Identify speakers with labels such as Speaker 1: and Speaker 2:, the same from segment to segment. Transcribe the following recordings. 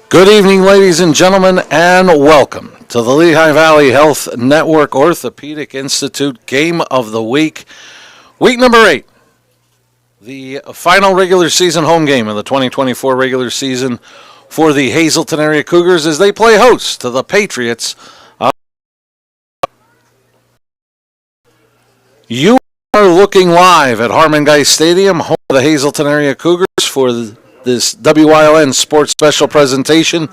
Speaker 1: Good evening, ladies and gentlemen, and welcome to the Lehigh Valley Health Network Orthopedic Institute Game of the Week. Week number 8, the final regular season home game of the 2024 regular season for the Hazleton area Cougars as they play host to the Patriots. You are looking live at Harmon Guy Stadium, home of the Hazleton area Cougars for this WYLN Sports Special presentation.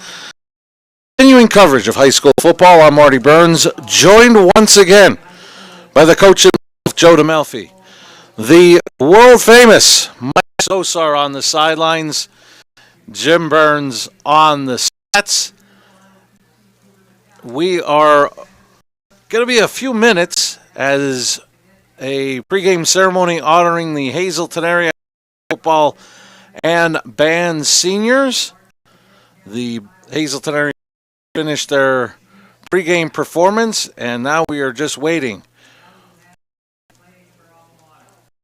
Speaker 1: Continuing coverage of high school football, I'm Marty Burns, joined once again by the coach himself, Joe DeMelfi. The world-famous Mike Sosar on the sidelines, Jim Burns on the stats. We are going to be a few minutes as a pregame ceremony honoring the Hazleton area football and band seniors. The Hazleton area finished their pregame performance, and now we are just waiting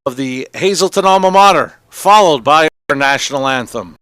Speaker 1: of the Hazleton alma mater, followed by our national anthem.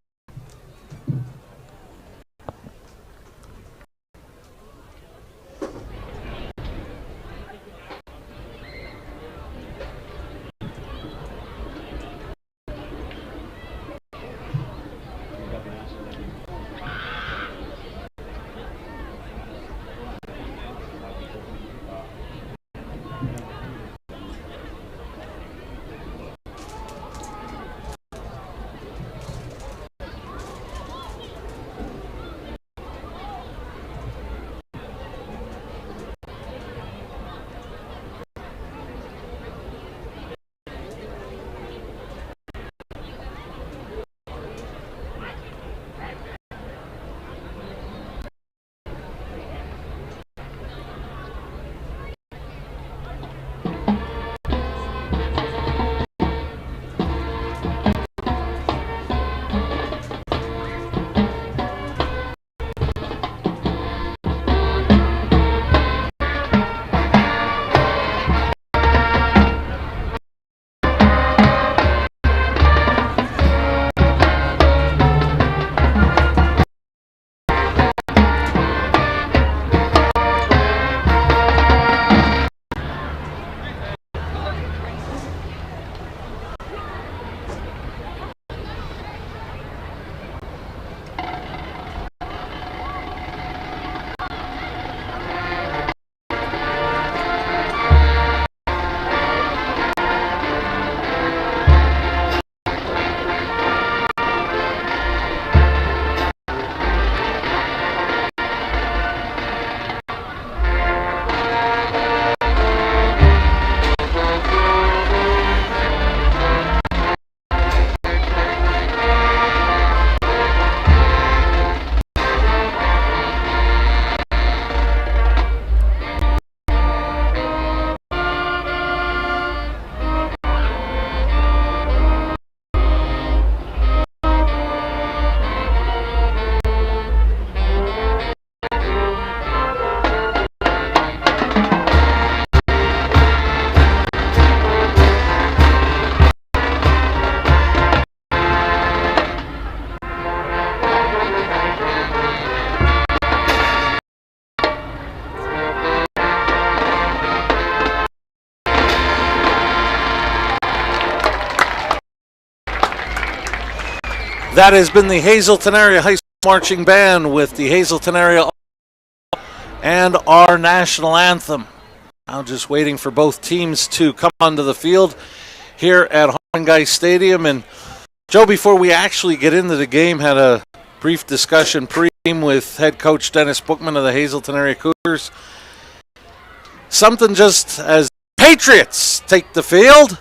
Speaker 1: That has been the Hazleton area high school marching band with the Hazleton area and our national anthem. Now just waiting for both teams to come onto the field here at Harmon Guy Stadium. And Joe, before we actually get into the game, had a brief discussion pre-game with head coach Dennis Bookman of the Hazleton area Cougars. Something just as Patriots take the field,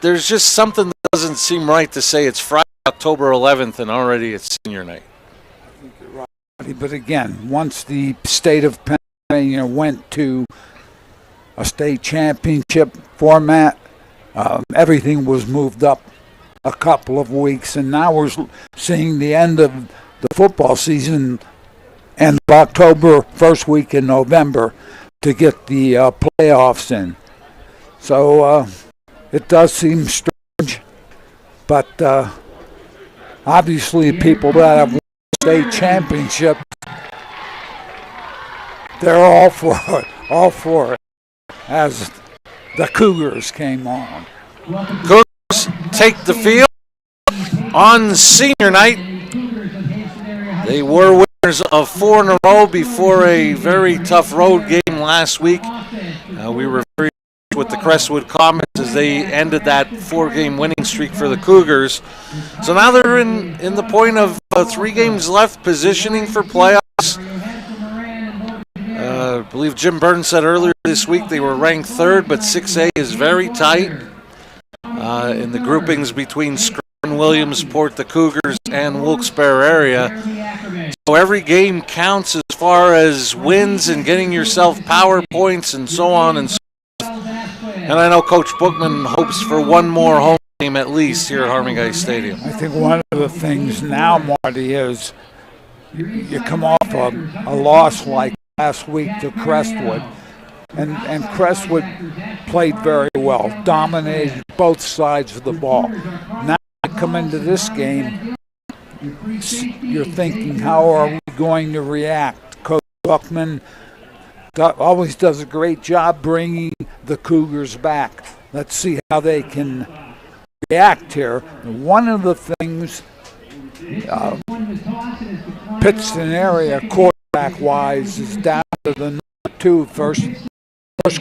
Speaker 1: there's just something that doesn't seem right to say it's Friday, October 11th, and already it's senior night.
Speaker 2: I think you're right. But again, once the state of Pennsylvania went to a state championship format, everything was moved up a couple of weeks, and now we're seeing the end of the football season, end of October, first week in November, to get the playoffs in. So it does seem strange, but obviously people that have state championship, they're all for it, as the Cougars came on.
Speaker 1: Cougars take the field on senior night. They were winners of 4 in a row before a very tough road game last week. We were very with the Crestwood Comets as they ended that 4-game winning streak for the Cougars. So now they're in the point of 3 games left, positioning for playoffs. I believe Jim Burns said earlier this week they were ranked 3rd, but 6A is very tight in the groupings between Scranton, Williamsport, the Cougars, and Wilkes-Barre area. So every game counts as far as wins and getting yourself power points and so on and so forth. And I know Coach Bookman hopes for one more home game at least here at Harmon Stadium.
Speaker 2: I think one of the things now, Marty, is you come off a loss like last week to Crestwood, and Crestwood played very well, dominated both sides of the ball. Now you come into this game, you're thinking, how are we going to react? Coach Buckman always does a great job bringing the Cougars back. Let's see how they can react here. One of the things, Pittston area quarterback-wise is down to the number 2. First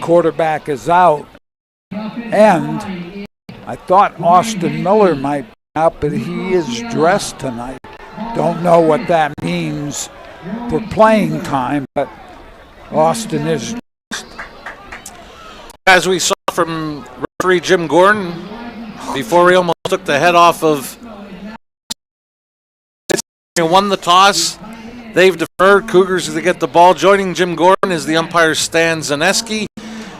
Speaker 2: quarterback is out, and I thought Austin Miller might be out, but he is dressed tonight. Don't know what that means for playing time, but Austin is dressed.
Speaker 1: As we saw from referee Jim Gordon, before he almost took the head off of won the toss. They've deferred. Cougars to get the ball. Joining Jim Gordon is the umpire Stan Zaneski.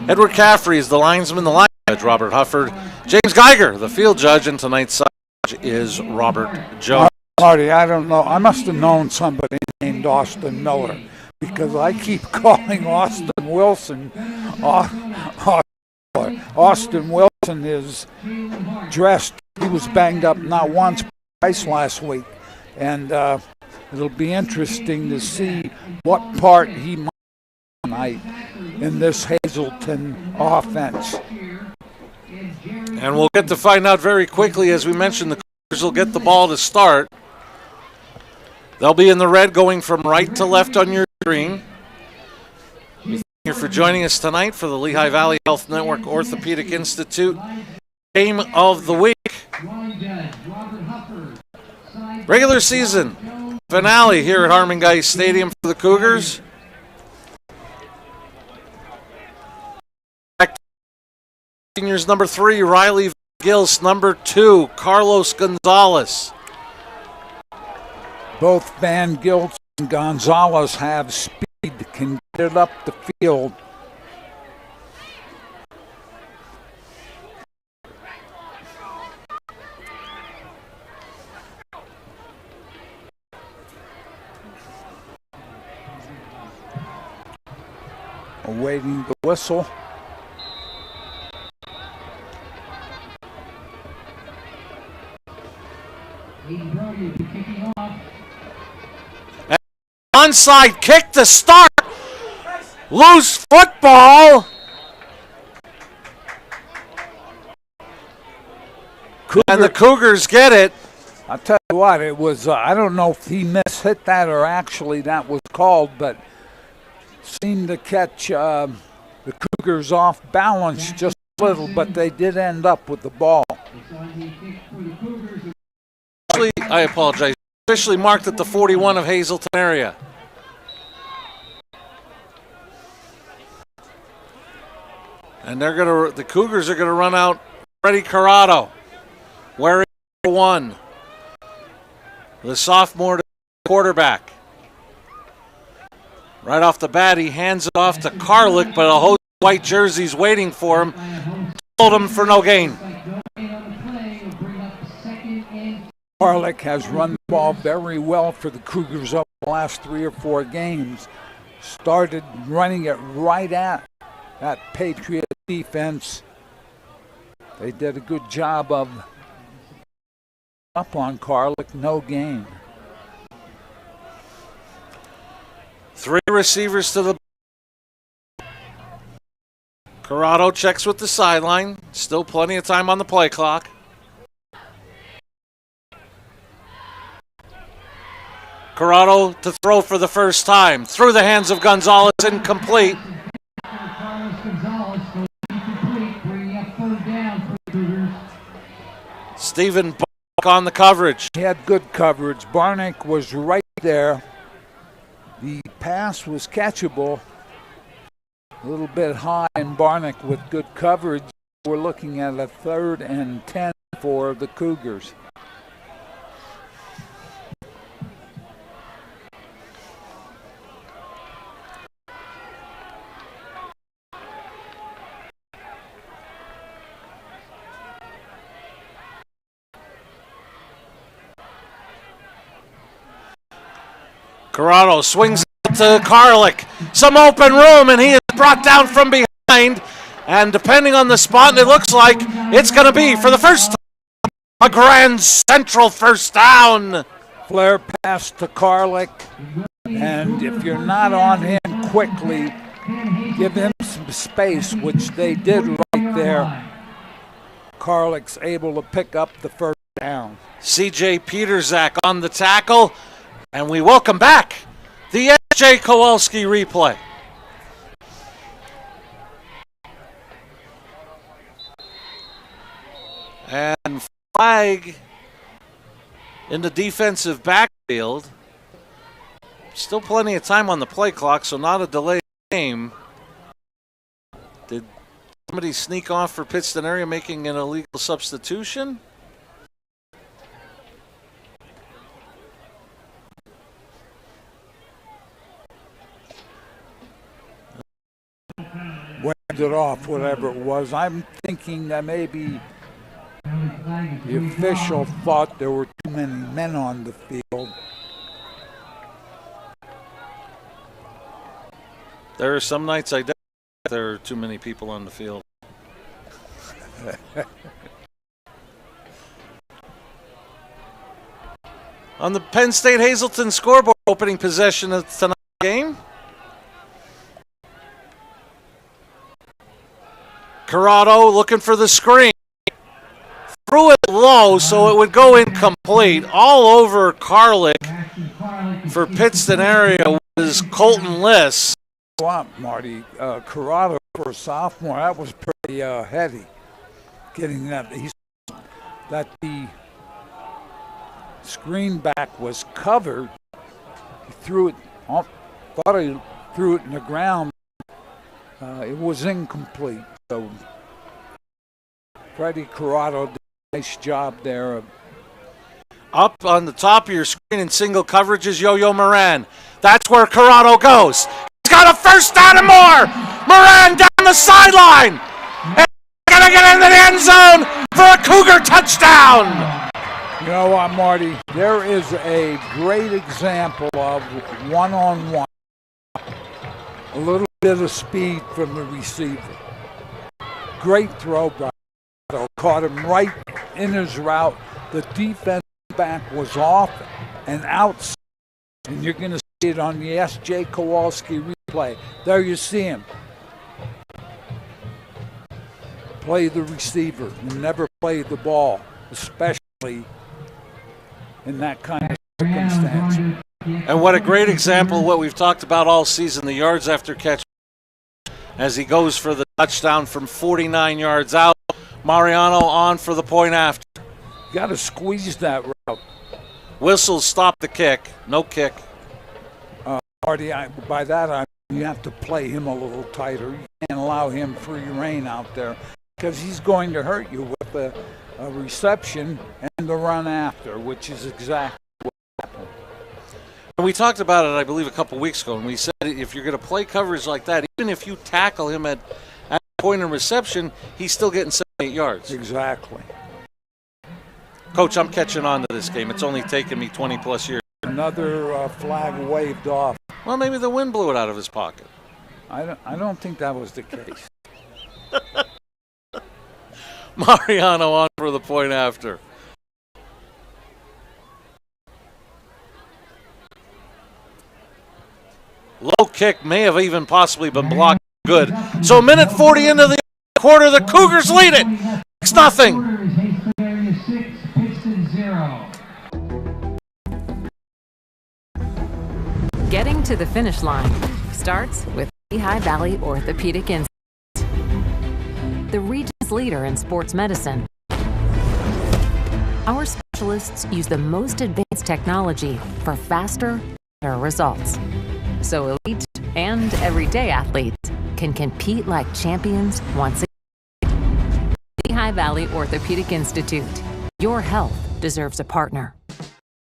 Speaker 1: Edward Caffrey is the linesman, the line judge Robert Hufford. James Geiger, the field judge, and tonight's side judge is Robert Jones.
Speaker 2: Marty, I don't know. I must have known somebody named Austin Miller because I keep calling Austin Wilson. Austin Wilson is dressed. He was banged up not once, but twice last week. And it'll be interesting to see what part he might tonight in this Hazleton offense.
Speaker 1: And we'll get to find out very quickly. As we mentioned, the Cougars will get the ball to start. They'll be in the red going from right to left on your screen. Thank you for joining us tonight for the Lehigh Valley Health Network Orthopedic Institute Game of the Week. Regular season finale here at Harmon Stadium for the Cougars. Seniors number 3, Riley Gills. Number 2, Carlos Gonzalez.
Speaker 2: Both Van Gilts and Gonzalez have speed, can get it up the field. Awaiting the whistle.
Speaker 1: Onside kick to start. Loose football. And the Cougars get it.
Speaker 2: I'll tell you what, it was, I don't know if he mishit that or actually that was called, but seemed to catch the Cougars off balance just a little, but they did end up with the ball.
Speaker 1: I apologize. Officially marked at the 41 of Hazleton area. And the Cougars are gonna run out Freddie Corrado, wearing number 1. The sophomore quarterback. Right off the bat, he hands it off to Carlick, but a host of white jerseys waiting for him. Told him for no gain.
Speaker 2: Carlick has run the ball very well for the Cougars over the last 3 or 4 games. Started running it right at that Patriot defense. They did a good job of up on Carlick, no gain.
Speaker 1: Three receivers to the. Corrado checks with the sideline. Still plenty of time on the play clock. Corrado to throw for the first time. Through the hands of Gonzalez, incomplete. Stephen Barnick on the coverage.
Speaker 2: He had good coverage. Barnick was right there. The pass was catchable. A little bit high, and Barnick with good coverage. We're looking at a 3rd and 10 for the Cougars.
Speaker 1: Corrado swings to Karlik. Some open room, and he is brought down from behind. And depending on the spot, it looks like it's going to be, for the first time, a Grand Central first down.
Speaker 2: Flare pass to Karlik. And if you're not on him quickly, give him some space, which they did right there. Karlik's able to pick up the first down.
Speaker 1: C.J. Peterzak on the tackle. And we welcome back the S.J. Kowalski replay. And flag in the defensive backfield. Still plenty of time on the play clock, so not a delayed game. Did somebody sneak off for Pittston area making an illegal substitution?
Speaker 2: Waved it off, whatever it was. I'm thinking that maybe the official thought there were too many men on the field.
Speaker 1: There are some nights I doubt there are too many people on the field. On the Penn State Hazleton scoreboard, opening possession of tonight's game. Corrado looking for the screen. Threw it low so it would go incomplete. All over Karlik for Pittston area was Colton Liss.
Speaker 2: Wow, Marty, Corrado for a sophomore, that was pretty heavy. Getting that, that the screen back was covered. He threw it, thought he threw it in the ground. It was incomplete. So Freddie Corrado did a nice job there.
Speaker 1: Up on the top of your screen in single coverage is Yo-Yo Moran. That's where Corrado goes. He's got a first down and more. Moran down the sideline. And he's going to get into the end zone for a Cougar touchdown.
Speaker 2: You know what, Marty? There is a great example of one-on-one. A little bit of speed from the receiver. Great throw by Corrado. Caught him right in his route. The defense back was off and outside. And you're going to see it on the S.J. Kowalski replay. There you see him. Play the receiver and never play the ball, especially in that kind of circumstance.
Speaker 1: And what a great example of what we've talked about all season, the yards after catch. As he goes for the touchdown from 49 yards out. Mariano on for the point after.
Speaker 2: Got to squeeze that route.
Speaker 1: Whistles stop the kick. No kick.
Speaker 2: Marty, by that you have to play him a little tighter. You can't allow him free reign out there because he's going to hurt you with a reception and the run after, which is exactly what happened.
Speaker 1: And we talked about it, I believe, a couple weeks ago, and we said if you're going to play coverage like that, even if you tackle him at point of reception, he's still getting 7, 8 yards.
Speaker 2: Exactly.
Speaker 1: Coach, I'm catching on to this game. It's only taken me 20-plus years.
Speaker 2: Another flag waved off.
Speaker 1: Well, maybe the wind blew it out of his pocket.
Speaker 2: I don't think that was the case.
Speaker 1: Mariano on for the point after. Low kick may have even possibly been blocked good. So minute 40 into the quarter, the Cougars lead it 6-0.
Speaker 3: Getting to the finish line starts with Lehigh Valley Orthopedic Institute, the region's leader in sports medicine. Our specialists use the most advanced technology for faster, better results, so elite and everyday athletes can compete like champions once again. Lehigh Valley Orthopedic Institute. Your health deserves a partner.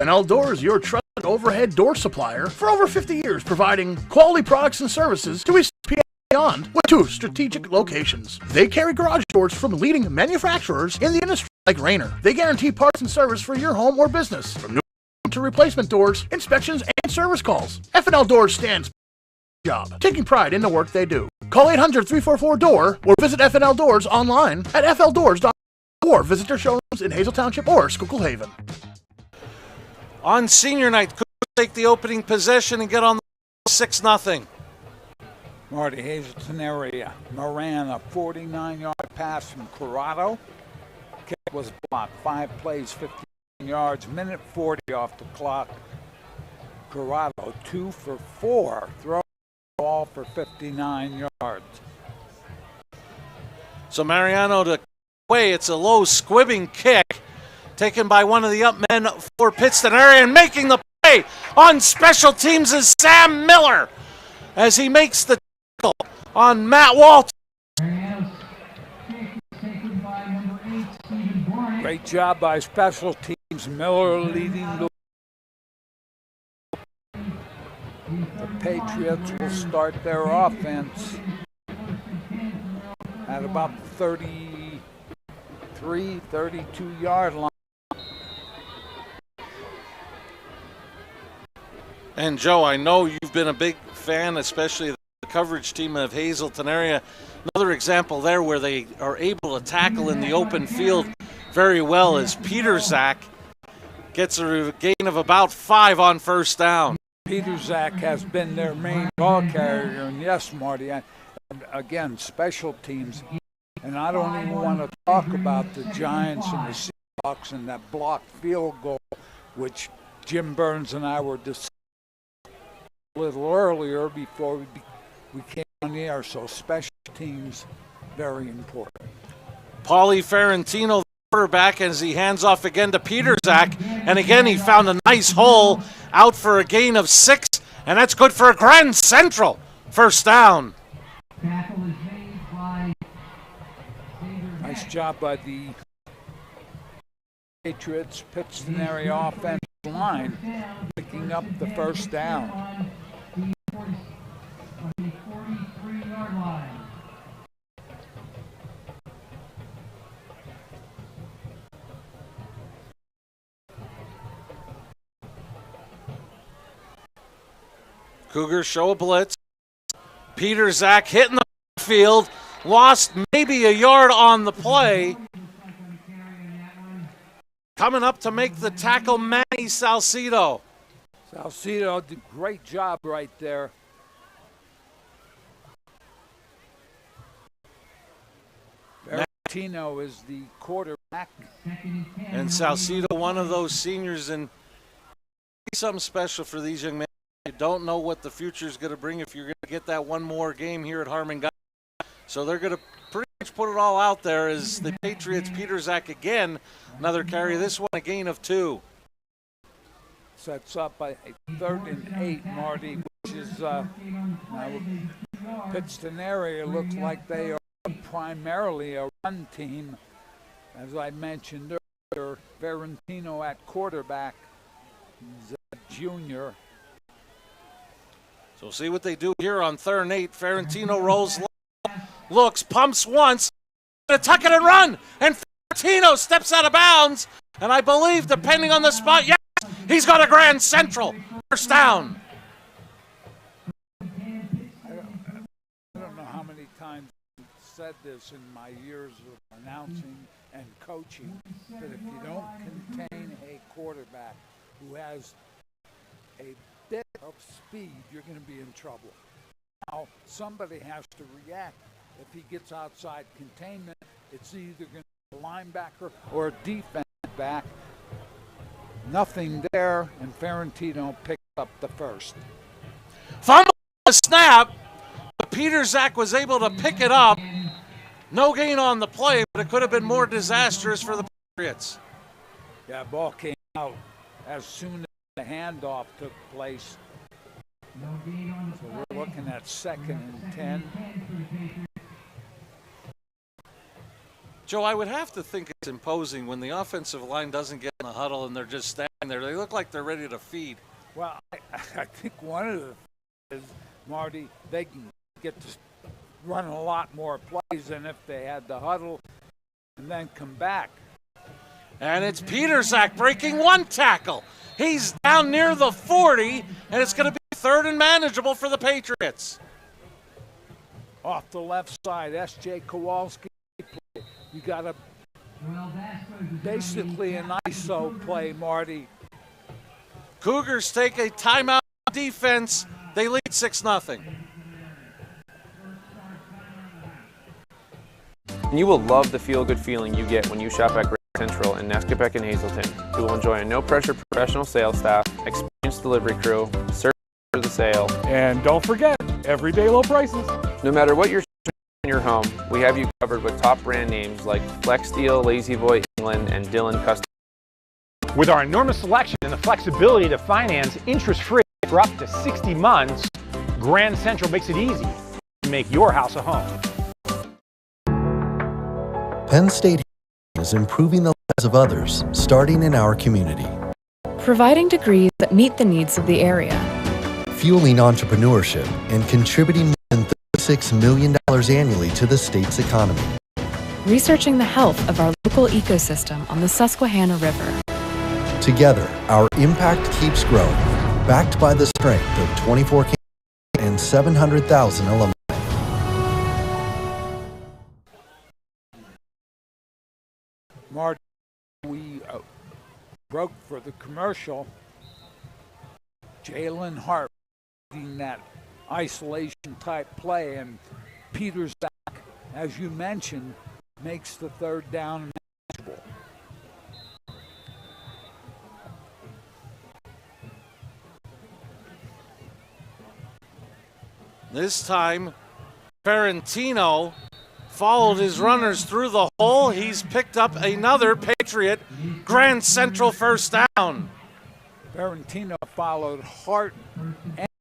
Speaker 4: FNL Doors, your trusted overhead door supplier for over 50 years, providing quality products and services to East PA and beyond with 2 strategic locations. They carry garage doors from leading manufacturers in the industry like Rayner. They guarantee parts and service for your home or business, from new to replacement doors, inspections, and service calls. FNL Doors stands job, taking pride in the work they do. Call 800-344-DOOR or visit FNL Doors online at fldoors.com or visit their showrooms in Hazel Township or Schuylkill Haven.
Speaker 1: On senior night, Cougars take the opening possession and get on the 6-0.
Speaker 2: Marty, Hazleton area. Moran, a 49-yard pass from Corrado. Kick was blocked. 5 plays, 15 yards. Minute 40 off the clock. Corrado, 2 for 4. Throw the ball for 59 yards.
Speaker 1: So Mariano to away. It's a low squibbing kick taken by one of the up men for Pittston area, and making the play on special teams is Sam Miller as he makes the tackle on Matt Walton.
Speaker 2: Great job by special teams. Miller leading the Patriots will start their offense at about 32-yard line.
Speaker 1: And Joe, I know you've been a big fan, especially of the coverage team of Hazleton area. Another example there where they are able to tackle in the open field very well is Peter Zach gets a gain of about 5 on first down.
Speaker 2: Peter Zach has been their main ball carrier, and yes, Marty, again, special teams. And I don't even want to talk about the Giants and the Seahawks and that blocked field goal, which Jim Burns and I were discussing a little earlier before we came on the air. So special teams, very important.
Speaker 1: Paulie Ferrantino, the quarterback, as he hands off again to Peter Zach. And again, he found a nice hole out for a gain of 6, and that's good for a Grand Central first down.
Speaker 2: Nice job by the Patriots Pittston area offensive line, picking up the first down.
Speaker 1: Cougars show a blitz. Peter Zach hitting the field, lost maybe a yard on the play. Coming up to make the tackle, Manny Salcido.
Speaker 2: Salcido did a great job right there. Valentino is the quarterback.
Speaker 1: And Salcido, one of those seniors, and something special for these young men. You don't know what the future is going to bring if you're going to get that one more game here at Harmon Guy. So they're going to pretty much put it all out there as the Patriots, Peter Zach again, another carry. This one a gain of 2.
Speaker 2: Sets up a 3rd and 8, Marty, which is now Pittston area looks like they are primarily a run team. As I mentioned earlier, Ferrantino at quarterback. He's a junior.
Speaker 1: So see what they do here on 3rd and 8. Ferrantino rolls, looks, pumps once, to tuck it and run. And Ferrantino steps out of bounds. And I believe, depending on the spot, yes, he's got a Grand Central first down.
Speaker 2: I don't know how many times I've said this in my years of announcing and coaching, that if you don't contain a quarterback who has a bit of speed, you're going to be in trouble. Now, somebody has to react. If he gets outside containment, it's either going to be a linebacker or a defense back. Nothing there, and Ferentino picked up the first.
Speaker 1: Fumble the snap, but Peterzak was able to pick it up. No gain on the play, but it could have been more disastrous for the Patriots.
Speaker 2: Yeah, ball came out as soon as the handoff took place. So we're looking at 2nd and 10.
Speaker 1: Joe, I would have to think it's imposing when the offensive line doesn't get in the huddle and they're just standing there. They look like they're ready to feed.
Speaker 2: Well, I think one of the things is, Marty, they can get to run a lot more plays than if they had the huddle and then come back.
Speaker 1: And it's Peterzak breaking one tackle. He's down near the 40, and it's going to be 3rd and manageable for the Patriots.
Speaker 2: Off the left side, S.J. Kowalski. You got a basically an ISO play, Marty.
Speaker 1: Cougars take a timeout defense. They lead 6-0.
Speaker 5: And you will love the feel-good feeling you get when you shop at Grand Central in Nescopeck and Hazleton. You will enjoy a no-pressure professional sales staff, experienced delivery crew, service for the sale.
Speaker 6: And don't forget, everyday low prices.
Speaker 5: No matter what you're in your home, we have you covered with top brand names like Flex Steel, Lazy Boy England, and Dillon Custom.
Speaker 6: With our enormous selection and the flexibility to finance interest-free for up to 60 months, Grand Central makes it easy to make your house a home.
Speaker 7: Penn State is improving the lives of others, starting in our community.
Speaker 8: Providing degrees that meet the needs of the area.
Speaker 7: Fueling entrepreneurship and contributing more than $36 million annually to the state's economy.
Speaker 8: Researching the health of our local ecosystem on the Susquehanna River.
Speaker 7: Together, our impact keeps growing, backed by the strength of 24 campuses and 700,000 alumni.
Speaker 2: Marty, we broke for the commercial. Jalen Hart leading that isolation type play, and Peterzak, as you mentioned, makes the 3rd down manageable.
Speaker 1: This time, Ferentino followed his runners through the hole. He's picked up another Patriot Grand Central 1st down.
Speaker 2: Ferentino followed Hart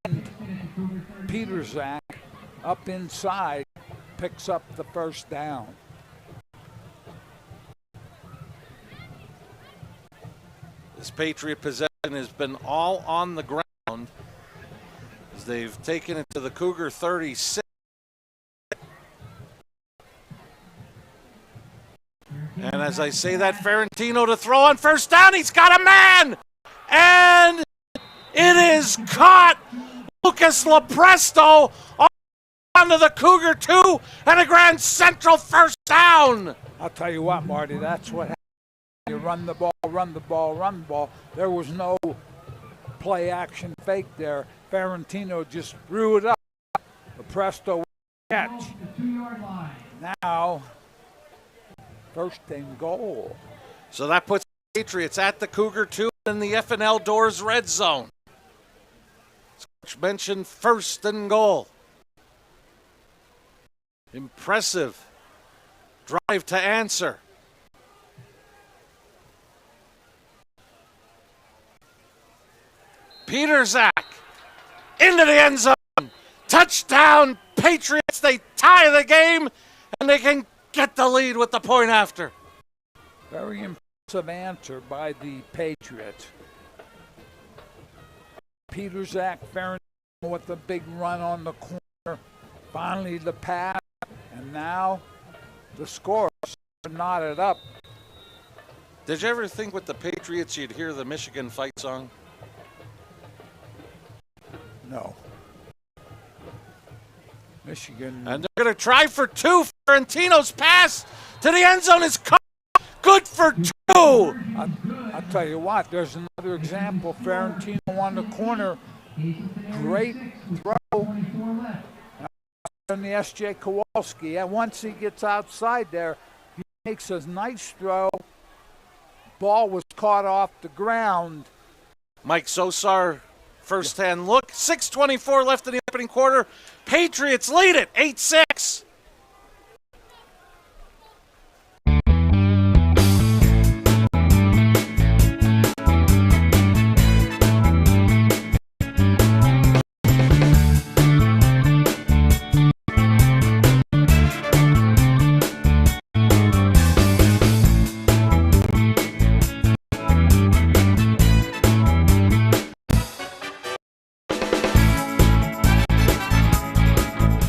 Speaker 2: and Peterzak up inside, picks up the 1st down.
Speaker 1: This Patriot possession has been all on the ground as they've taken it to the Cougar 36. And as I say that, Ferentino to throw on 1st down. He's got a man! And it is caught. Lucas Lepresto onto the Cougar 2 and a Grand Central 1st down.
Speaker 2: I'll tell you what, Marty, that's what happens. You run the ball, run the ball, run the ball. There was no play action fake there. Ferentino just threw it up. Lepresto catch. Now, 1st and goal.
Speaker 1: So that puts the Patriots at the Cougar 2 in the F&L Doors red zone. As Coach mentioned, 1st and goal. Impressive drive to answer. Peterzak into the end zone. Touchdown, Patriots. They tie the game, and they can get the lead with the point after.
Speaker 2: Very impressive answer by the Patriots. Peterzak, Ferentino with the big run on the corner. Finally the pass, and now the score knotted up.
Speaker 1: Did you ever think with the Patriots you'd hear the Michigan fight song?
Speaker 2: No. Michigan.
Speaker 1: And they're going to try for 2. Ferentino's pass to the end zone is caught. Good for 2.
Speaker 2: I'll tell you what, there's another example. Ferentino on the corner Great throw. And the S.J. Kowalski. And once he gets outside there, he makes a nice throw. Ball was caught off the ground.
Speaker 1: Mike Sosar, first-hand look. 6:24 left in the opening quarter. Patriots lead it, 8-6.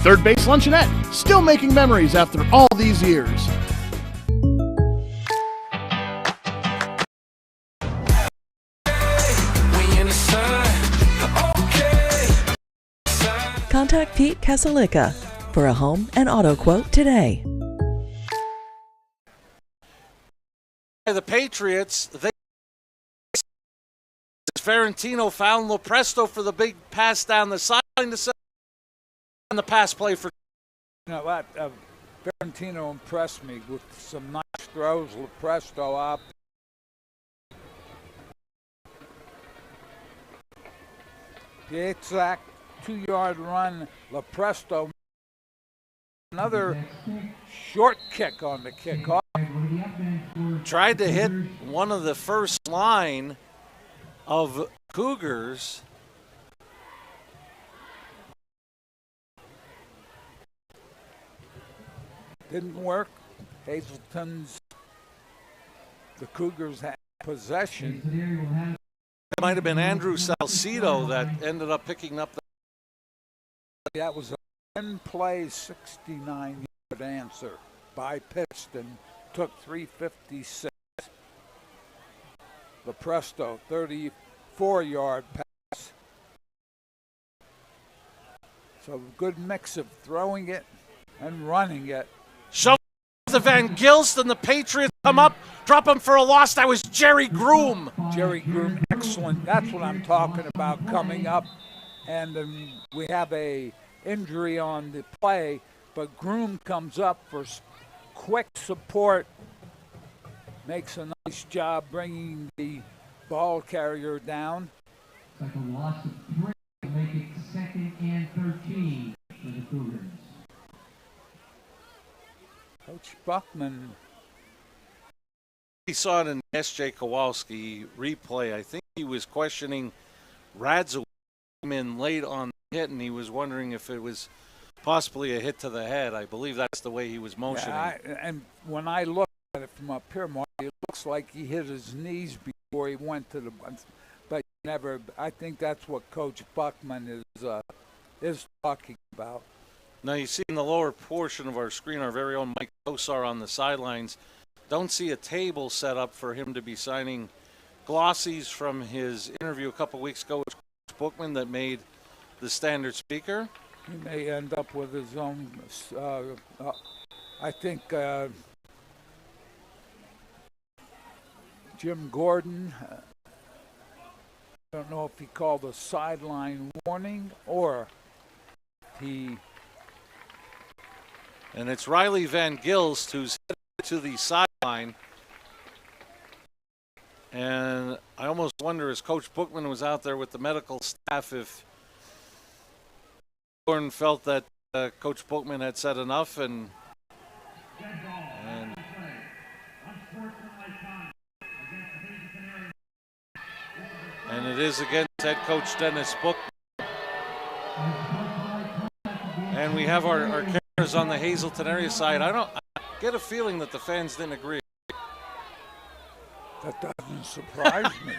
Speaker 4: Third Base Luncheonette, still making memories after all these years.
Speaker 9: Contact Pete Casalica for a home and auto quote today.
Speaker 1: The Patriots, Ferentino found Lopresto for the big pass down the sideline to set on the pass play for.
Speaker 2: You know what? Ferentino impressed me with some nice throws. Lopresto up. The exact 2-yard run. Lopresto. Another short kick on the kickoff.
Speaker 1: Tried to hit one of the first line of Cougars.
Speaker 2: Didn't work. Hazleton's, the Cougars had possession.
Speaker 1: It might have been Andrew Salcido that ended up picking up the.
Speaker 2: That was a 10-play, 69-yard answer by Pittston. Took 3:56. Lopresto, 34-yard pass. So good mix of throwing it and running it.
Speaker 1: Shove the Van Gilst and the Patriots come up, drop him for a loss. That was Jerry Groom.
Speaker 2: Jerry Groom, excellent. That's what I'm talking about coming up. And we have a injury on the play, but Groom comes up for quick support. Makes a nice job bringing the ball carrier down.
Speaker 10: Like a loss of 3 to make it 2nd and 13 for the Cougars.
Speaker 2: Coach Buckman.
Speaker 1: He saw it in S.J. Kowalski replay. I think he was questioning Radzawin in late on the hit, and he was wondering if it was possibly a hit to the head. I believe that's the way he was motioning.
Speaker 2: Yeah, and when I look at it from up here, Mark, it looks like he hit his knees before he went to the. But never. I think that's what Coach Buckman is talking about.
Speaker 1: Now you see in the lower portion of our screen our very own Mike Kosar on the sidelines. Don't see a table set up for him to be signing glossies from his interview a couple weeks ago with Coach Bookman that made the standard speaker.
Speaker 2: He may end up with his own. I think Jim Gordon. I don't know if he called a sideline warning or he.
Speaker 1: And it's Riley Van Gilst who's headed to the sideline. And I almost wonder, as Coach Bookman was out there with the medical staff, if Gordon felt that Coach Bookman had said enough and it is against head coach Dennis Bookman. And we have our cameras on the Hazleton area side. I get a feeling that the fans didn't agree.
Speaker 2: That doesn't surprise me.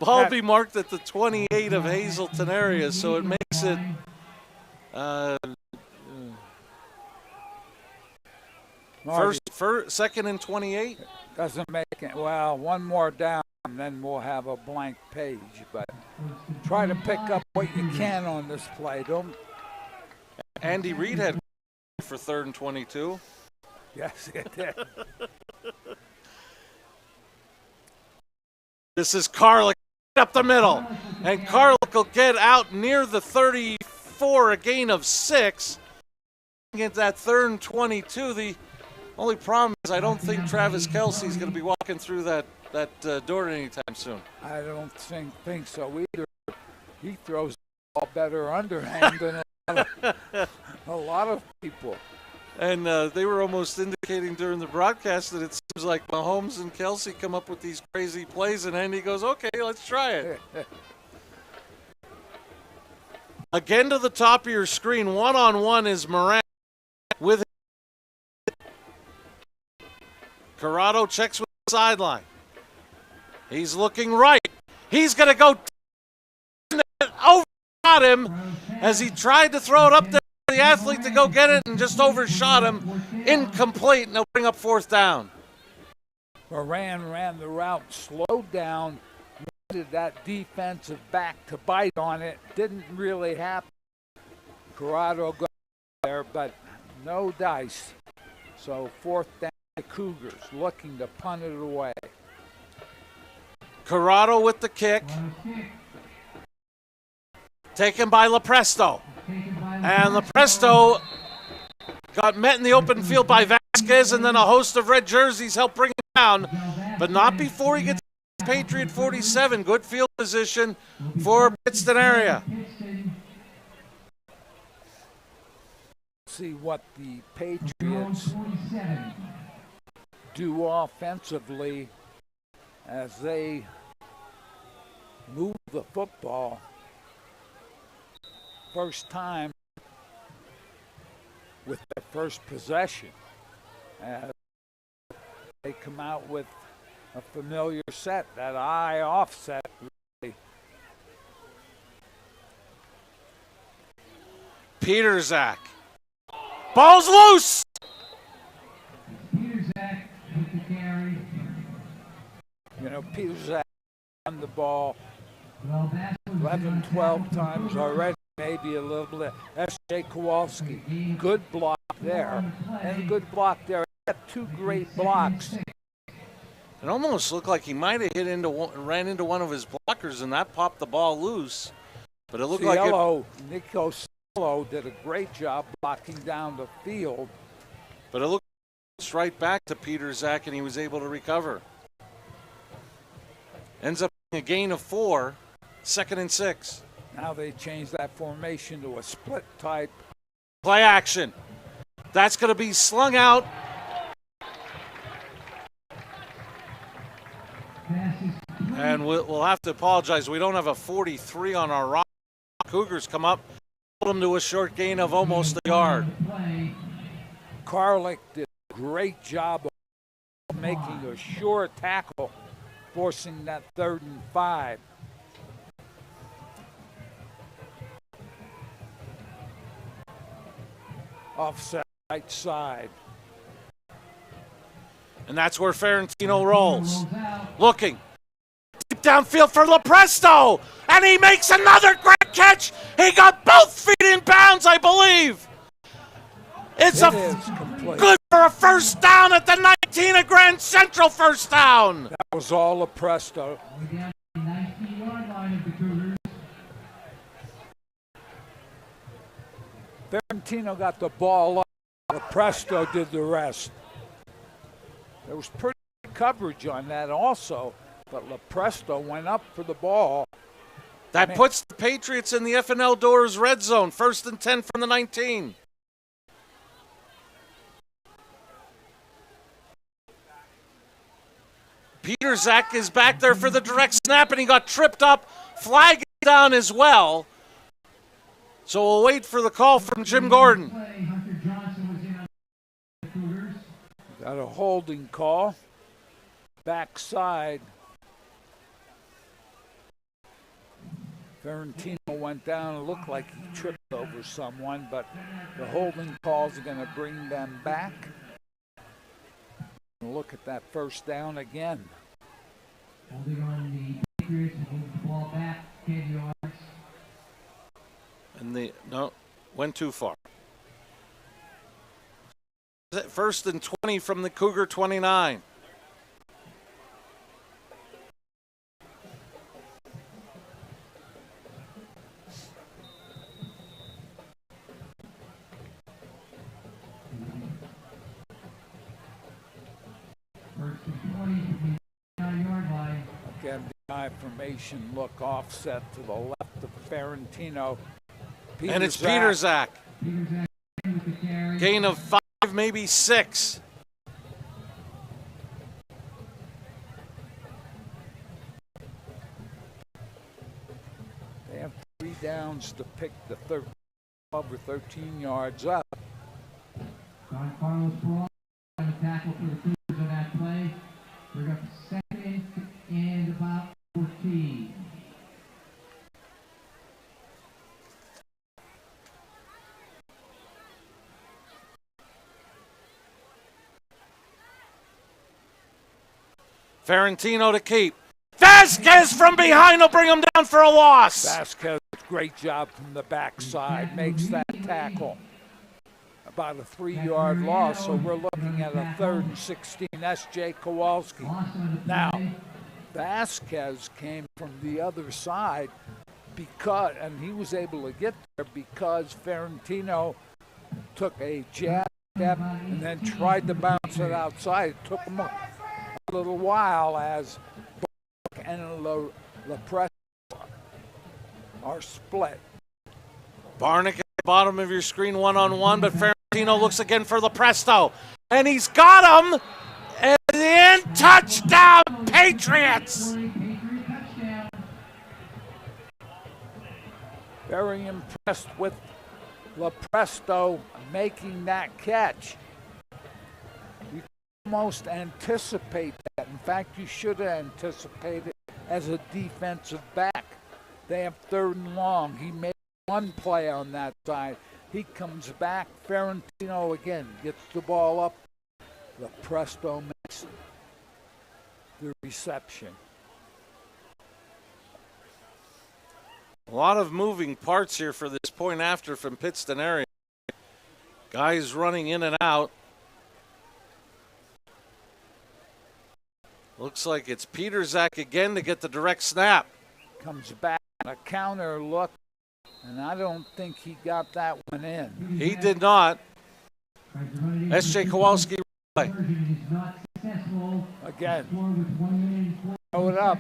Speaker 1: Ball be marked at the 28 of Hazleton area, so it makes it second and 28.
Speaker 2: Doesn't make it. Well, one more down, and then we'll have a blank page. But try to pick up what you can on this play. Don't.
Speaker 1: Andy Reid had for 3rd and 22.
Speaker 2: Yes, it did.
Speaker 1: This is Carlick up the middle. And Carlick will get out near the 34, a gain of 6. Get that 3rd and 22. The only problem is I don't think Travis Kelsey's going to be walking through that door anytime soon.
Speaker 2: I don't think so either. He throws the ball better underhand than a lot of people.
Speaker 1: And they were almost indicating during the broadcast that it seems like Mahomes and Kelsey come up with these crazy plays, and Andy goes, okay, let's try it. Again to the top of your screen, one-on-one is Moran with Corrado checks with the sideline. He's looking right. He's going to go overshot him as he tried to throw it up there for the athlete to go get it and just overshot him. Incomplete, and they'll bring up 4th down.
Speaker 2: Moran ran the route, slowed down, wanted that defensive back to bite on it. Didn't really happen. Corrado got there, but no dice. So 4th down, the Cougars looking to punt it away.
Speaker 1: Corrado with the kick. Taken by Lepresto. And Lepresto got met in the open field by Vasquez, and then a host of red jerseys helped bring him down, but not before he gets to Patriot 47. Good field position for Pittston area.
Speaker 2: See what the Patriots do offensively as they move the football. First time with their first possession. As they come out with a familiar set, that eye offset. Really.
Speaker 1: Peterzak. Ball's loose!
Speaker 10: Peterzak with the carry.
Speaker 2: You know, Peterzak on the ball
Speaker 10: Well, that was
Speaker 2: 11, 12 times already, maybe a little bit. S.J. Kowalski, good block there, and a good block there. He got 2 great blocks.
Speaker 1: It almost looked like he might have ran into one of his blockers, and that popped the ball loose. But it looked
Speaker 2: Nico Cielo did a great job blocking down the field.
Speaker 1: But it looked right back to Peterzak, and he was able to recover. Ends up being a gain of 4, 2nd and 6.
Speaker 2: Now they changed that formation to a split type.
Speaker 1: Play action. That's going to be slung out. And we'll have to apologize. We don't have a 43 on our roster. Cougars come up, hold them to a short gain of almost a yard.
Speaker 2: Carlick did a great job of making a sure tackle, forcing that 3rd and 5. Offset right side.
Speaker 1: And that's where Ferentino rolls. Looking. Deep downfield for Lepresto. And he makes another great catch. He got both feet in bounds, I believe. It's good for a first down at the 19, a Grand Central first down.
Speaker 2: That was all Lepresto. Ferentino got the ball up. Lepresto did the rest. There was pretty good coverage on that also, but Lepresto went up for the ball.
Speaker 1: That puts the Patriots in the FNL Doors red zone, 1st and 10 from the 19. Peterzak is back there for the direct snap, and he got tripped up. Flag down as well. So we'll wait for the call from Jim Gordon.
Speaker 2: Got a holding call. Backside. Ferentino went down. It looked like he tripped over someone, but the holding calls are going to bring them back. Look at that first down again.
Speaker 10: Holding on the Patriots and move the ball back 10 yards.
Speaker 1: And went too far. 1st and 20 from the Cougar 29.
Speaker 2: I formation look offset to the left of Ferentino.
Speaker 1: And it's Peterzak. Gain of 5, maybe 6.
Speaker 2: They have 3 downs to pick the over 13 yards up.
Speaker 10: Don Carlos Braun on the tackle for the Cougars on that play. We're up 2nd and about 14.
Speaker 1: Ferentino to keep. Vasquez from behind will bring him down for a loss.
Speaker 2: Vasquez, great job from the backside, makes that tackle. About a 3-yard loss, so we're looking at a 3rd and 16. That's Jay Kowalski. Now, Vasquez came from the other side and he was able to get there because Ferentino took a jab step and then tried to bounce it outside. It took him a little while as Buck and LaPresta are split.
Speaker 1: Barnick at the bottom of your screen, 1-on-1, but Ferentino looks again for LaPresto, and he's got him. And the end touchdown, Patriots!
Speaker 2: Very impressed with LaPresto making that catch. You almost anticipate that. In fact, you should anticipate it as a defensive back. They have 3rd and long. He made one play on that side. He comes back. Ferentino again gets the ball up. LaPresto makes the reception.
Speaker 1: A lot of moving parts here for this point after from Pittston area. Guys running in and out. Looks like it's Peterzak again to get the direct snap.
Speaker 2: Comes back, a counter look, and I don't think he got that one in.
Speaker 1: He did not. S.J. Kowalski.
Speaker 2: Again, throw it up.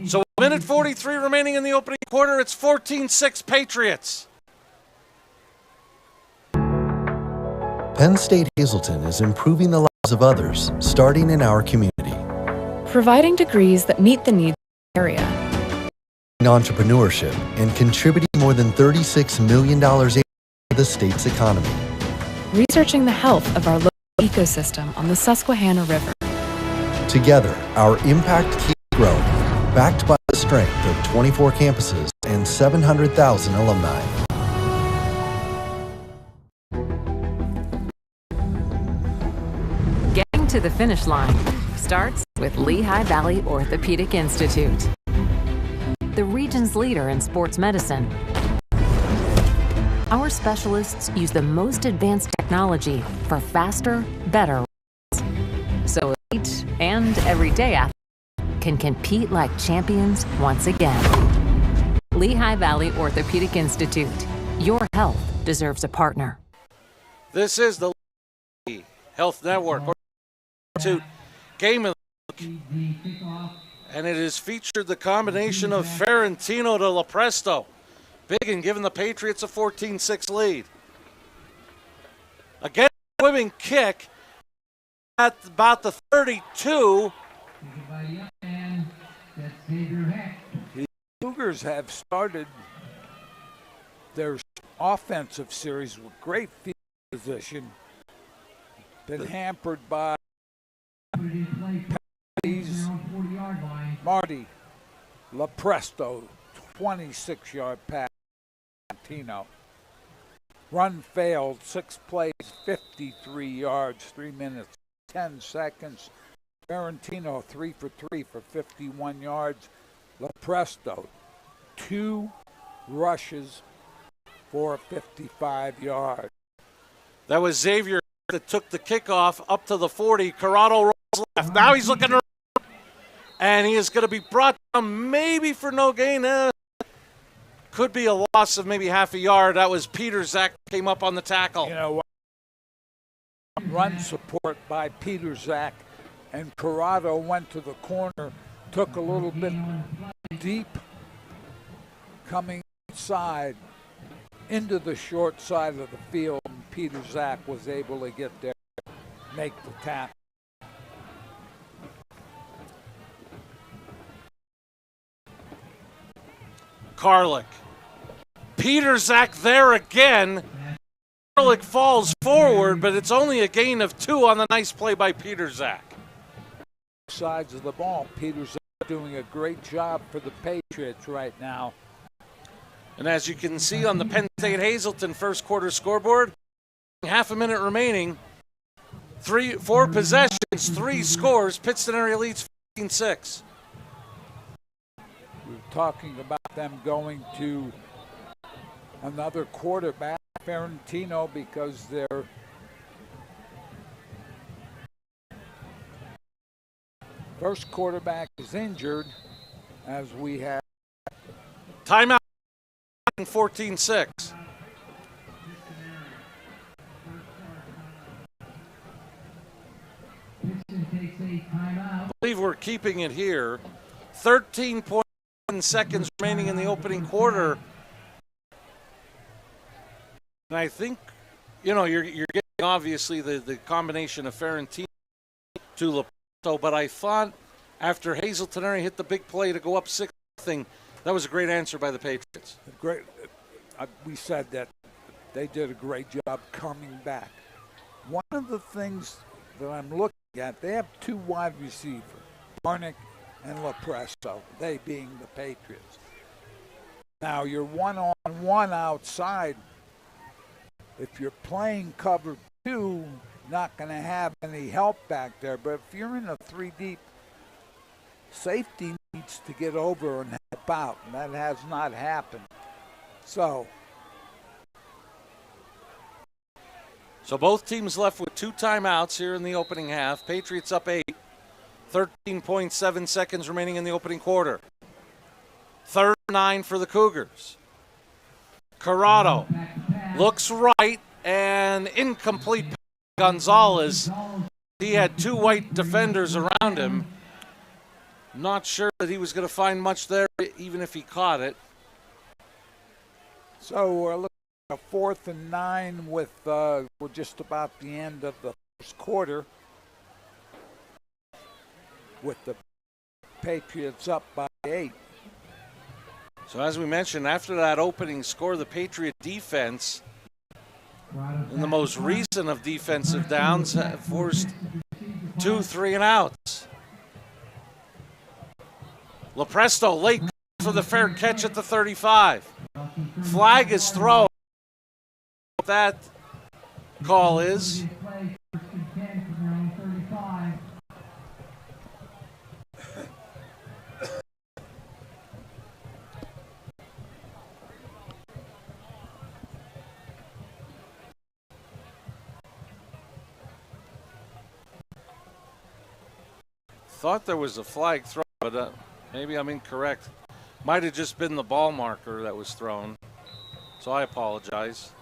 Speaker 1: So 1:43 remaining in the opening quarter. It's 14-6 Patriots.
Speaker 7: Penn State Hazleton is improving the lives of others, starting in our community.
Speaker 8: Providing degrees that meet the needs of the area.
Speaker 7: Entrepreneurship and contributing more than $36 million to the state's economy.
Speaker 8: Researching the health of our local ecosystem on the Susquehanna River.
Speaker 7: Together, our impact keeps growing, backed by the strength of 24 campuses and 700,000 alumni.
Speaker 3: Getting to the finish line starts with Lehigh Valley Orthopedic Institute, the region's leader in sports medicine. Our specialists use the most advanced technology for faster, better results, so elite and everyday athletes can compete like champions once again. Lehigh Valley Orthopedic Institute. Your health deserves a partner.
Speaker 1: This is the Health Network Institute Game of the Week, and it has featured the combination of Ferentino to LaPresto. Big and giving the Patriots a 14-6 lead. Again, swimming kick at about the 32.
Speaker 2: The Cougars have started their offensive series with great field position. Been hampered by penalties. Marty LaPresto, 26-yard pass. Run failed, 6 plays, 53 yards, 3 minutes, 10 seconds. Ferentino 3 for 3 for 51 yards. LaPresto 2 rushes for 55 yards.
Speaker 1: That was Xavier that took the kickoff up to the 40. Corrado rolls left. Now he's looking around, and he is going to be brought down maybe for no gain. Could be a loss of maybe half a yard. That was Peterzak came up on the tackle.
Speaker 2: You know, run support by Peterzak and Corrado went to the corner, took a little bit deep, coming inside into the short side of the field, and Peter Zach was able to get there, make the tackle.
Speaker 1: Karlik. Peter Zach there again. Karlik falls forward, but it's only a gain of 2 on the nice play by Peter Zach.
Speaker 2: Sides of the ball. Peter Zach doing a great job for the Patriots right now.
Speaker 1: And as you can see on the Penn State Hazleton first quarter scoreboard, half a minute remaining, 4 possessions, 3 scores. Pittston area leads 15-6.
Speaker 2: We're talking about them going to another quarterback, Ferentino, because their first quarterback is injured, as we have
Speaker 1: timeout. 14-6. I believe we're keeping it here. 13.1 seconds remaining in the opening quarter. And I think, you're getting obviously the combination of Ferentino to Lepanto, but I thought after Hazleton area hit the big play to go up 6-0, that was a great answer by the Patriots.
Speaker 2: Great. We said that they did a great job coming back. One of the things that I'm looking at, they have 2 wide receivers, Barnick and Lepresto, they being the Patriots. Now you're 1-on-1 outside. If you're playing cover 2, not going to have any help back there. But if you're in a 3 deep, safety needs to get over and help out, and that has not happened. So
Speaker 1: both teams left with 2 timeouts here in the opening half. Patriots up 8. 13.7 seconds remaining in the opening quarter. 3rd and 9 for the Cougars. Corrado looks right and incomplete. Gonzalez, he had 2 white defenders around him. Not sure that he was going to find much there, even if he caught it.
Speaker 2: So we're looking at a 4th and 9 with we're just about the end of the first quarter, with the Patriots up by 8.
Speaker 1: So as we mentioned, after that opening score, the Patriot defense, in the most recent of defensive downs, forced 2 3-and-outs. Lepresto late for the fair catch at the 35. Flag is thrown. That call is. Thought there was a flag thrown, but maybe I'm incorrect. Might have just been the ball marker that was thrown. So I apologize.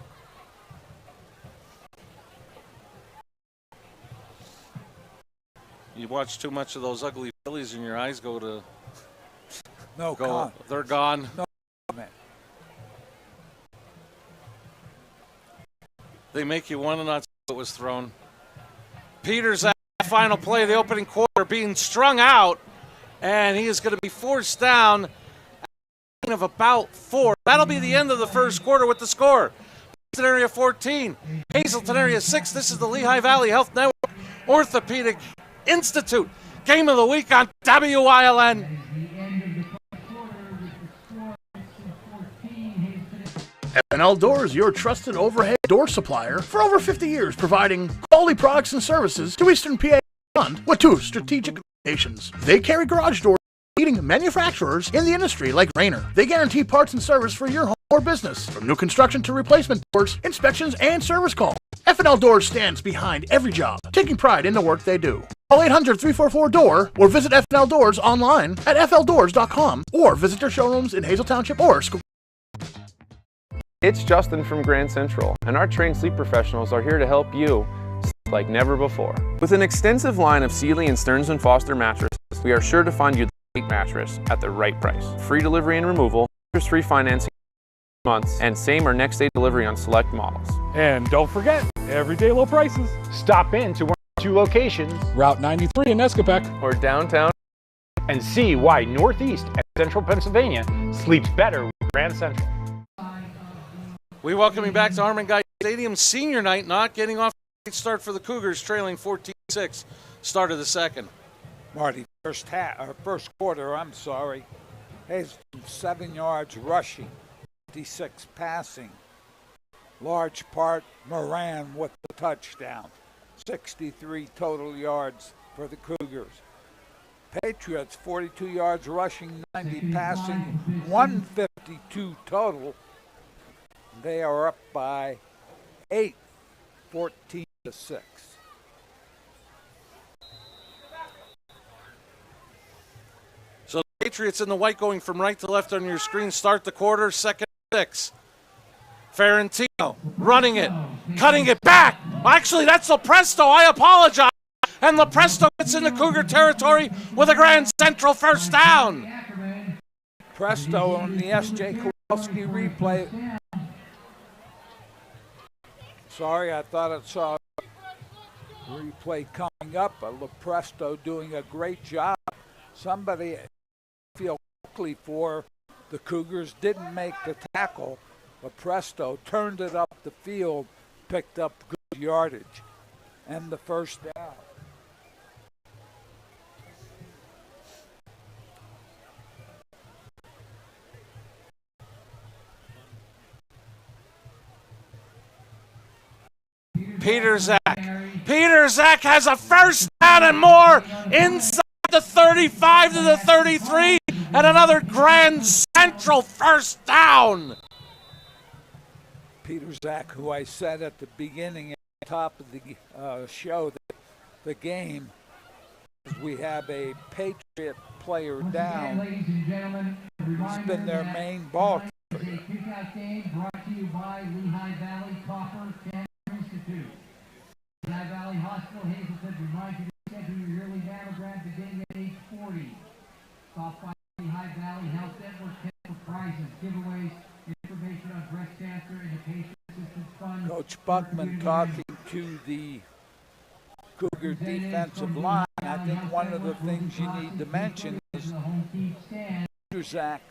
Speaker 1: You watch too much of those ugly Phillies and your eyes go to... They're gone.
Speaker 2: No comment.
Speaker 1: They make you want to not see what was thrown. Peters at the final play of the opening quarter being strung out, and he is going to be forced down of about 4. That'll be the end of the first quarter with the score. Pittston area 14, Hazleton area 6. This is the Lehigh Valley Health Network Orthopedic Institute Game of the Week on WILN.
Speaker 4: F&L Doors, your trusted overhead door supplier for over 50 years, providing quality products and services to Eastern PA and beyond with 2 strategic locations. They carry garage doors, leading manufacturers in the industry like Rainer. They guarantee parts and service for your home or business, from new construction to replacement doors, inspections, and service calls. F&L Doors stands behind every job, taking pride in the work they do. Call 800-344-DOOR or visit F&L Doors online at fldoors.com or visit their showrooms in Hazel Township or School.
Speaker 5: It's Justin from Grand Central, and our trained sleep professionals are here to help you sleep like never before. With an extensive line of Sealy and Stearns & Foster mattresses, we are sure to find you the right mattress at the right price. Free delivery and removal, interest-free financing months, and same or next day delivery on select models.
Speaker 6: And don't forget, everyday low prices. Stop in to one of our 2 locations,
Speaker 11: Route 93 in Nescopec,
Speaker 5: Or downtown.
Speaker 6: and see why Northeast and Central Pennsylvania sleeps better with Grand Central.
Speaker 1: We welcome you back to Harmon Guy Stadium senior night, not getting off a great start for the Cougars, trailing 14-6, start of the second.
Speaker 2: Marty, first quarter, Hazleton 7 yards rushing, 56 passing. Large part Moran with the touchdown. 63 total yards for the Cougars. Patriots 42 yards rushing, 90 passing, 152 total. They are up by 8, 14-6.
Speaker 1: So the Patriots in the white going from right to left on your screen start the quarter, 2nd and 6. Ferrantino running it, cutting it back. Actually, that's Lepresto. I apologize. And Lepresto gets into Cougar territory with a Grand Central first down.
Speaker 2: Presto on the S.J. Kowalski replay. Sorry, I thought I saw a replay coming up. Lepresto doing a great job. Somebody feel quickly for the Cougars didn't make the tackle. Lepresto turned it up the field, picked up good yardage, and the first down.
Speaker 1: Peter Zach has a first down and more inside the 35 to the 33, and another Grand Central first down.
Speaker 2: Peter Zach, who I said at the beginning, at the top of the show, the game, we have a Patriot player down. He's been their main ball carrier.
Speaker 10: Kickout game brought to you by Lehigh Valley Copper Cancer Institute. Lehigh Valley Hospital, Hazleton reminds you to schedule your yearly mammogram beginning at age 40. Stop by Lehigh Valley Health Network for prizes, giveaways, information on breast cancer, and the patient assistance fund.
Speaker 2: Coach Buckman talking to the Cougar defensive line. I think one of the things you need to mention is Peter Zach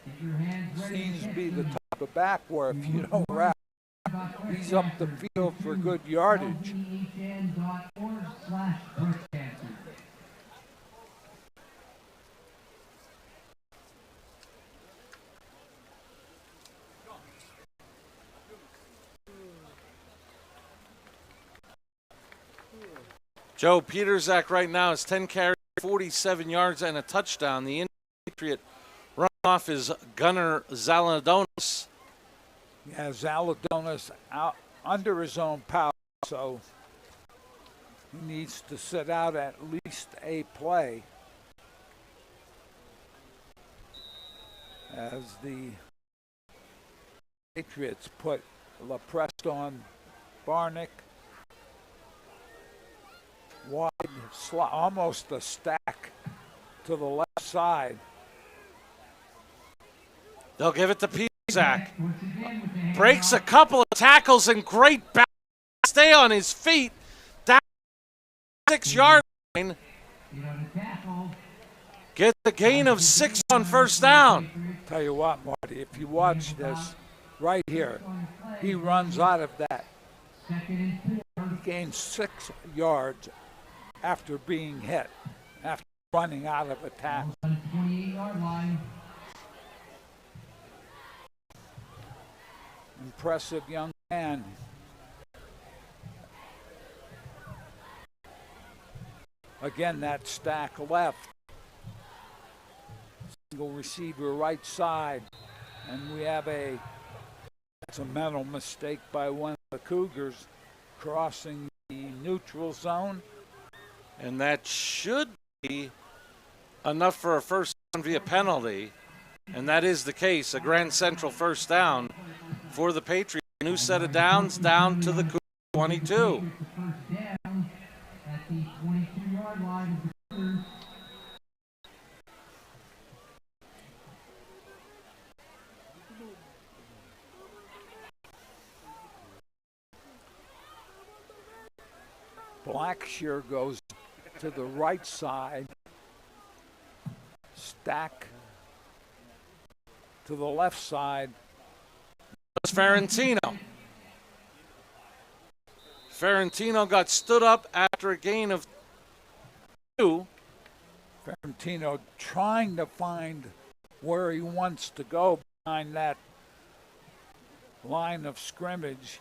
Speaker 2: seems to be the type of back where if you don't wrap, he's up the field for good yardage.
Speaker 1: Joe, Peter Zach right now is 10 carries, 47 yards, and a touchdown. The Patriot runoff is Gunnar Zaladonis.
Speaker 2: Yeah, Zaladonis out under his own power, so he needs to sit out at least a play as the Patriots put Lepresto on Barnick. Wide slot, almost a stack to the left side.
Speaker 1: They'll give it to Peter Zach. Breaks a couple of tackles and great balance. Stay on his feet. Down 6-yard line. Get the gain of 6 on first down.
Speaker 2: Tell you what, Marty, if you watch this right here, he runs out of that. He gains 6 yards after being hit, after running out of a tackle.
Speaker 10: 28-yard line.
Speaker 2: Impressive young man. Again, that stack left. Single receiver right side. And we have that's a mental mistake by one of the Cougars crossing the neutral zone.
Speaker 1: And that should be enough for a first down via penalty. And that is the case, a Grand Central first down for the Patriots. New set of downs down to the Cougar 22.
Speaker 2: Blackshear goes to the right side. Stack to the left side.
Speaker 1: It's Ferentino. Ferentino got stood up after a gain of 2.
Speaker 2: Ferentino trying to find where he wants to go behind that line of scrimmage.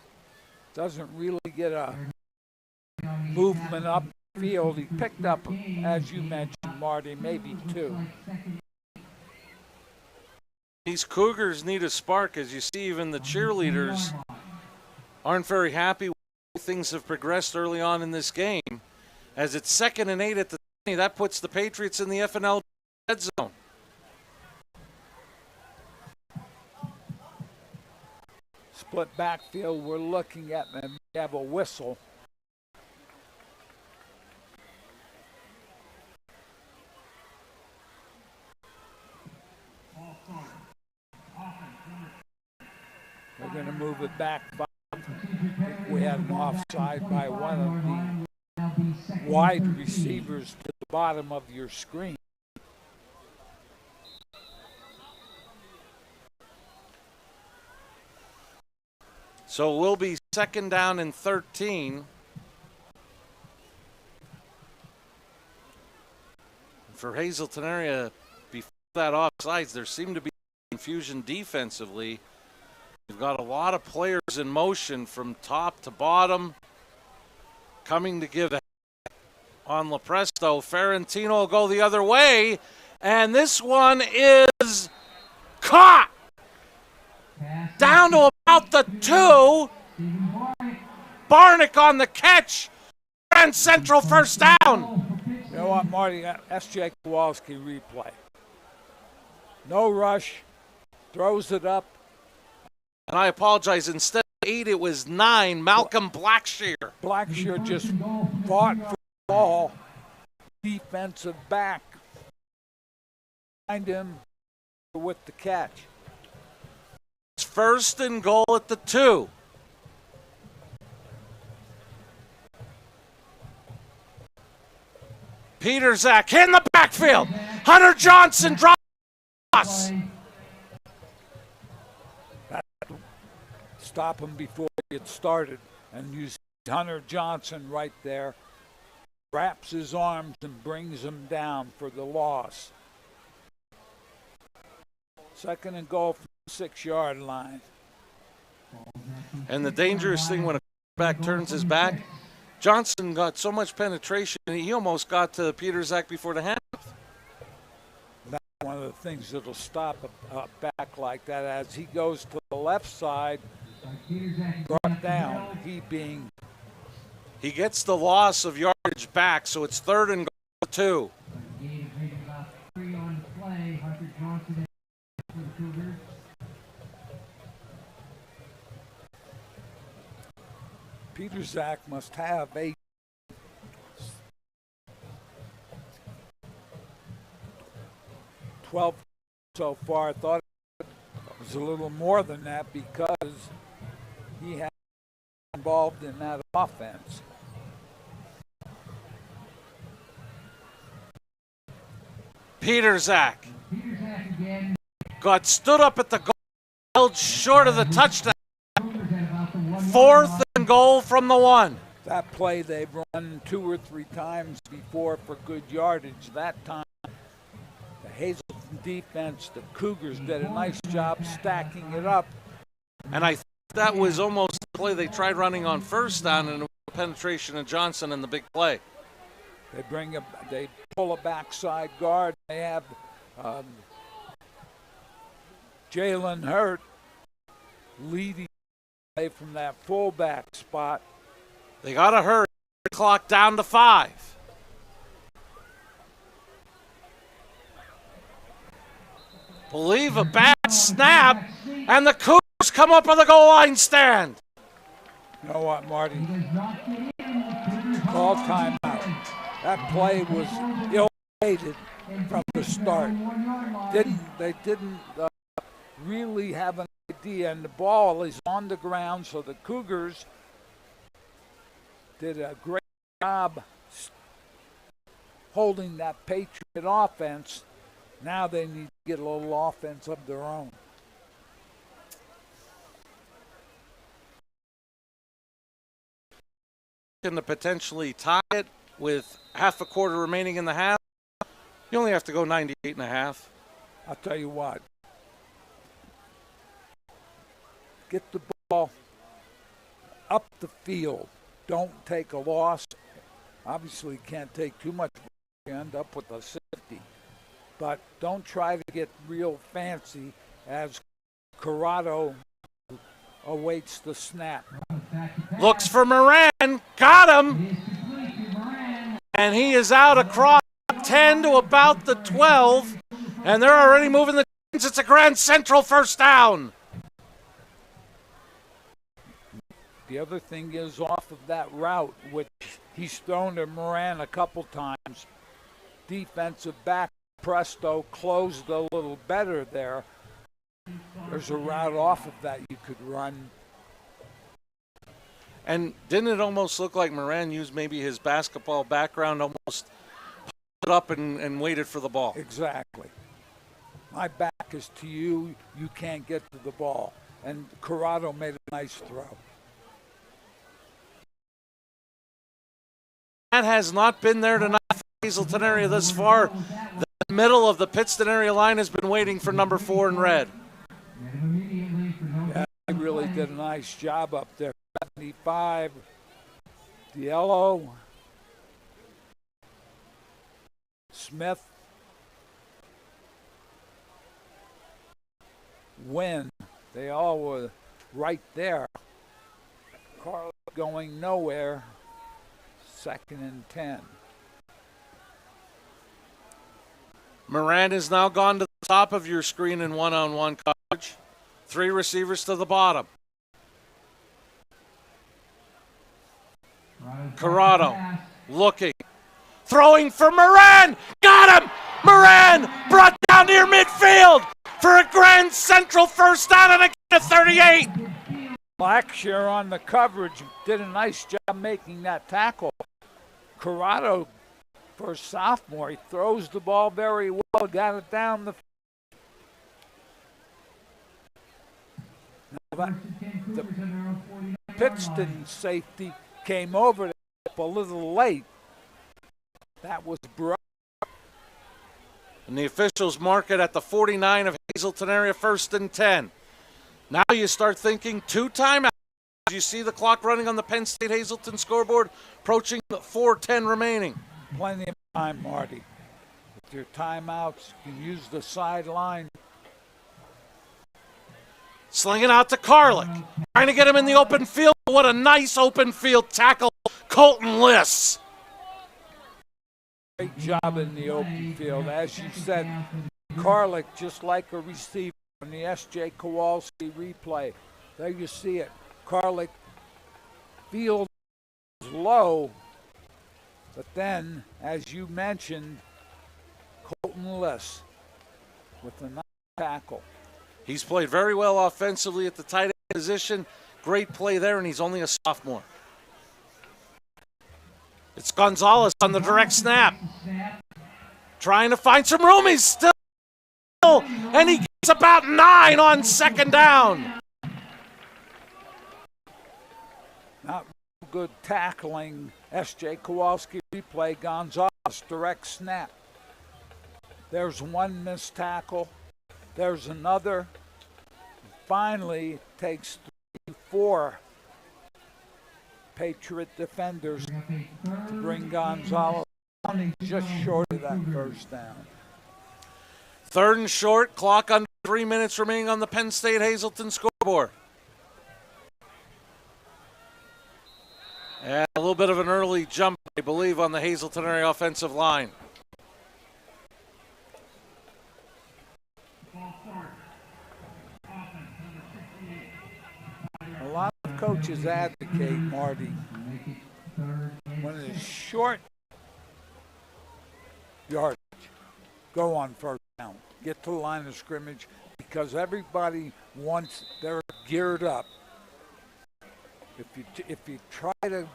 Speaker 2: Doesn't really get a movement up the field. He picked up, as you mentioned, Marty, maybe 2.
Speaker 1: These Cougars need a spark. As you see, even the cheerleaders aren't very happy with how things have progressed early on in this game. As it's 2nd and 8 at the 20, that puts the Patriots in the FNL red zone.
Speaker 2: Split backfield we're looking at, and we have a whistle. They're going to move it back 5. I think we had an offside by one of the wide receivers to the bottom of your screen.
Speaker 1: So we'll be 2nd down and 13. For Hazleton area, before that offsides, there seemed to be confusion defensively. We've got a lot of players in motion from top to bottom, coming to give a on LaPresto. Ferentino will go the other way, and this one is caught down to about the 2. Barnick on the catch. Grand Central first down.
Speaker 2: You know what, Marty? S.J. Kowalski replay. No rush. Throws it up.
Speaker 1: And I apologize. Instead of 8, it was 9. Malcolm Blackshear.
Speaker 2: Blackshear just fought for the ball. Defensive back. Behind him with the catch.
Speaker 1: It's 1st and goal at the 2. Peter Zach in the backfield. Hunter Johnson drops.
Speaker 2: Stop him before he gets started. And you see Hunter Johnson right there. Wraps his arms and brings him down for the loss. 2nd and goal from the 6-yard line.
Speaker 1: And the dangerous thing when a quarterback turns his back, Johnson got so much penetration, he almost got to Peter Zach before the handoff.
Speaker 2: That's one of the things that'll stop a back like that. As he goes to the left side, brought down,
Speaker 1: he gets the loss of yardage back, so it's 3rd and goal 2.
Speaker 2: Peter Zach must have 12 so far. I thought it was a little more than that because he had involved in that offense.
Speaker 1: Peter Zach got stood up at the goal, held short of the touchdown. 4th and goal from the 1.
Speaker 2: That play they've run 2 or 3 times before for good yardage. That time, the Hazleton defense, the Cougars did a nice job stacking it up.
Speaker 1: And I think that was almost the play they tried running on 1st down, and a penetration of Johnson in the big play.
Speaker 2: They pull a backside guard. They have Jalen Hurt leading from that fullback spot.
Speaker 1: They got to hurry. The clock down to 5. Believe a bad snap, and the Cougars come up on the goal line stand.
Speaker 2: You know what, Marty? Call timeout. That play was ill-fated from the start. They didn't really have an idea, and the ball is on the ground, so the Cougars did a great job holding that Patriot offense. Now they need to get a little offense of their own.
Speaker 1: To potentially tie it with half a quarter remaining in the half. You only have to go 98 and a half.
Speaker 2: I'll tell you what. Get the ball up the field. Don't take a loss. Obviously, you can't take too much. You end up with a safety. But don't try to get real fancy as Corrado awaits the snap.
Speaker 1: Looks for Moran. Got him. And he is out across 10 to about the 12. And they're already moving the chains. It's a Grand Central first down.
Speaker 2: The other thing is off of that route, which he's thrown to Moran a couple times, defensive back Presto closed a little better there. There's a route off of that you could run.
Speaker 1: And didn't it almost look like Moran used maybe his basketball background, almost put up and waited for the ball?
Speaker 2: Exactly. My back is to you. You can't get to the ball. And Corrado made a nice throw.
Speaker 1: That has not been there tonight for the Hazleton area thus far. The middle of the Pittston area line has been waiting for number 4 in red.
Speaker 2: Yeah, he really did a nice job up there. 75, Diello, Smith, Wynn. They all were right there. Carl going nowhere. 2nd and 10.
Speaker 1: Moran has now gone to the top of your screen in one-on-one coverage. 3 receivers to the bottom. Corrado looking. Throwing for Moran. Got him! Moran brought down near midfield for a Grand Central first down and a gain of 38.
Speaker 2: Blackshear on the coverage did a nice job making that tackle. Corrado, for a sophomore, he throws the ball very well, got it down the the Pittston safety came over a little late. That was broke.
Speaker 1: And the officials mark it at the 49 of Hazleton area, 1st and 10. Now you start thinking 2 timeouts. You see the clock running on the Penn State Hazleton scoreboard, approaching the 4:10 remaining.
Speaker 2: Plenty of time, Marty. With your timeouts, you can use the sideline.
Speaker 1: Slinging out to Carlick. Trying to get him in the open field. What a nice open field tackle, Colton Liss.
Speaker 2: Great job in the open field. As you said, Carlick just like a receiver on the S.J. Kowalski replay. There you see it. Carlick field low, but then, as you mentioned, Colton Liss with a nice tackle.
Speaker 1: He's played very well offensively at the tight end position. Great play there, and he's only a sophomore. It's Gonzalez on the direct snap. Trying to find some room. He's still, and he gets about 9 on 2nd down.
Speaker 2: Not good tackling. S.J. Kowalski replay. Gonzalez direct snap. There's one missed tackle. There's another. Finally, it takes 3-4 Patriot defenders to bring Gonzalez down, just short of that first down.
Speaker 1: 3rd and short. Clock under 3 minutes remaining on the Penn State Hazleton scoreboard. And a little bit of an early jump, I believe, on the Hazleton area offensive line.
Speaker 2: A lot of coaches advocate, Marty, when it's short yardage, go on first down. Get to the line of scrimmage because everybody wants, they're geared up. If you try to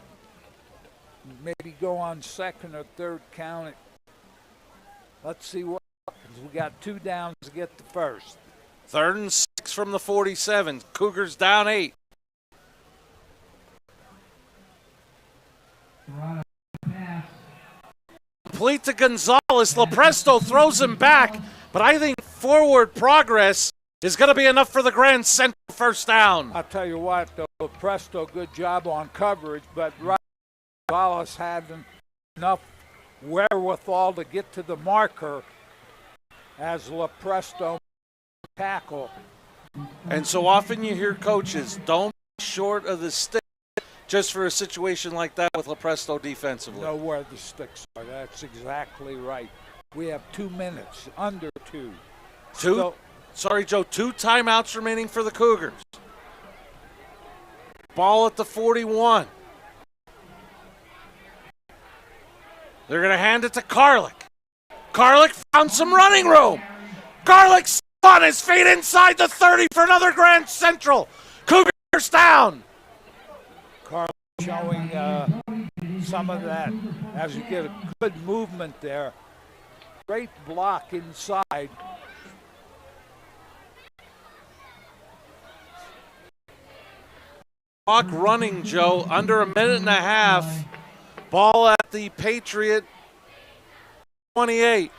Speaker 2: maybe go on second or third count it. Let's see what happens. We got 2 downs to get the first.
Speaker 1: 3rd and 6 from the 47. Cougars down 8. Complete to Gonzalez. Lepresto throws him back, but I think forward progress is going to be enough for the Grand Central first down.
Speaker 2: I'll tell you what, though, Presto, good job on coverage, but Gonzalez had enough wherewithal to get to the marker as Lepresto tackle.
Speaker 1: And so often you hear coaches, don't be short of the stick just for a situation like that with Lepresto defensively.
Speaker 2: Know where the sticks are. That's exactly right. We have 2 minutes, under 2.
Speaker 1: Sorry, Joe, 2 timeouts remaining for the Cougars. Ball at the 41. They're going to hand it to Karlik. Karlik found some running room. Karlik's on his feet inside the 30 for another Grand Central. Cougars down.
Speaker 2: Karlik showing some of that as you get a good movement there. Great block inside.
Speaker 1: Clock running, Joe, under a minute and a half. Ball at the Patriot 28.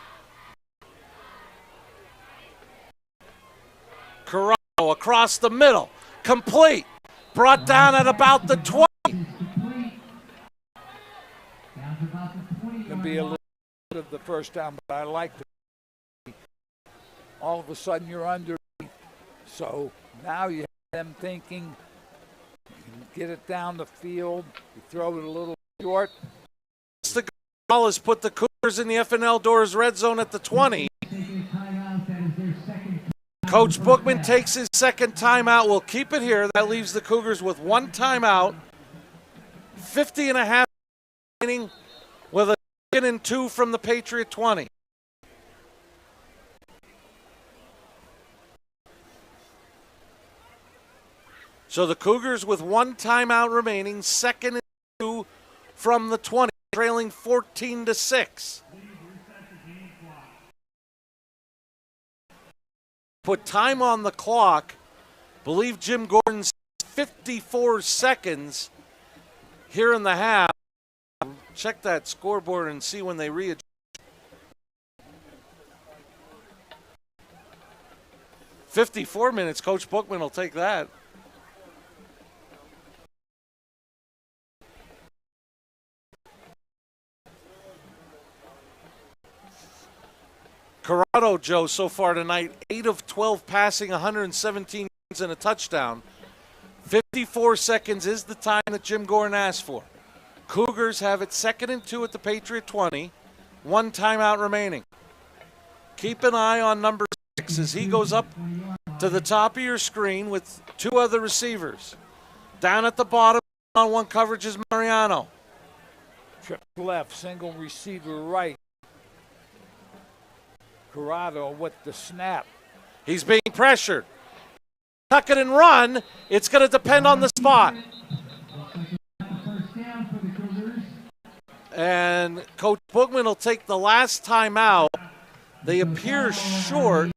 Speaker 1: Corrado across the middle. Complete. Brought down at about the 20.
Speaker 2: Can be a little bit of the first down, but I like it. All of a sudden you're under. So now you have them thinking, get it down the field, you throw it a little short.
Speaker 1: The Gonzalez put the Cougars in the FNL Doors red zone at the 20. Coach Bookman takes his second timeout. We'll keep it here. That leaves the Cougars with 1 timeout. 50 and a half remaining with a 2nd and 2 from the Patriot 20. So the Cougars with 1 timeout remaining, 2nd and 2 from the 20, trailing 14-6. Put time on the clock. Believe Jim Gordon's 54 seconds here in the half. Check that scoreboard and see when they readjust. 54 minutes. Coach Bookman will take that. Corrado, Joe, so far tonight, 8 of 12 passing, 117 yards and a touchdown. 54 seconds is the time that Jim Gordon asked for. Cougars have it 2nd and 2 at the Patriot 20. 1 timeout remaining. Keep an eye on number 6 as he goes up to the top of your screen with 2 other receivers. Down at the bottom on 1 coverage is Mariano.
Speaker 2: Trip left, single receiver right. Corrado with the snap.
Speaker 1: He's being pressured. Tuck it and run. It's going to depend on the spot. And Coach Bookman will take the last time out. They appear short.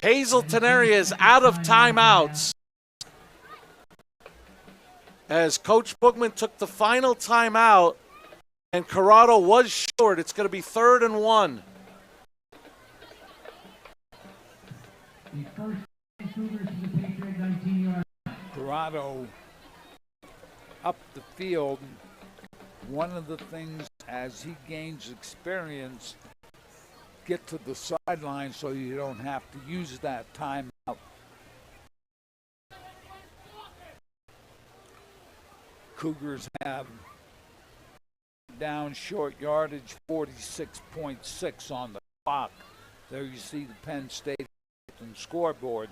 Speaker 1: Hazleton area is out of timeouts. As Coach Bookman took the final timeout, and Corrado was short. It's going to be 3rd and 1.
Speaker 2: Corrado up the field. One of the things as he gains experience, get to the sideline so you don't have to use that timeout. Cougars have down short yardage 46.6 on the clock. There you see the Penn State scoreboard.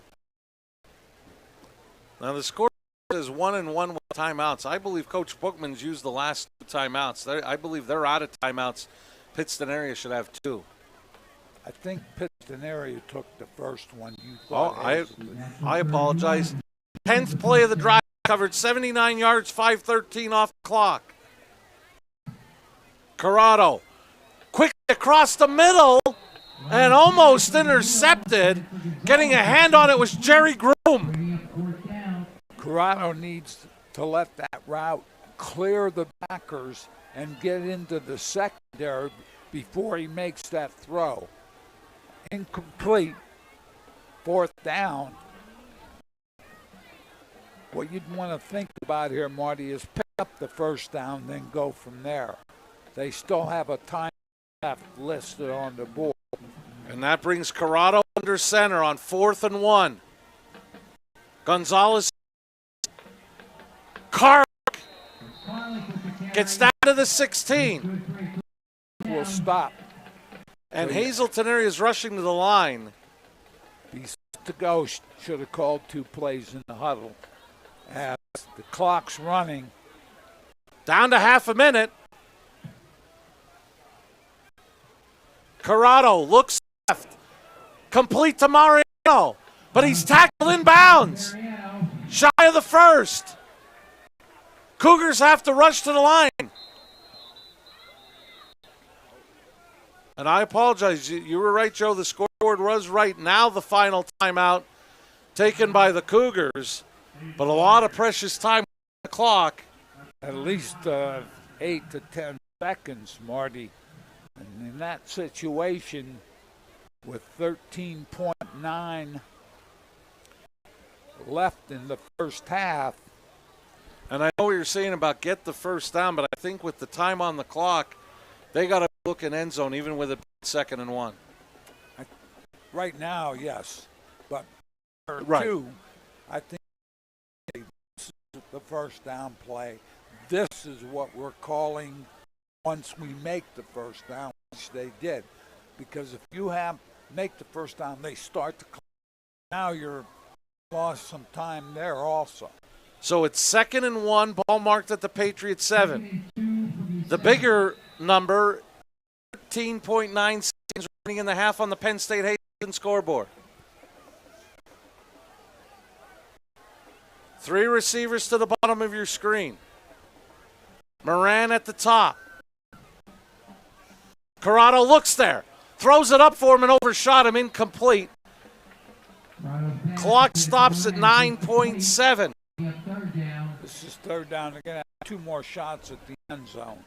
Speaker 1: Now the score is 1 and 1 with timeouts. I believe Coach Bookman's used the last 2 timeouts. I believe they're out of timeouts. Pittston area should have 2.
Speaker 2: I think Pittston area took the first one. You
Speaker 1: Oh,
Speaker 2: thought
Speaker 1: I apologize. 10th play of the drive, covered 79 yards, 5:13 off the clock. Corrado quickly across the middle and almost intercepted. Getting a hand on it was Jerry Groom.
Speaker 2: Corrado needs to let that route clear the backers and get into the secondary before he makes that throw. Incomplete. 4th down. What you'd want to think about here, Marty, is pick up the 1st down, then go from there. They still have a time left listed on the board.
Speaker 1: And that brings Corrado under center on 4th and 1. Gonzalez. Carr gets down to the 16.
Speaker 2: Will stop.
Speaker 1: And Hazleton area is rushing to the line.
Speaker 2: He's to go. Should have called 2 plays in the huddle. As the clock's running.
Speaker 1: Down to half a minute. Corrado looks left. Complete to Mariano. But he's tackled in bounds. Shy of the 1st. Cougars have to rush to the line. And I apologize. You were right, Joe. The scoreboard was right. Now the final timeout taken by the Cougars. But a lot of precious time on the clock.
Speaker 2: At least 8 to 10 seconds, Marty. And in that situation, with 13.9 left in the 1st half.
Speaker 1: And I know what you're saying about get the 1st down, but I think with the time on the clock, they got to look in end zone even with it 2nd and 1.
Speaker 2: Right now, yes. But
Speaker 1: right.
Speaker 2: 2, I think this is the 1st down play. This is what we're calling once we make the 1st down, which they did. Because if you make the 1st down, they start to clock. Now you're lost some time there also.
Speaker 1: So it's 2nd and 1, ball marked at the Patriots 7. The bigger number, 13.9 seconds remaining in the half on the Penn State Hazleton scoreboard. 3 receivers to the bottom of your screen. Moran at the top. Corrado looks there, throws it up for him and overshot him, incomplete. Clock stops at 9.7.
Speaker 2: This is 3rd down. They're going to have 2 more shots at the end zone.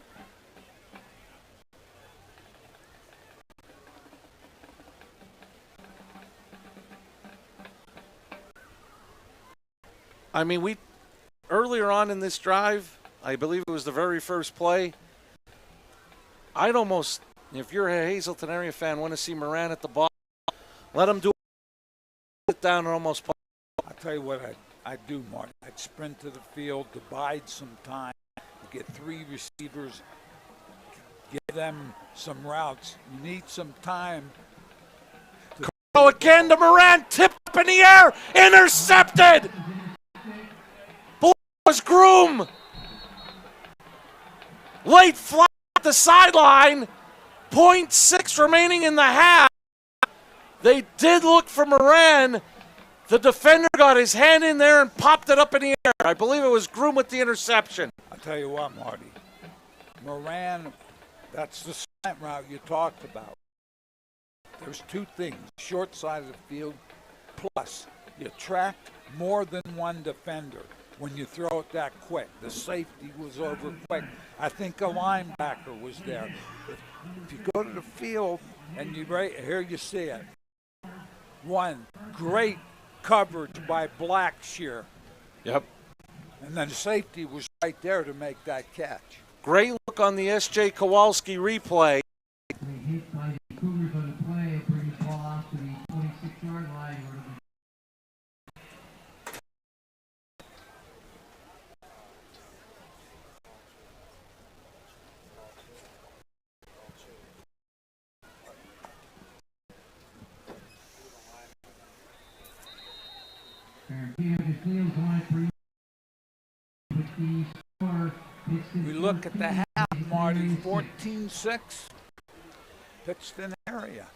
Speaker 1: I mean, earlier on in this drive, I believe it was the very first play, I'd almost, if you're a Hazleton area fan, want to see Moran at the ball. Let him do it down and almost play.
Speaker 2: I'll tell you what I'd do, Martin. I'd sprint to the field to bide some time, get 3 receivers, give them some routes. You need some time.
Speaker 1: Go again to Moran, tipped up in the air, intercepted! Boy, was Groom. Late flat at the sideline, 0.6 remaining in the half. They did look for Moran. The defender got his hand in there and popped it up in the air. I believe it was Groom with the interception.
Speaker 2: I'll tell you what, Marty. Moran, that's the slant route you talked about. There's 2 things. Short side of the field, plus you attract more than 1 defender when you throw it that quick. The safety was over quick. I think a linebacker was there. If you go to the field and here you see it. 1 great coverage by Blackshear.
Speaker 1: Yep.
Speaker 2: And then the safety was right there to make that catch.
Speaker 1: Great look on the S.J. Kowalski replay.
Speaker 10: Hit by the Cougars on the play, brings the ball out to the 26-yard line.
Speaker 2: We look at the half, Marty, 14-6, Pittston area.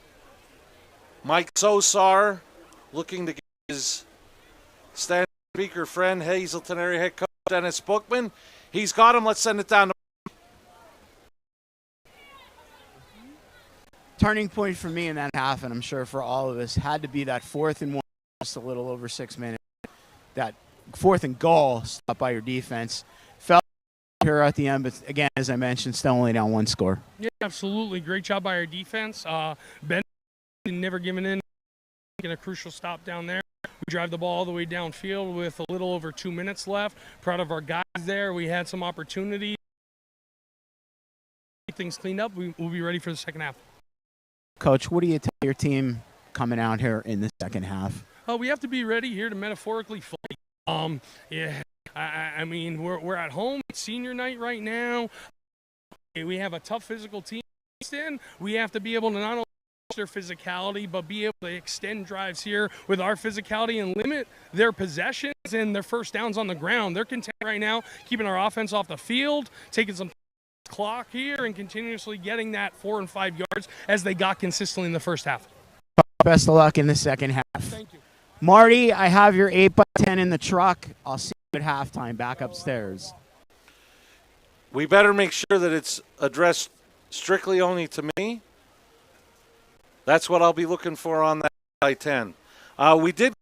Speaker 1: Mike Sosar looking to get his stand speaker friend, Hazleton area head coach Dennis Bookman. He's got him. Let's send it down to
Speaker 12: turning point for me in that half, and I'm sure for all of us, had to be that 4th and 1, just a little over 6 minutes. That 4th and goal stopped by your defense. Felt here at the end, but again, as I mentioned, still only down 1 score.
Speaker 11: Yeah, absolutely. Great job by our defense. Ben never giving in, making a crucial stop down there. We drive the ball all the way downfield with a little over 2 minutes left. Proud of our guys there. We had some opportunities. Things cleaned up. We'll be ready for the second half.
Speaker 12: Coach, what do you tell your team coming out here in the second half?
Speaker 11: We have to be ready here to metaphorically fight. Yeah, I mean, we're at home. It's senior night right now. We have a tough physical team. We have to be able to not only their physicality, but be able to extend drives here with our physicality and limit their possessions and their first downs on the ground. They're content right now keeping our offense off the field, taking some clock here, and continuously getting that 4 and 5 yards as they got consistently in the first half.
Speaker 12: Best of luck in the second half.
Speaker 11: Thank you.
Speaker 12: Marty, I have your 8x10 in the truck. I'll see you at halftime back upstairs.
Speaker 1: We better make sure that it's addressed strictly only to me. That's what I'll be looking for on that I-10. We did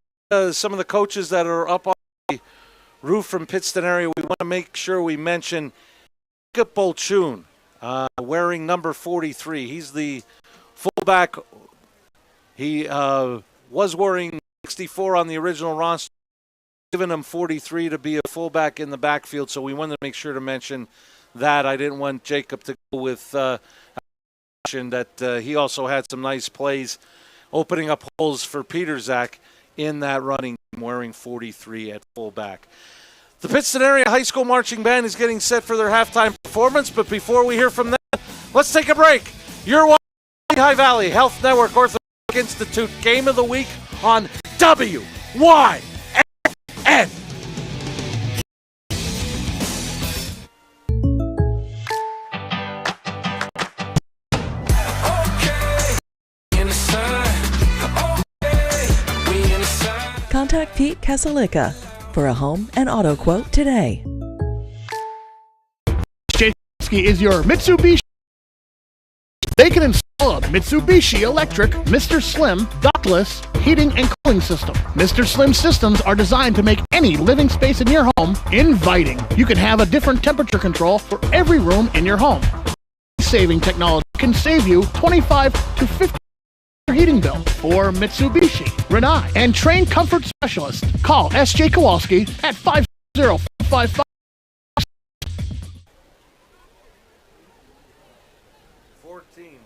Speaker 1: some of the coaches that are up on the roof from Pittston area. We want to make sure we mention Jacob Bolchun, wearing number 43. He's the fullback. He was wearing 64 on the original roster, giving him 43 to be a fullback in the backfield. So we wanted to make sure to mention that. I didn't want Jacob to go with that he also had some nice plays opening up holes for Peter Zach in that running game, wearing 43 at fullback. The Pittston Area High School Marching Band is getting set for their halftime performance, but before we hear from them, let's take a break. You're watching Lehigh Valley Health Network Orthopedic Institute Game of the Week on WYFN.
Speaker 9: Contact Pete Kasalika for a home and auto quote today.
Speaker 4: Is your Mitsubishi. They can install a Mitsubishi electric Mr. Slim ductless heating and cooling system. Mr. Slim systems are designed to make any living space in your home inviting. You can have a different temperature control for every room in your home. Saving technology can save you 25 to 50 heating bill for Mitsubishi, Renai, and trained comfort specialist. Call S.J. Kowalski at 50455.
Speaker 1: 14.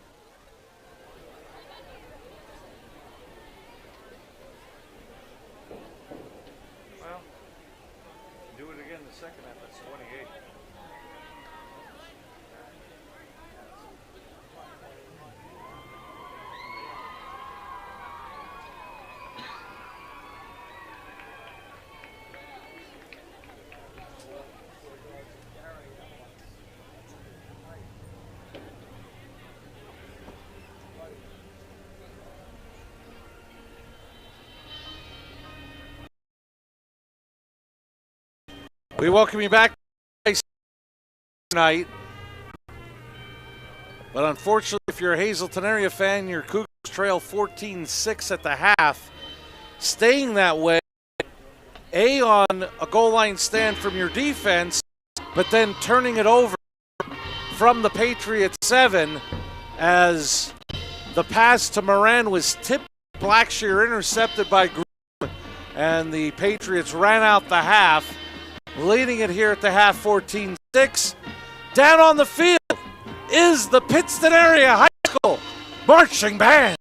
Speaker 1: Well, do it again the second half. That's 28. We welcome you back tonight. But unfortunately, if you're a Hazleton area fan, your Cougars trail 14-6 at the half. Staying that way, on a goal line stand from your defense, but then turning it over from the Patriots 7 as the pass to Moran was tipped. Blackshear intercepted by Groom, and the Patriots ran out the half. Leading it here at the half 14-6. Down on the field is the Pittston Area High School Marching Band.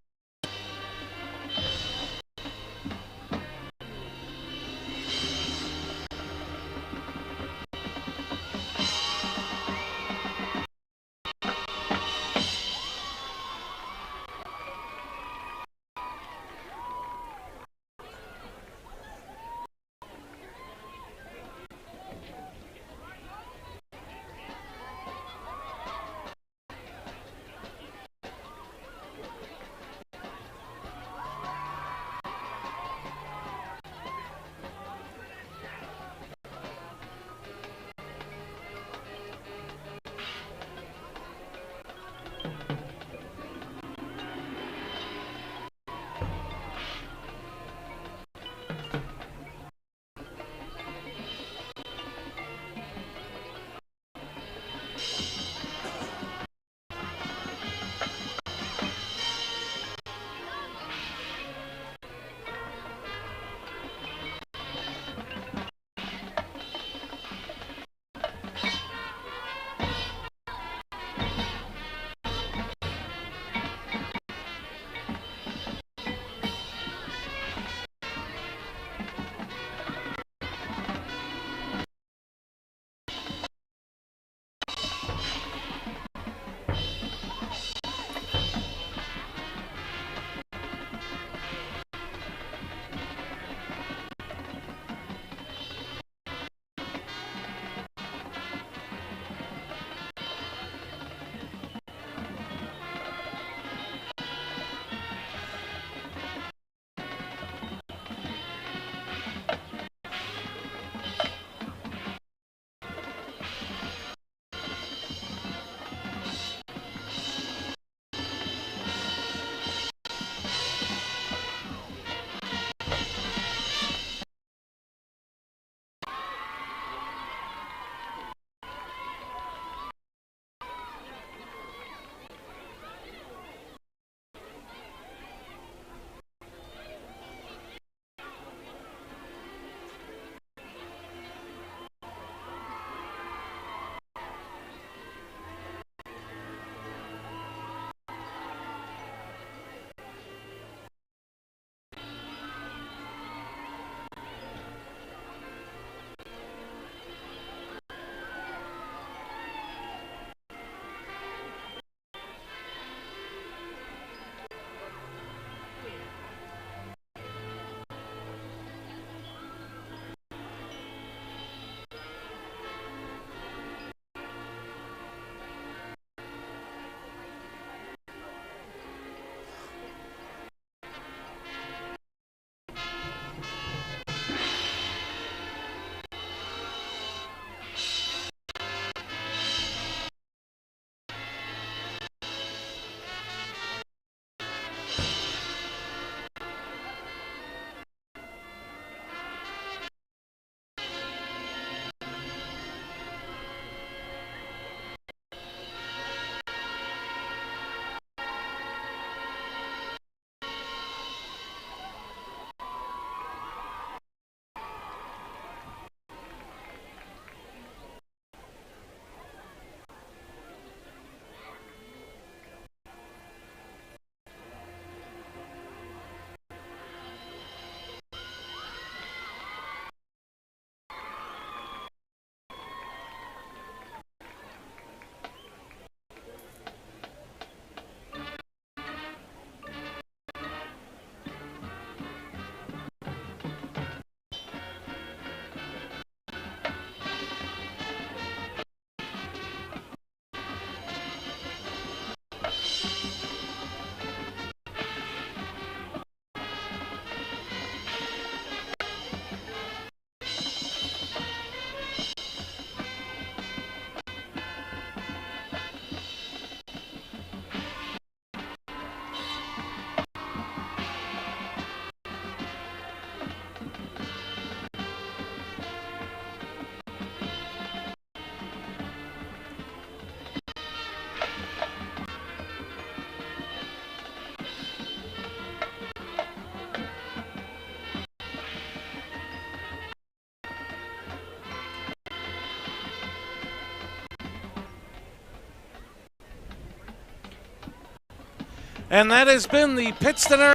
Speaker 1: And that has been the Pittston Area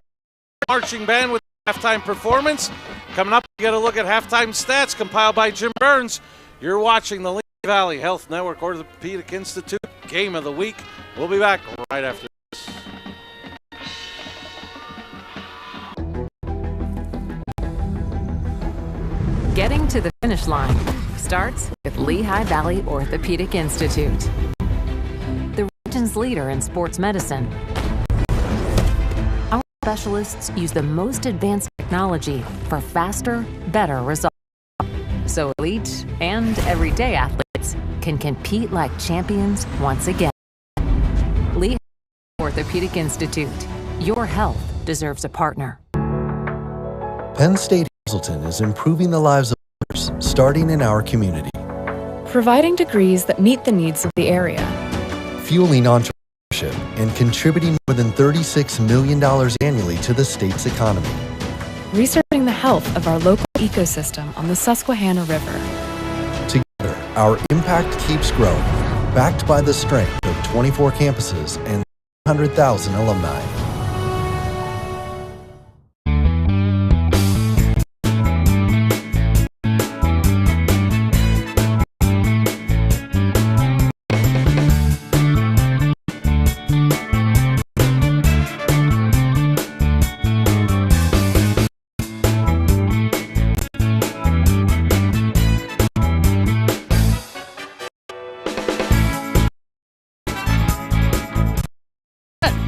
Speaker 1: Marching Band with halftime performance. Coming up, we get a look at halftime stats compiled by Jim Burns. You're watching the Lehigh Valley Health Network Orthopedic Institute Game of the Week. We'll be back right after this.
Speaker 3: Getting to the finish line starts with Lehigh Valley Orthopedic Institute, the region's leader in sports medicine. Our specialists use the most advanced technology for faster, better results, so elite and everyday athletes can compete like champions once again. Lehigh Orthopedic Institute. Your health deserves a partner.
Speaker 7: Penn State Hazleton is improving the lives of others, starting in our community.
Speaker 8: Providing degrees that meet the needs of the area.
Speaker 7: Fueling entrepreneurship and contributing more than $36 million annually to the state's economy.
Speaker 8: Researching the health of our local ecosystem on the Susquehanna River.
Speaker 7: Together, our impact keeps growing, backed by the strength of 24 campuses and 100,000 alumni.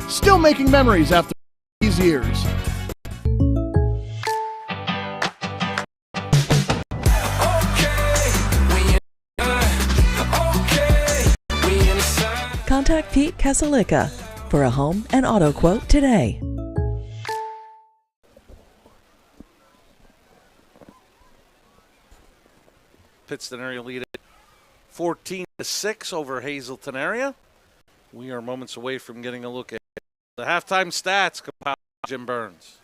Speaker 4: Still making memories after these years.
Speaker 9: Contact Pete Casalica for a home and auto quote today.
Speaker 1: Pittston area lead at 14-6 over Hazleton area. We are moments away from getting a look at the halftime stats compiled by Jim Burns.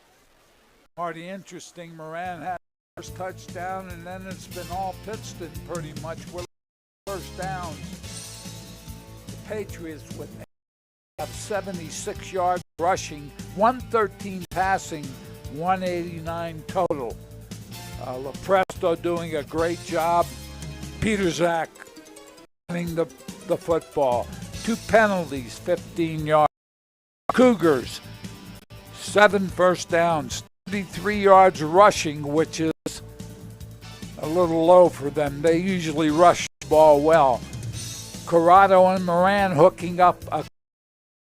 Speaker 2: Already interesting. Moran had the first touchdown, and then it's been all Pittston pretty much with first downs. The Patriots have 76 yards rushing, 113 passing, 189 total. LaPresto doing a great job. Peter Zach running the football. 2 penalties, 15 yards. Cougars, 7 first downs, 33 yards rushing, which is a little low for them. They usually rush the ball well. Corrado and Moran hooking up.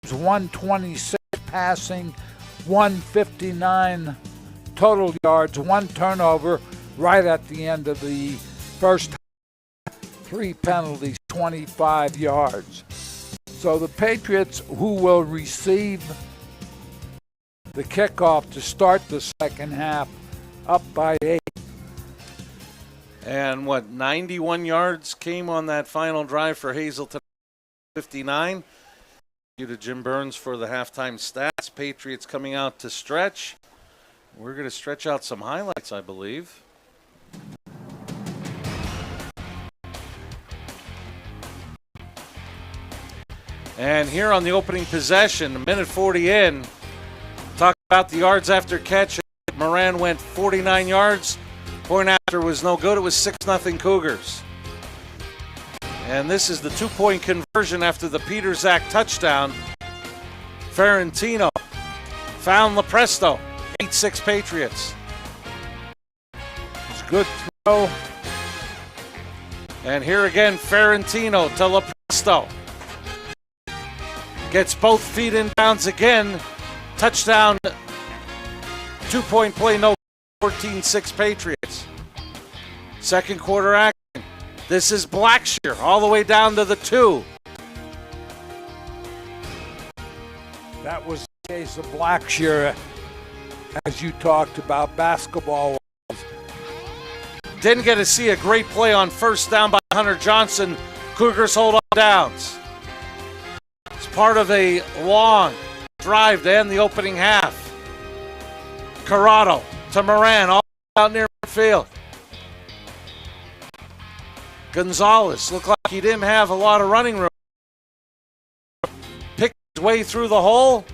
Speaker 2: 126 passing, 159 total yards, 1 turnover right at the end of the first half. 3 penalties, 25 yards. So the Patriots, who will receive the kickoff to start the second half, up by 8.
Speaker 1: And 91 yards came on that final drive for Hazleton, 59. Thank you to Jim Burns for the halftime stats. Patriots coming out to stretch. We're going to stretch out some highlights, I believe. And here on the opening possession, a minute 40 in, talk about the yards after catch. Moran went 49 yards. Point after was no good. It was 6-0 Cougars. And this is the 2-point conversion after the Peter Zach touchdown. Ferrantino found LaPresto. 8-6 Patriots.
Speaker 2: It's a good throw.
Speaker 1: And here again, Ferrantino to LaPresto. Gets both feet in bounds again. Touchdown. 2-point play, no. 14-6 Patriots. Second quarter action. This is Blackshear all the way down to the 2.
Speaker 2: That was the case of Blackshear, as you talked about basketball.
Speaker 1: Didn't get to see a great play on first down by Hunter Johnson. Cougars hold on downs. It's part of a long drive to end the opening half. Corrado to Moran, all out near midfield. Gonzalez looked like he didn't have a lot of running room. Picked his way through the hole,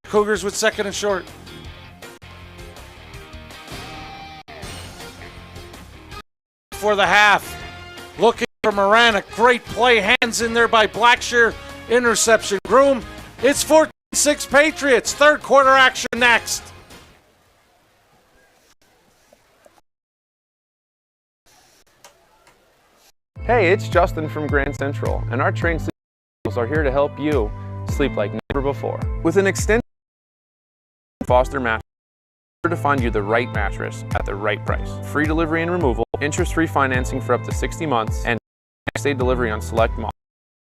Speaker 1: Cougars with second and short. For the half. Looking for Moran. A great play. Hands in there by Blackshear. Interception. Groom. It's 14-6 Patriots. Third quarter action next.
Speaker 5: Hey, it's Justin from Grand Central, and our trained sleep professionals are here to help you sleep like never before. With an extended Foster mattress, we're sure to find you the right mattress at the right price. Free delivery and removal, interest-free financing for up to 60 months, and next-day delivery on select models.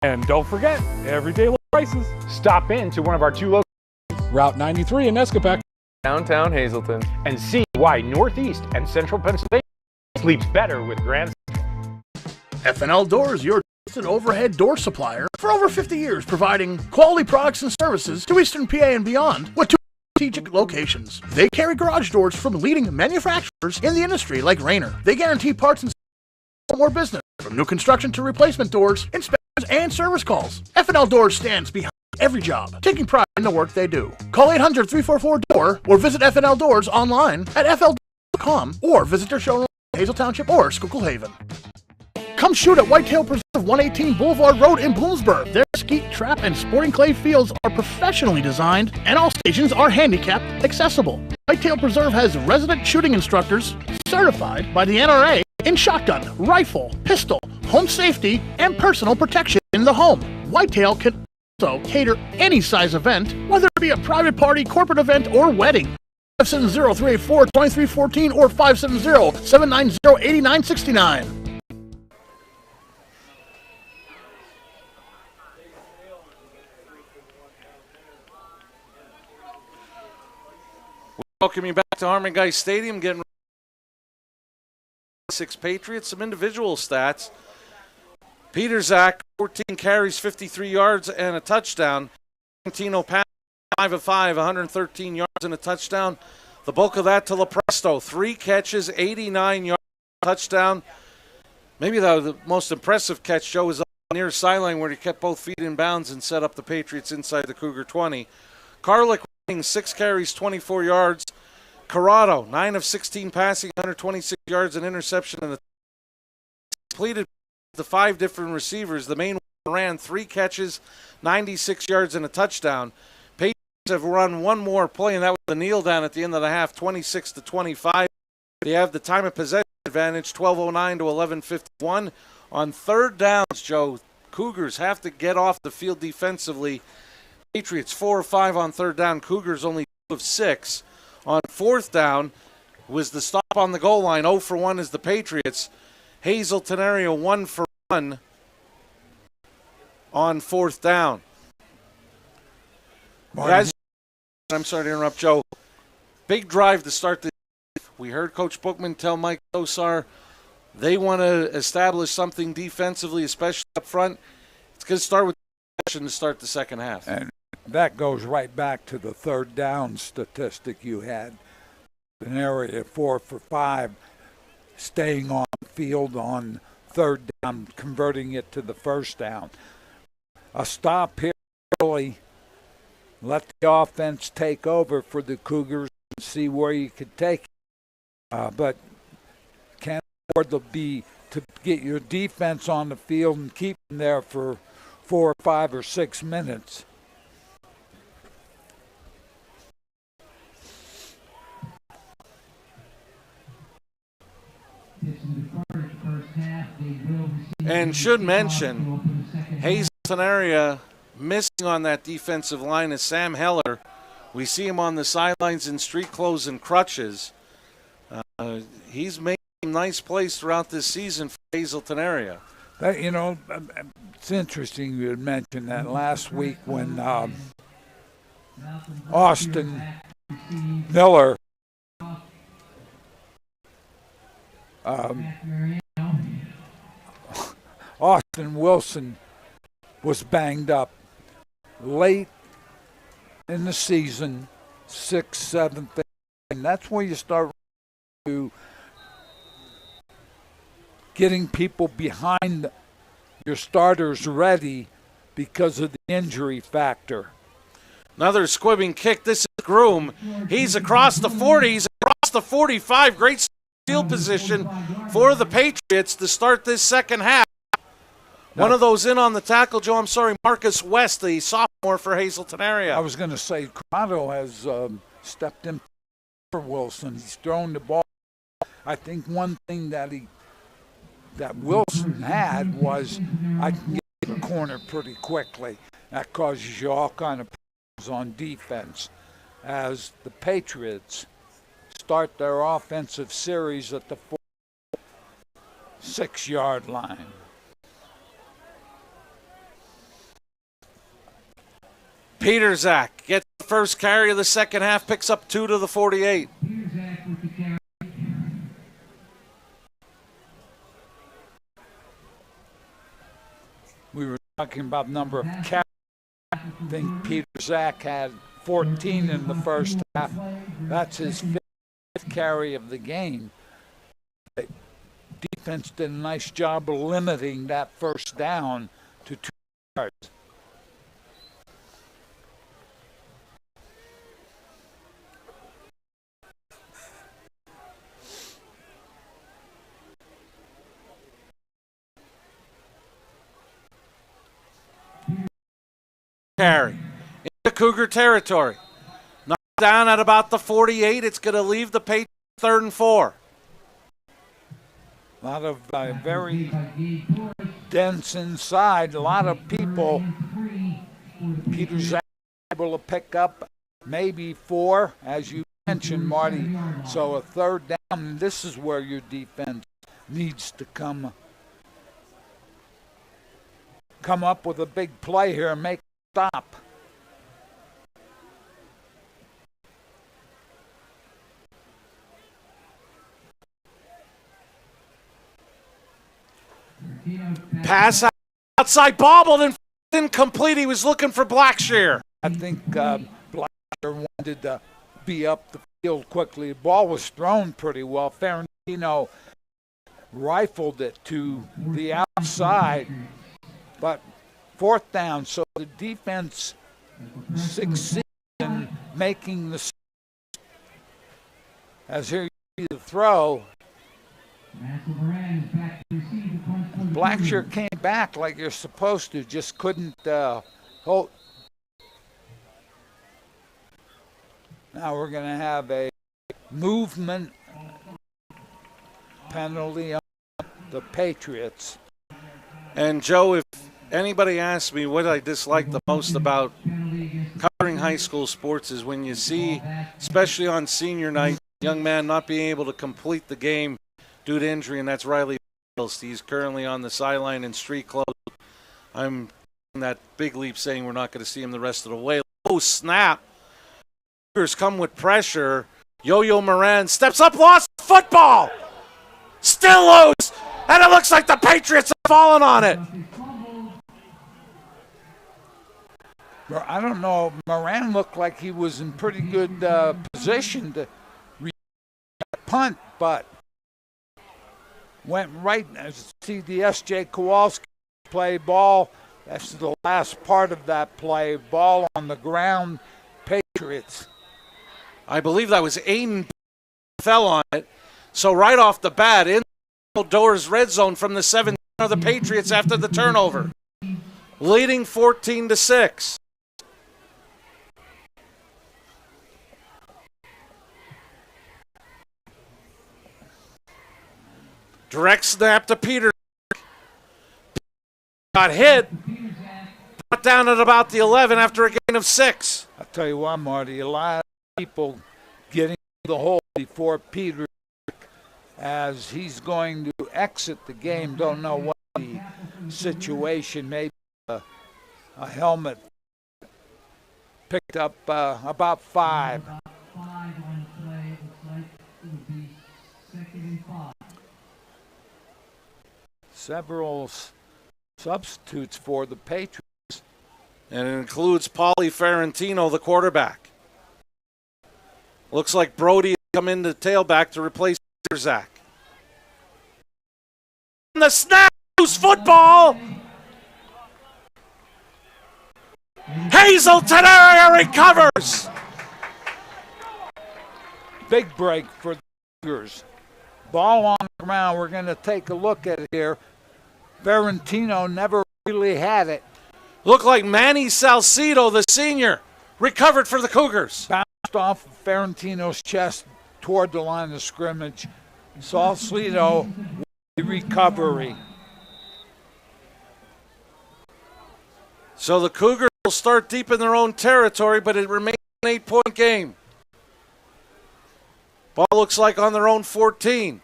Speaker 6: And don't forget, everyday low prices. Stop in to one of our 2 locations, Route 93 in Escapec,
Speaker 5: Downtown Hazleton,
Speaker 6: and see why Northeast and Central Pennsylvania sleeps better with Grand Central.
Speaker 4: FNL Doors, your trusted overhead door supplier for over 50 years, providing quality products and services to Eastern PA and beyond with 2 strategic locations. They carry garage doors from leading manufacturers in the industry like Rayner. They guarantee parts and more business from new construction to replacement doors, inspections, and service calls. FNL Doors stands behind every job, taking pride in the work they do. Call 800-344-DOOR or visit FNL Doors online at fl.com or visit their showroom in Hazel Township or Schuylkill Haven. Come shoot at Whitetail Preserve 118 Boulevard Road in Bloomsburg. Their skeet, trap, and sporting clay fields are professionally designed, and all stations are handicap accessible. Whitetail Preserve has resident shooting instructors certified by the NRA in shotgun, rifle, pistol, home safety, and personal protection in the home. Whitetail can also cater any size event, whether it be a private party, corporate event, or wedding. 570-384-2314 or 570-790-8969.
Speaker 1: Welcome you back to Harmon Guy Stadium. Getting 6 Patriots. Some individual stats. Peter Zach, 14 carries, 53 yards, and a touchdown. Tino Pat, 5 of 5, 113 yards and a touchdown. The bulk of that to LaPresto. 3 catches, 89 yards, touchdown. Maybe the most impressive catch, Joe, was on the near sideline where he kept both feet in bounds and set up the Patriots inside the Cougar 20. Karlik, 6 carries, 24 yards. Corrado, 9 of 16 passing, 126 yards, and interception. And completed the 5 different receivers. The main one ran 3 catches, 96 yards, and a touchdown. Patriots have run one more play, and that was the kneel down at the end of the half, 26-25. They have the time of possession advantage, 12:09 to 11:51. On third downs, Joe, Cougars have to get off the field defensively. Patriots 4 of 5 on third down. Cougars only 2 of 6. On fourth down was the stop on the goal line. 0 for 1 is the Patriots. Hazleton area 1 for 1 on fourth down. I'm sorry to interrupt, Joe. Big drive to start the. We heard Coach Bookman tell Mike Osar they want to establish something defensively, especially up front. It's going to start with to start the second half.
Speaker 2: And that goes right back to the third down statistic you had. An area 4 for 5, staying on the field on third down, converting it to the first down. A stop here early, let the offense take over for the Cougars and see where you could take it. But can't afford to get your defense on the field and keep them there for 4 or 5 or 6 minutes.
Speaker 1: And should mention, Hazleton area missing on that defensive line is Sam Heller. We see him on the sidelines in street clothes and crutches. He's made nice plays throughout this season for Hazleton area.
Speaker 2: It's interesting you had mentioned that last week when Austin Miller Austin Wilson was banged up late in the season, 6th, 7th, and that's when you start to getting people behind your starters ready because of the injury factor.
Speaker 1: Another squibbing kick. This is Groom. He's across the 40. He's across the 45. Great field position for the Patriots to start this second half. One of those in on the tackle, Joe. I'm sorry, Marcus West, the sophomore for Hazleton area.
Speaker 2: I was going to say, Corrado has stepped in for Wilson. He's thrown the ball. I think one thing that Wilson had was I can get to the corner pretty quickly. That causes you all kind of problems on defense. As the Patriots start their offensive series at the 6-yard line.
Speaker 1: Peterzak gets the first carry of the second half, picks up 2 to the 48.
Speaker 2: We were talking about number of carries. I think Peterzak had 14 in the first half. That's his 5th carry of the game. The defense did a nice job of limiting that first down to 2 yards.
Speaker 1: Carry into Cougar territory. Knocked down at about the 48. It's going to leave the Patriots 3rd and 4.
Speaker 2: A lot of very dense inside. A lot of people. Peter's able to pick up maybe 4, as you mentioned, Marty. So a 3rd down. This is where your defense needs to come up with a big play here and make stop.
Speaker 1: Pass outside, bobbled and incomplete. He was looking for Blackshear.
Speaker 2: I think Blackshear wanted to be up the field quickly. The ball was thrown pretty well. Ferrantino rifled it to the outside, but 4th down, so the defense succeeded in making the. As here you see the throw. Blackshear came back like you're supposed to, just couldn't hold. Now we're going to have a movement penalty on the Patriots.
Speaker 1: And Joe, if anybody asks me what I dislike the most about covering high school sports is when you see, especially on senior night, a young man not being able to complete the game due to injury, and that's Riley Fields. He's currently on the sideline in street clothes. I'm in that big leap saying we're not going to see him the rest of the way. Oh, snap. Cougars come with pressure. Yo-Yo Moran steps up, lost football. Still loose. And it looks like the Patriots have fallen on it.
Speaker 2: I don't know. Moran looked like he was in pretty good position to punt, but went right. See the S.J. Kowalski play ball. That's the last part of that play. Ball on the ground. Patriots.
Speaker 1: I believe that was Aiden fell on it. So right off the bat, in the doors red zone from the 7 of the Patriots after the turnover. Leading 14-6. Direct snap to Peter. Got hit. Brought down at about the 11 after a gain of 6.
Speaker 2: I'll tell you what, Marty, a lot of people getting the hole before Peter as he's going to exit the game. Don't know what the situation, maybe a helmet picked up about 5. Several substitutes for the Patriots.
Speaker 1: And it includes Paulie Ferrantino, the quarterback. Looks like Brody has come in the tailback to replace Zach. And the snap, loose football. Hazleton area recovers.
Speaker 2: Big break for the Cougars. Ball on the ground. We're going to take a look at it here. Ferrantino never really had it.
Speaker 1: Looked like Manny Salcido, the senior, recovered for the Cougars.
Speaker 2: Bounced off of Ferrantino's chest toward the line of scrimmage. Salcido with the recovery.
Speaker 1: So the Cougars will start deep in their own territory, but it remains an 8-point game. Ball looks like on their own 14.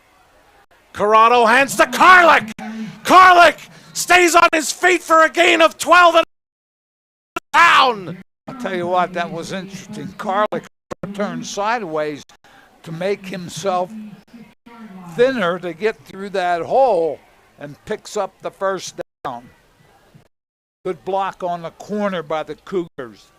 Speaker 1: Corrado hands to Karlik. Karlik stays on his feet for a gain of 12 and down.
Speaker 2: I'll tell you what, that was interesting. Karlik turned sideways to make himself thinner to get through that hole and picks up the first down. Good block on the corner by the Cougars.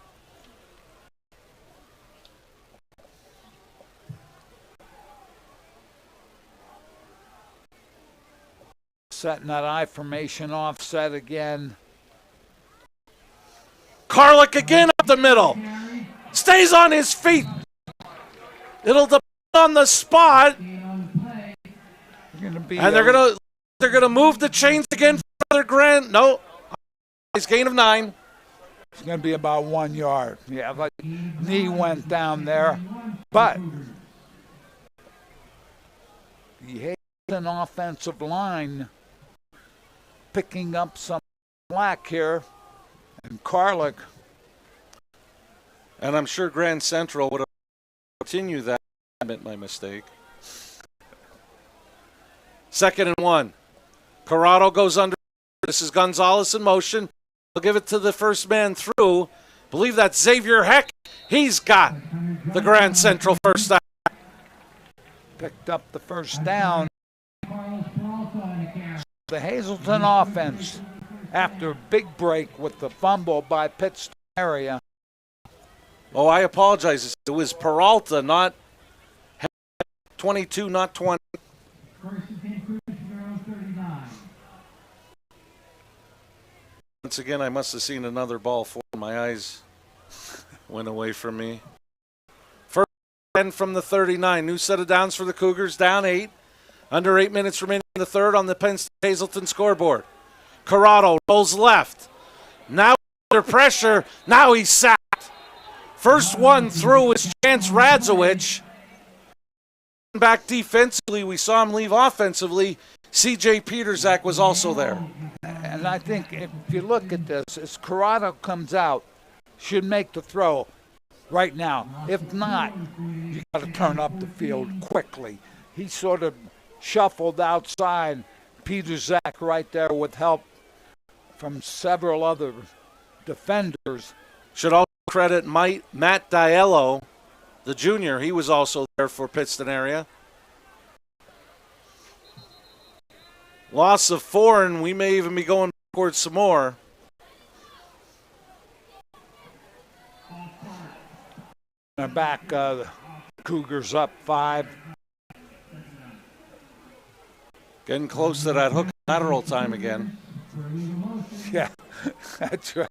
Speaker 2: Setting that I formation offset again.
Speaker 1: Karlik again up the middle. Stays on his feet. It'll depend on the spot. And they're gonna move the chains again for another grand. No. Gain of 9.
Speaker 2: It's going to be about 1 yard. Yeah, but knee went down there. But the Hazleton offensive line picking up some slack here. And Karlik.
Speaker 1: And I'm sure Grand Central would have continued that. I admit my mistake. 2nd and 1. Corrado goes under. This is Gonzalez in motion. He'll give it to the first man through. Believe that's Xavier Heck. He's got the Grand Central first down.
Speaker 2: Picked up the first down. The Hazleton offense, after a big break with the fumble by Pittston area.
Speaker 1: Oh, I apologize. It was Peralta, not 22, not 20. Once again, I must have seen another ball fall. My eyes went away from me. First 10 from the 39. New set of downs for the Cougars, down 8. Under 8 minutes remaining in the third on the Penn State Hazleton scoreboard. Corrado rolls left. Now under pressure. Now he's sacked. First one through is Chance Radzowicz. Back defensively, we saw him leave offensively. C.J. Peterzak was also there.
Speaker 2: And I think if you look at this, as Corrado comes out, should make the throw right now. If not, you got to turn up the field quickly. He sort of shuffled outside. Peterzak right there with help from several other defenders.
Speaker 1: Should also credit Matt Diallo, the junior. He was also there for Pittston area. Loss of 4, and we may even be going backwards some more.
Speaker 2: They're back, Cougars up 5.
Speaker 1: Getting close to that hook lateral time again.
Speaker 2: Yeah, that's right.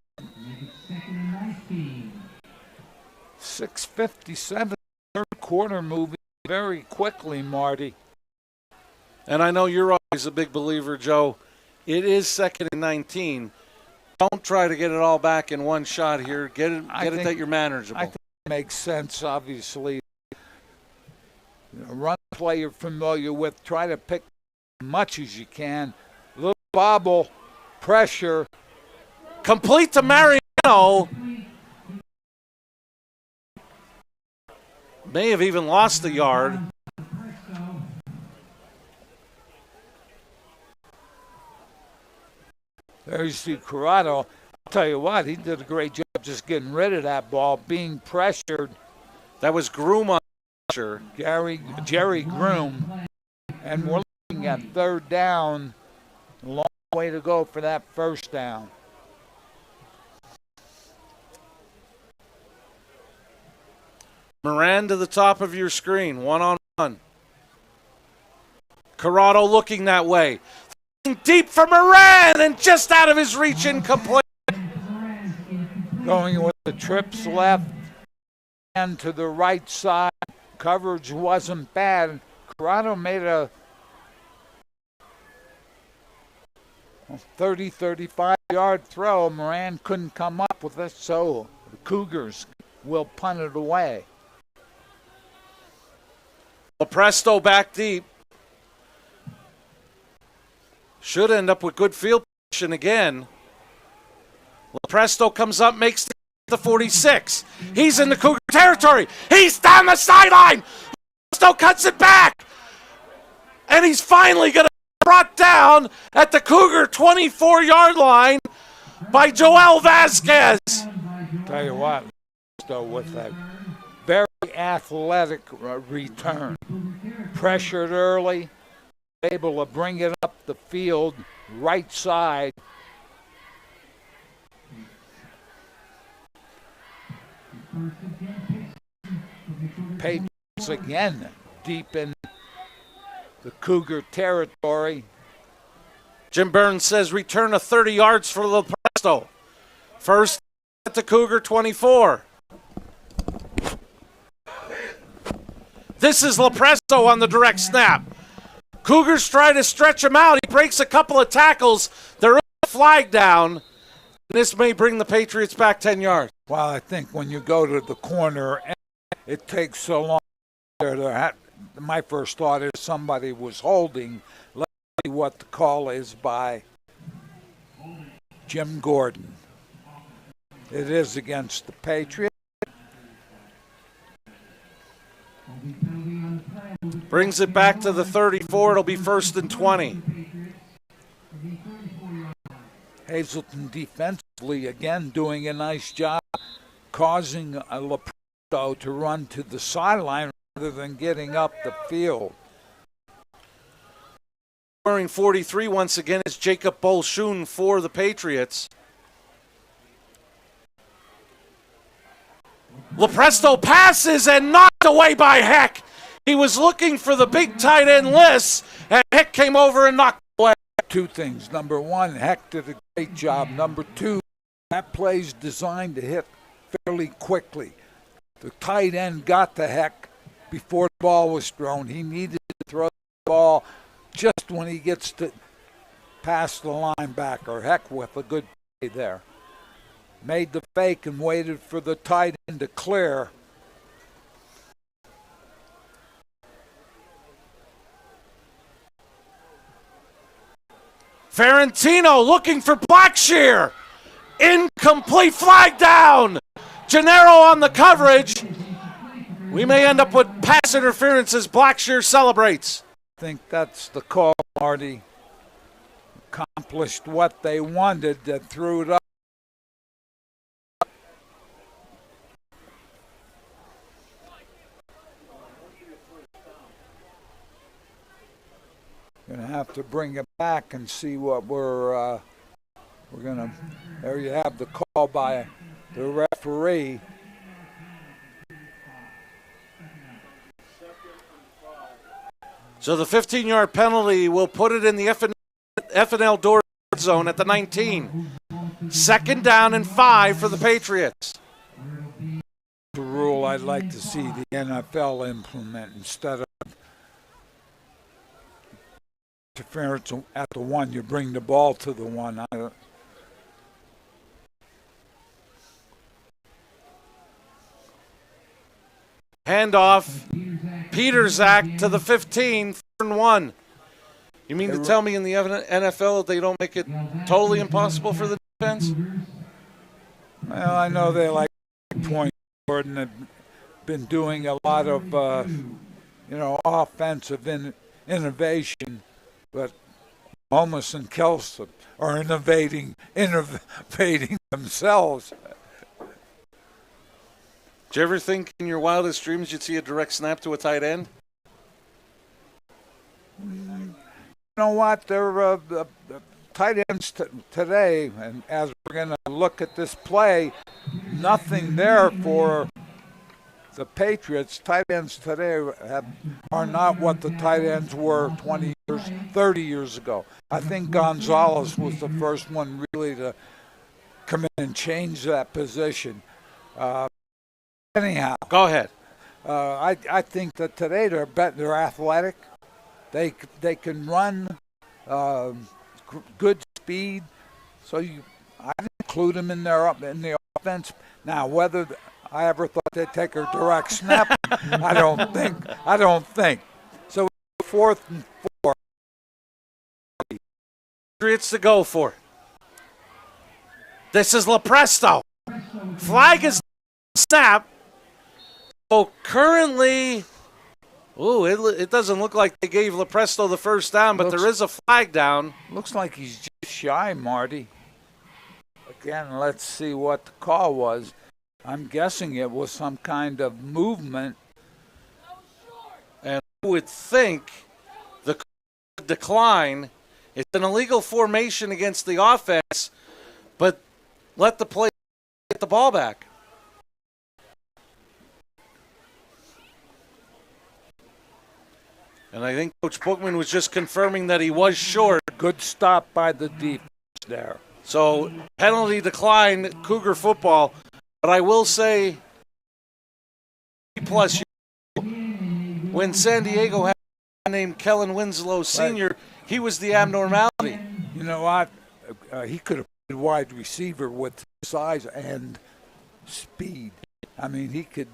Speaker 2: 6:57, third quarter moving very quickly, Marty.
Speaker 1: And I know you're always a big believer, Joe. It is 2nd and 19. Don't try to get it all back in one shot here. Get it that you're manageable.
Speaker 2: I think it makes sense, obviously. Run play you're familiar with. Try to pick as much as you can. A little bobble, pressure.
Speaker 1: Complete to Mariano. May have even lost the yard.
Speaker 2: There's the Corrado. I'll tell you what, he did a great job just getting rid of that ball, being pressured.
Speaker 1: That was Groom on pressure.
Speaker 2: Jerry Groom. And we're looking at third down. A long way to go for that first down.
Speaker 1: Moran to the top of your screen, one-on-one. Corrado looking that way. Deep for Moran and just out of his reach, incomplete.
Speaker 2: Going with the trips left and to the right side. Coverage wasn't bad. Corrado made a 30, 35-yard throw. Moran couldn't come up with it, so the Cougars will punt it away.
Speaker 1: Presto back deep. Should end up with good field position again. Presto comes up, makes the 46. He's in the Cougar territory. He's down the sideline. Presto cuts it back. And he's finally going to be brought down at the Cougar 24-yard line by Joel Vasquez.
Speaker 2: Tell you what, Presto with that very athletic return. Pressured early, able to bring it up the field, right side. Patriots again deep in the Cougar territory.
Speaker 1: Jim Burns says return of 30 yards for Presto. First at the Cougar 24. This is Presto on the direct snap. Cougars try to stretch him out. He breaks a couple of tackles. There is a flag down. This may bring the Patriots back 10 yards.
Speaker 2: Well, I think when you go to the corner, it takes so long. My first thought is somebody was holding. Let's see what the call is by Jim Gordon. It is against the Patriots.
Speaker 1: Brings it back to the 34. It'll be 1st and 20.
Speaker 2: Hazleton defensively again doing a nice job causing Presto to run to the sideline rather than getting up the field.
Speaker 1: Wearing 43 once again is Jacob Bolshun for the Patriots. Presto passes and knocked away by Heck. He was looking for the big tight end Liss, and Heck came over and knocked away.
Speaker 2: Two things. Number one, Heck did a great job. Number two, that play's designed to hit fairly quickly. The tight end got to Heck before the ball was thrown. He needed to throw the ball just when he gets to past the linebacker. Heck with a good play there. Made the fake and waited for the tight end to clear.
Speaker 1: Ferrantino looking for Blackshear. Incomplete, flag down. Gennaro on the coverage. We may end up with pass interference as Blackshear celebrates.
Speaker 2: I think that's the call, Marty. Accomplished what they wanted, that threw it up. Going to have to bring it back and see what we're going to. There you have the call by the referee.
Speaker 1: So the 15-yard penalty will put it in the FNL door zone at the 19. 2nd down and 5 for the Patriots.
Speaker 2: The rule I'd like to see the NFL implement instead of interference at the 1, you bring the ball to the 1.
Speaker 1: Handoff, Peterzak to the 15, 3rd and 1. You mean to tell me in the NFL they don't make it totally impossible for the defense?
Speaker 2: Well, I know they like point Gordon have been doing a lot of offensive innovation. But Holmes and Kelso are innovating themselves.
Speaker 1: Did you ever think in your wildest dreams you'd see a direct snap to a tight end?
Speaker 2: You know what? They're tight ends today, and as we're going to look at this play, nothing there for the Patriots. Tight ends today are not what the tight ends were 20 years, 30 years ago. I think Gonzalez was the first one really to come in and change that position. Anyhow,
Speaker 1: Go ahead.
Speaker 2: I think that today they're athletic. They can run, good speed. So I'd include them in the offense. Now, whether I ever thought they'd take a direct snap, I don't think. So 4th and 4.
Speaker 1: Patriots to go for it. This is LaPresto. Flag is snap. So currently, it doesn't look like they gave LaPresto the first down, but there is a flag down.
Speaker 2: Looks like he's just shy, Marty. Again, let's see what the call was. I'm guessing it was some kind of movement.
Speaker 1: And I would think the decline. It's an illegal formation against the offense, but let the player get the ball back. And I think Coach Bookman was just confirming that he was short.
Speaker 2: Good stop by the defense there.
Speaker 1: So penalty decline, Cougar football. But I will say, plus when San Diego had a man named Kellen Winslow Sr., he was the abnormality.
Speaker 2: You know what? He could have played wide receiver with size and speed. I mean, he could.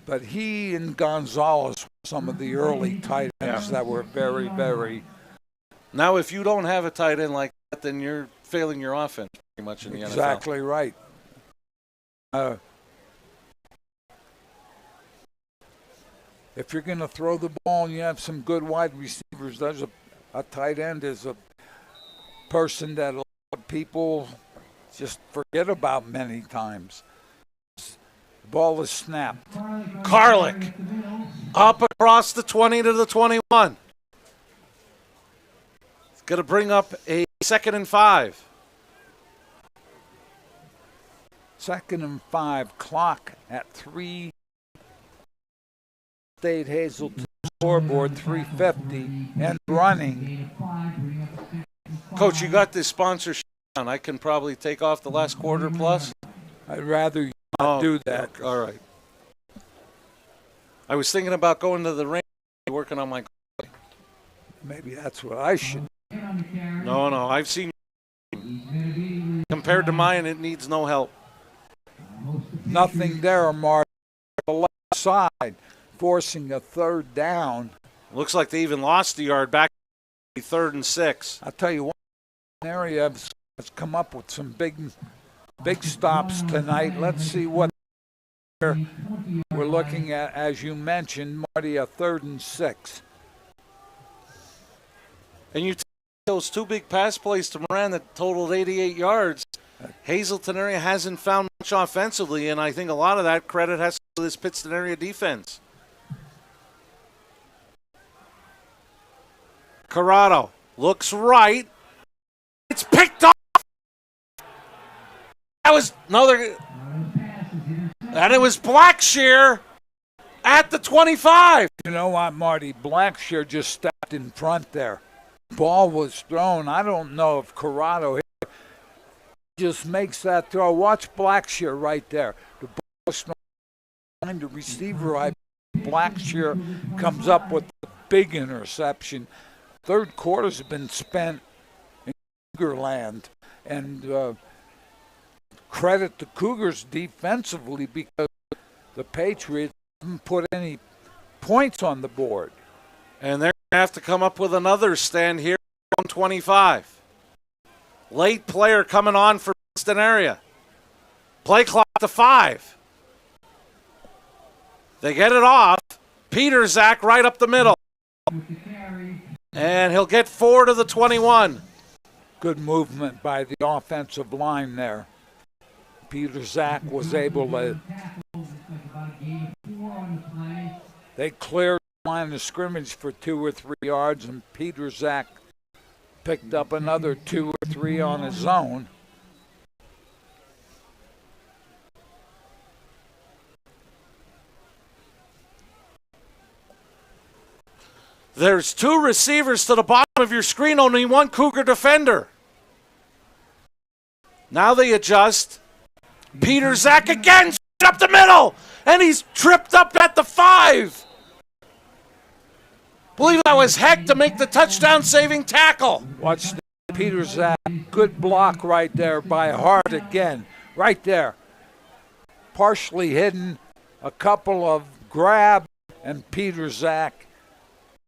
Speaker 2: But he and Gonzalez were some of the early tight ends that were very, very.
Speaker 1: Now, if you don't have a tight end like that, then you're failing your offense pretty much in the NFL.
Speaker 2: Exactly right. If you're going to throw the ball and you have some good wide receivers, there's a tight end is a person that a lot of people just forget about many times. The ball is snapped.
Speaker 1: Karlik up across the 20 to the 21. It's going to bring up a 2nd and 5.
Speaker 2: 2nd and 5, clock at 3. State Hazleton scoreboard 350 and running.
Speaker 1: Coach, you got this sponsorship on. I can probably take off the last quarter plus.
Speaker 2: I'd rather you not do that.
Speaker 1: All right. I was thinking about going to the range, working on my.
Speaker 2: Maybe that's what I should.
Speaker 1: No, I've seen. Compared to mine, it needs no help.
Speaker 2: Nothing there, Mark. The left side, forcing a 3rd down.
Speaker 1: Looks like they even lost a yard back. 3rd and 6.
Speaker 2: I'll tell you what, area has come up with some big stops tonight. Let's see what we're looking at. As you mentioned, Marty, a 3rd and 6.
Speaker 1: And you take those 2 big pass plays to Moran that totaled 88 yards. Hazleton area hasn't found much offensively, and I think a lot of that credit has to do with this Pittston area defense. Corrado looks right. It's picked off. That was another. And it was Blackshear at the 25.
Speaker 2: You know what, Marty? Blackshear just stepped in front there. Ball was thrown. I don't know if Corrado just makes that throw. Watch Blackshear right there. The ball was thrown behind the receiver. Blackshear comes up with a big interception. 3rd quarters have been spent in Cougar land. And credit the Cougars defensively because the Patriots haven't put any points on the board.
Speaker 1: And they're going to have to come up with another stand here on 25. Late player coming on for Pittston area. Play clock to 5. They get it off. Peter Zach right up the middle. And he'll get 4 to the 21.
Speaker 2: Good movement by the offensive line there. Peter Zach was able to. They cleared the line of scrimmage for 2 or 3 yards, and Peter Zach picked up another 2 or 3 on his own.
Speaker 1: There's 2 receivers to the bottom of your screen, only 1 Cougar defender. Now they adjust. Peter Zach again up the middle, and he's tripped up at the 5. Believe that was Heck to make the touchdown-saving tackle.
Speaker 2: Watch Peter Zach. Good block right there by Hart again. Right there. Partially hidden. A couple of grabs, and Peter Zach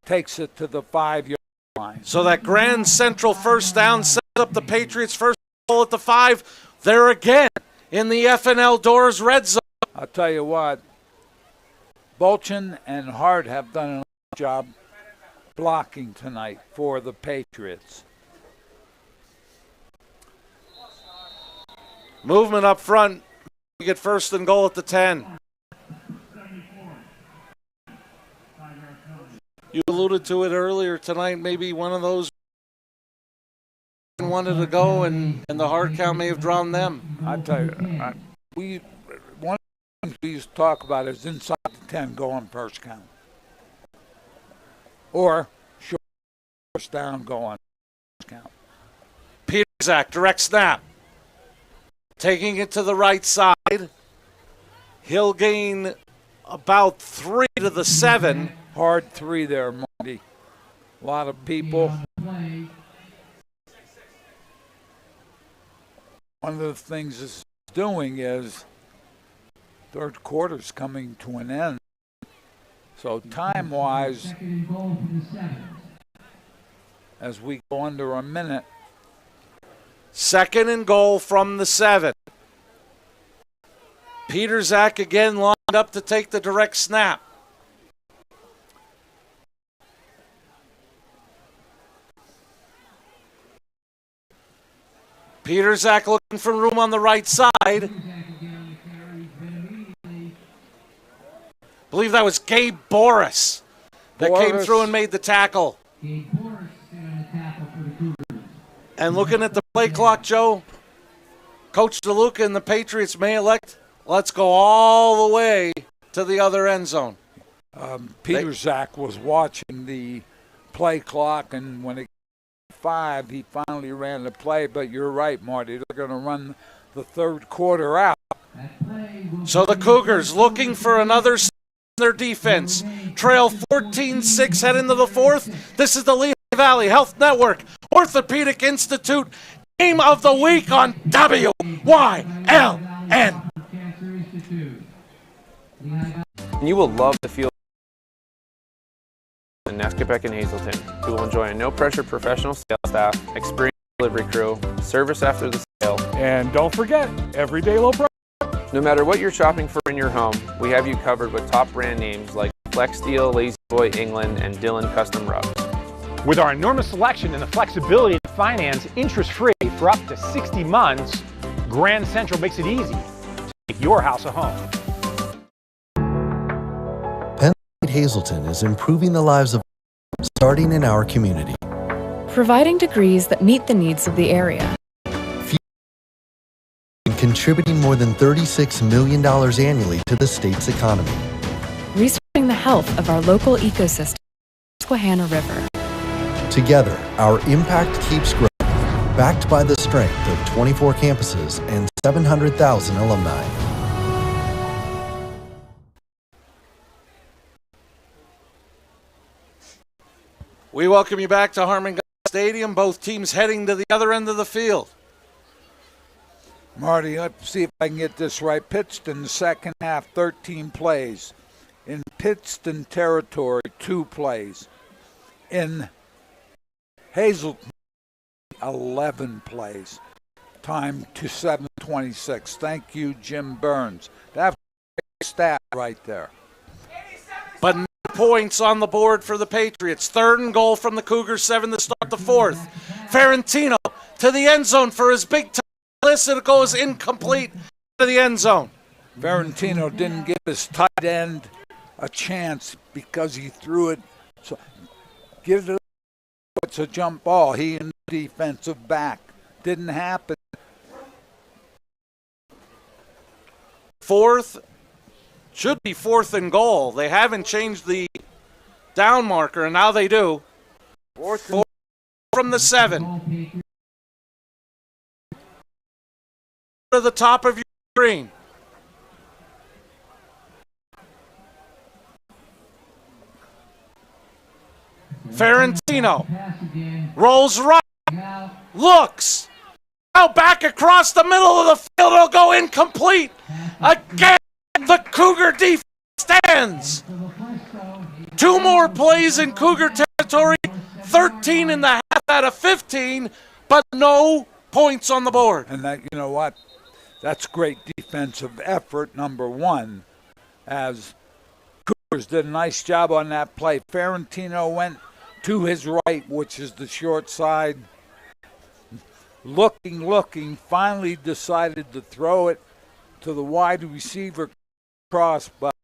Speaker 2: takes it to the 5-yard line.
Speaker 1: So that Grand Central first down sets up the Patriots' first goal at the 5. They're again in the FNL Doors red zone.
Speaker 2: I'll tell you what, Bolchin and Hart have done a nice job blocking tonight for the Patriots.
Speaker 1: Movement up front. We get first and goal at the 10. You alluded to it earlier tonight, maybe one of those wanted to go and the hard count may have drawn them.
Speaker 2: I tell you, one of the things we used to talk about is inside the 10 going first count. Or short first down going first count.
Speaker 1: Peter Zach, direct snap. Taking it to the right side. He'll gain about 3 to the 7.
Speaker 2: Hard 3 there, Marty. A lot of people. One of the things it's doing is third quarter's coming to an end. So time-wise, as we go under a minute.
Speaker 1: Second and goal from the 7. Peter Zach again lined up to take the direct snap. Peter Zach looking for room on the right side. Believe that was Gabe Boris that came through and made the tackle. And looking at the play clock, Joe, Coach DeLuca and the Patriots may elect, let's go all the way to the other end zone.
Speaker 2: Peter Zach was watching the play clock, and when it 5, he finally ran the play, but you're right, Marty. They're going to run the third quarter out.
Speaker 1: So the Cougars looking for another in their defense. Trail 14-6 head into the 4th. This is the Lehigh Valley Health Network Orthopedic Institute Game of the Week on WYLN.
Speaker 5: You will love the feel in Nesquebec and Hazleton. You will enjoy a no-pressure professional sales staff, experienced delivery crew, service after the sale,
Speaker 6: and don't forget, everyday low price.
Speaker 5: No matter what you're shopping for in your home, we have you covered with top brand names like Flex Steel, Lazy Boy England, and Dillon Custom Rugs.
Speaker 6: With our enormous selection and the flexibility to finance interest-free for up to 60 months, Grand Central makes it easy to make your house a home.
Speaker 7: Hazleton is improving the lives of starting in our community.
Speaker 8: Providing degrees that meet the needs of the area.
Speaker 7: Contributing more than $36 million annually to the state's economy.
Speaker 8: Researching the health of our local ecosystem, Susquehanna River.
Speaker 7: Together, our impact keeps growing, backed by the strength of 24 campuses and 700,000 alumni.
Speaker 1: We welcome you back to Harmon Stadium. Both teams heading to the other end of the field.
Speaker 2: Marty, let's see if I can get this right. Pittston, the second half, 13 plays. In Pittston territory, 2 plays. In Hazleton, 11 plays. Time to 7:26. Thank you, Jim Burns. That's a stat right there.
Speaker 1: But no points on the board for the Patriots. Third and goal from the Cougars, 7 to start the 4th. Ferrantino to the end zone for his big time. It goes incomplete to the end zone.
Speaker 2: Ferrantino didn't give his tight end a chance because he threw it. So give it. It's a jump ball. He and the defensive back. Didn't happen.
Speaker 1: 4th. Should be 4th and goal. They haven't changed the down marker, and now they do. 4th from the 7. to the top of your screen. Ferentino rolls right, looks, now back across the middle of the field. It'll go incomplete. Again, the Cougar defense stands. 2 more plays in Cougar territory, 13 in the half out of 15, but no points on the board.
Speaker 2: And that, you know what? That's great defensive effort, number one, as Cougars did a nice job on that play. Ferentino went to his right, which is the short side. Looking, finally decided to throw it to the wide receiver cross, but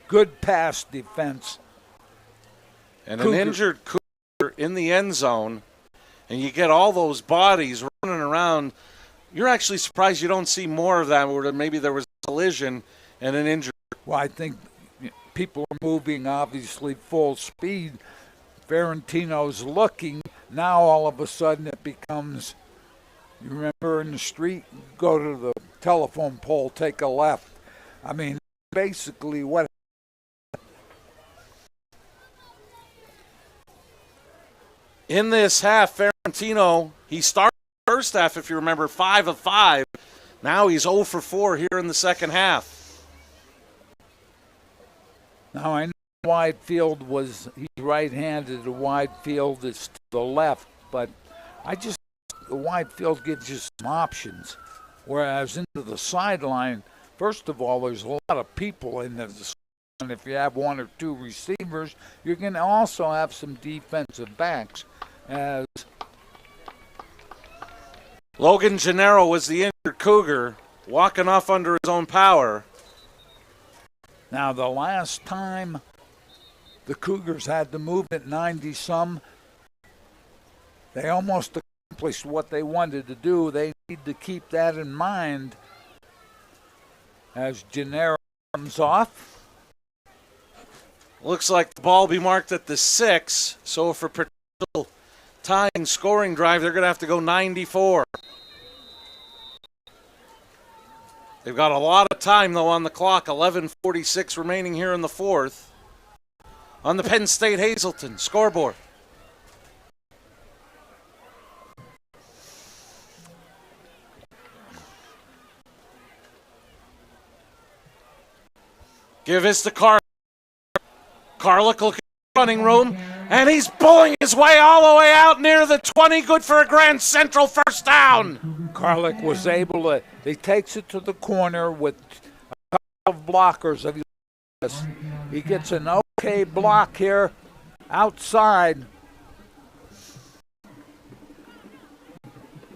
Speaker 2: good pass defense.
Speaker 1: And Cougar. An injured Cougar in the end zone, and you get all those bodies running around. You're actually surprised you don't see more of that, where maybe there was a collision and an injury.
Speaker 2: Well, I think people are moving, obviously, full speed. Ferentino's looking. Now all of a sudden it becomes, you remember in the street, go to the telephone pole, take a left. I mean, basically what.
Speaker 1: In this half, Ferentino, he started the first half, if you remember, 5 of 5. Now he's 0 for 4 here in the second half.
Speaker 2: Now I know wide field he's right-handed, the wide field is to the left, but the wide field gives you some options. Whereas into the sideline, first of all, there's a lot of people in the. And if you have 1 or 2 receivers, you're going to also have some defensive backs. As
Speaker 1: Logan Gennaro was the injured Cougar, walking off under his own power.
Speaker 2: Now the last time the Cougars had to move at 90-some, they almost accomplished what they wanted to do. They need to keep that in mind as Gennaro comes off.
Speaker 1: Looks like the ball will be marked at the 6, so for potential tying scoring drive, they're going to have to go 94. They've got a lot of time, though, on the clock. 11:46 remaining here in the fourth. On the Penn State Hazleton scoreboard. Give this to Carlick. Carlick looking at running room, and he's pulling his way all the way out near the 20. Good for a Grand Central first down.
Speaker 2: Carlick was able to, he takes it to the corner with a couple of blockers. He gets an okay block here outside.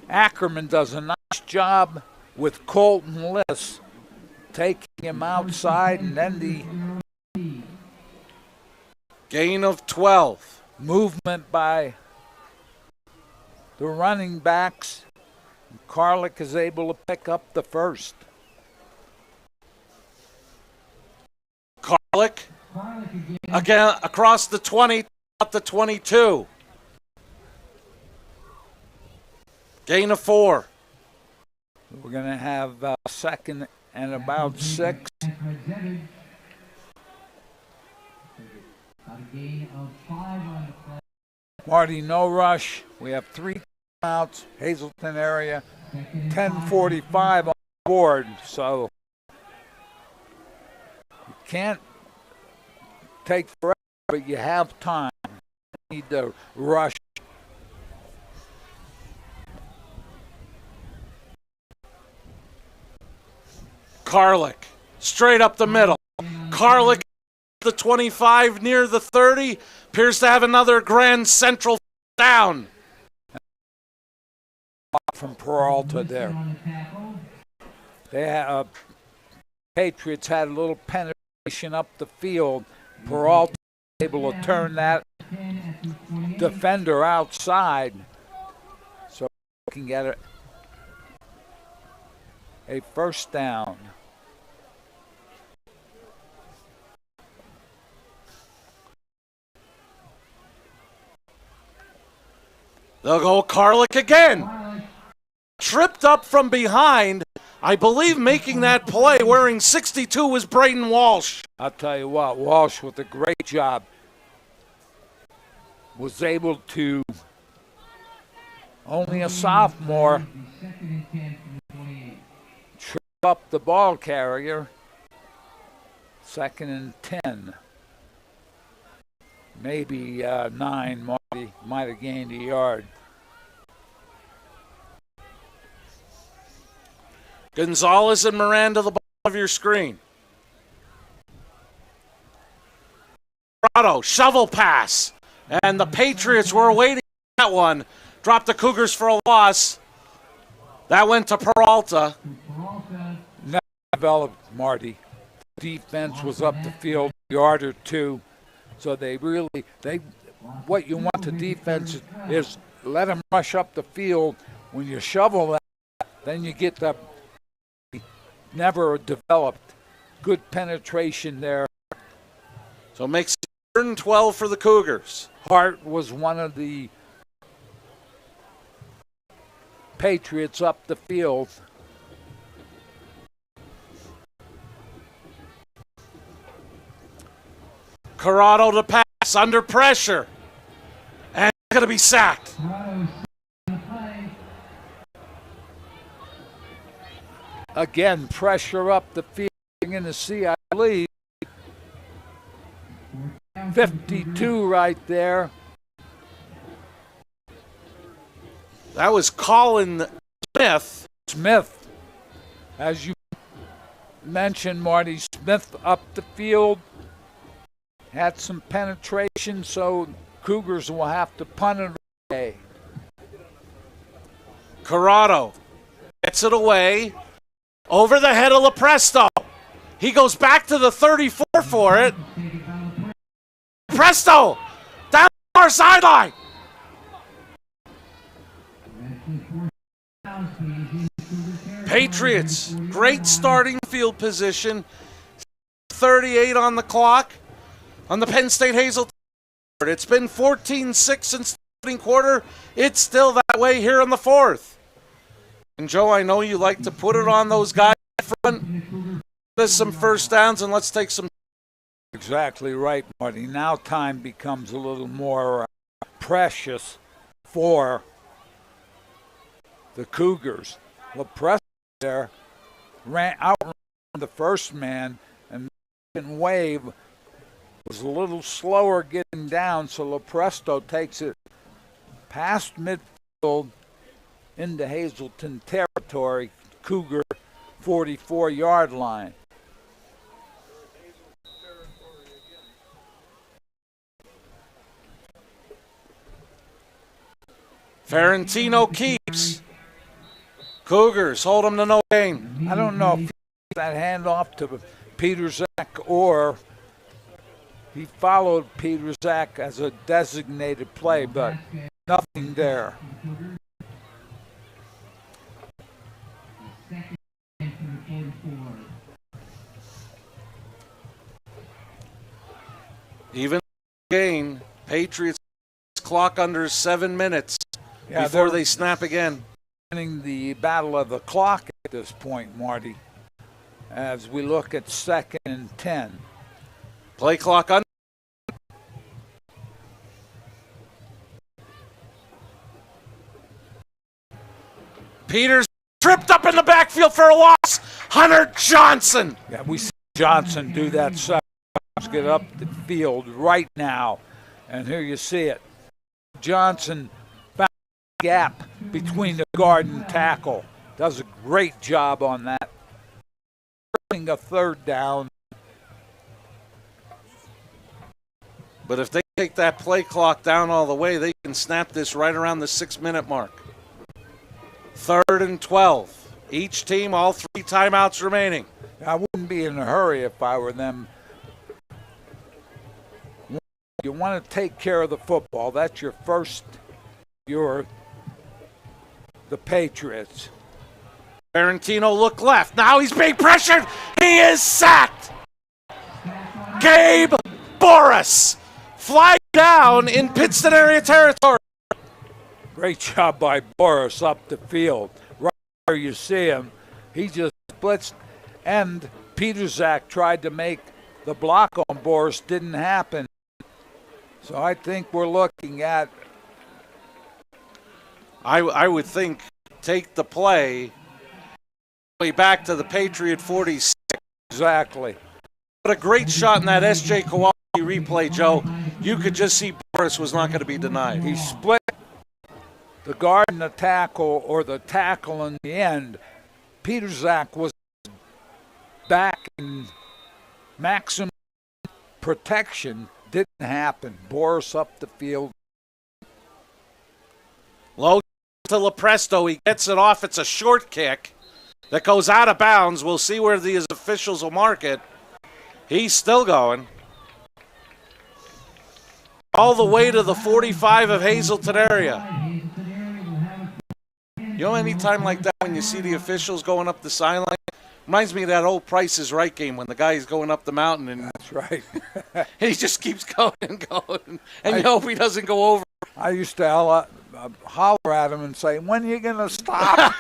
Speaker 2: Ackerman does a nice job with Colton Liss taking him outside, and then the
Speaker 1: gain of 12.
Speaker 2: Movement by the running backs. Carlick is able to pick up the first.
Speaker 1: Carlick again across the 20, up the 22. Gain of 4.
Speaker 2: We're going to have second and about 6. Marty, no rush. We have 3 timeouts, Hazleton area, 10:45 on the board. So you can't take forever, but you have time. You need to rush.
Speaker 1: Carlick, straight up the middle. Carlick, the 25 near the 30, appears to have another Grand Central down.
Speaker 2: From Peralta there. They Patriots had a little penetration up the field. Peralta able to turn that defender outside. So looking at it, a first down. They'll
Speaker 1: go Carlick again. Tripped up from behind. I believe making that play wearing 62 was Braden Walsh.
Speaker 2: I'll tell you what, Walsh with a great job was able to, only a sophomore, trip up the ball carrier. 2nd and 10. Maybe 9, Marty might have gained a yard.
Speaker 1: Gonzalez and Moran to the bottom of your screen. Corrado, shovel pass. And the Patriots were waiting for that one. Dropped the Cougars for a loss. That went to Peralta.
Speaker 2: Never developed, Marty. Defense was up the field a yard or two. So what you want the defense is let them rush up the field. When you shovel that, then you get the never developed good penetration there.
Speaker 1: So it makes 3rd and 12 for the Cougars.
Speaker 2: Hart was one of the Patriots up the field.
Speaker 1: Corrado to pass under pressure. And going to be sacked.
Speaker 2: Again, pressure up the field. You're going to see, I believe, 52 right there.
Speaker 1: That was Colin
Speaker 2: Smith, as you mentioned, Marty. Smith up the field. Had some penetration, so Cougars will have to punt it away.
Speaker 1: Corrado gets it away. Over the head of LaPresto. He goes back to the 34 for it. Presto! Down the far sideline. Patriots, great starting field position. 38 on the clock on the Penn State Hazleton. It's been 14-6 since the opening quarter. It's still that way here in the 4th. And Joe, I know you like to put it on those guys in front. There's some first downs, and let's take some.
Speaker 2: Exactly right, Marty. Now time becomes a little more precious for the Cougars. LaPresto there outran the first man, and the second wave was a little slower getting down, so LaPresto takes it past midfield into Hazleton territory, Cougar 44-yard line.
Speaker 1: Ferentino keeps. Cougars hold him to no gain.
Speaker 2: I don't know if that handoff to Peter Zach or he followed Peter Zach as a designated play, but nothing there.
Speaker 1: Even gain, Patriots clock under 7 minutes before they snap again.
Speaker 2: Winning the battle of the clock at this point, Marty, as we look at 2nd and 10.
Speaker 1: Play clock under. Peters tripped up in the backfield for a loss. Hunter Johnson.
Speaker 2: Yeah, we see Johnson do that several times, get up the field right now. And here you see it. Johnson found a gap between the guard and tackle. Does a great job on that. Bring a 3rd down.
Speaker 1: But if they take that play clock down all the way, they can snap this right around the 6-minute mark. 3rd and 12. Each team, all 3 timeouts remaining.
Speaker 2: I wouldn't be in a hurry if I were them. You want to take care of the football. That's your first. You're the Patriots.
Speaker 1: Ferentino look left. Now he's being pressured. He is sacked. Gabe Boris. Flag down in Pittston area territory.
Speaker 2: Great job by Boris up the field. Right where you see him, He just blitzed, and Peterzak tried to make the block on Boris. Didn't happen. So I think we're looking at.
Speaker 1: I would think take the play way back to the Patriot 46.
Speaker 2: Exactly.
Speaker 1: What a great shot in that S.J. Kowalski replay, Joe. You could just see Boris was not going to be denied.
Speaker 2: He split the guard and the tackle, or the tackle in the end. Peterzak was back in maximum protection. Didn't happen. Boris up the field.
Speaker 1: Low to Lepresto. He gets it off. It's a short kick that goes out of bounds. We'll see where the officials will mark it. He's still going. All the way to the 45 of Hazleton area. You know, any time like that when you see the officials going up the sideline, reminds me of that old Price is Right game when the guy is going up the mountain and
Speaker 2: that's right.
Speaker 1: and he just keeps going and going, and you hope he doesn't go over.
Speaker 2: I used to holler at him and say, "When are you going to stop?"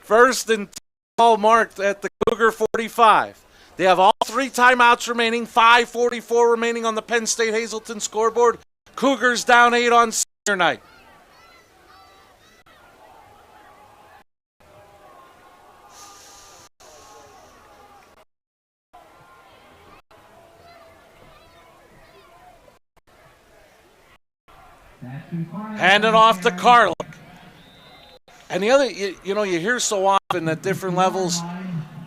Speaker 1: First and ball marked at the Cougar 45. They have all 3 timeouts remaining, 5:44 remaining on the Penn State Hazleton scoreboard. Cougars down 8 on senior night. Hand it off to Carlick. And the other, you hear so often at different levels,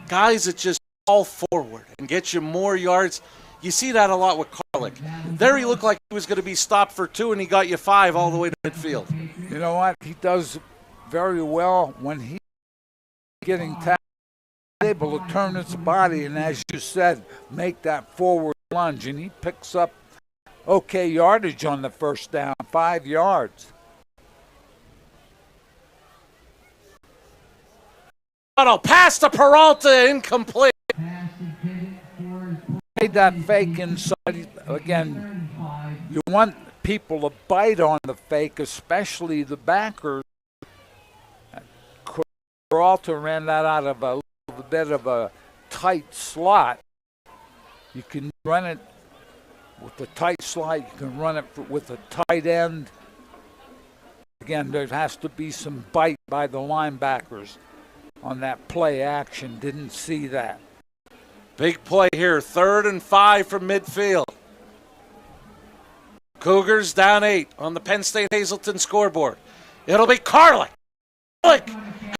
Speaker 1: guys that just fall forward and get you more yards. You see that a lot with Carlick. There he looked like he was going to be stopped for 2, and he got you 5 all the way to midfield.
Speaker 2: You know what? He does very well when he's getting tackled, able to turn his body and, as you said, make that forward lunge. And he picks up okay yardage on the first down, 5 yards.
Speaker 1: Pass to Peralta, incomplete.
Speaker 2: Made that fake inside. Again, you want people to bite on the fake, especially the backers. Peralta ran that out of a little bit of a tight slot. You can run it with the tight slot. You can run it with a tight end. Again, there has to be some bite by the linebackers on that play action. Didn't see that.
Speaker 1: Big play here, 3rd and 5 from midfield. Cougars down 8 on the Penn State Hazleton scoreboard. It'll be Carlick. Carlick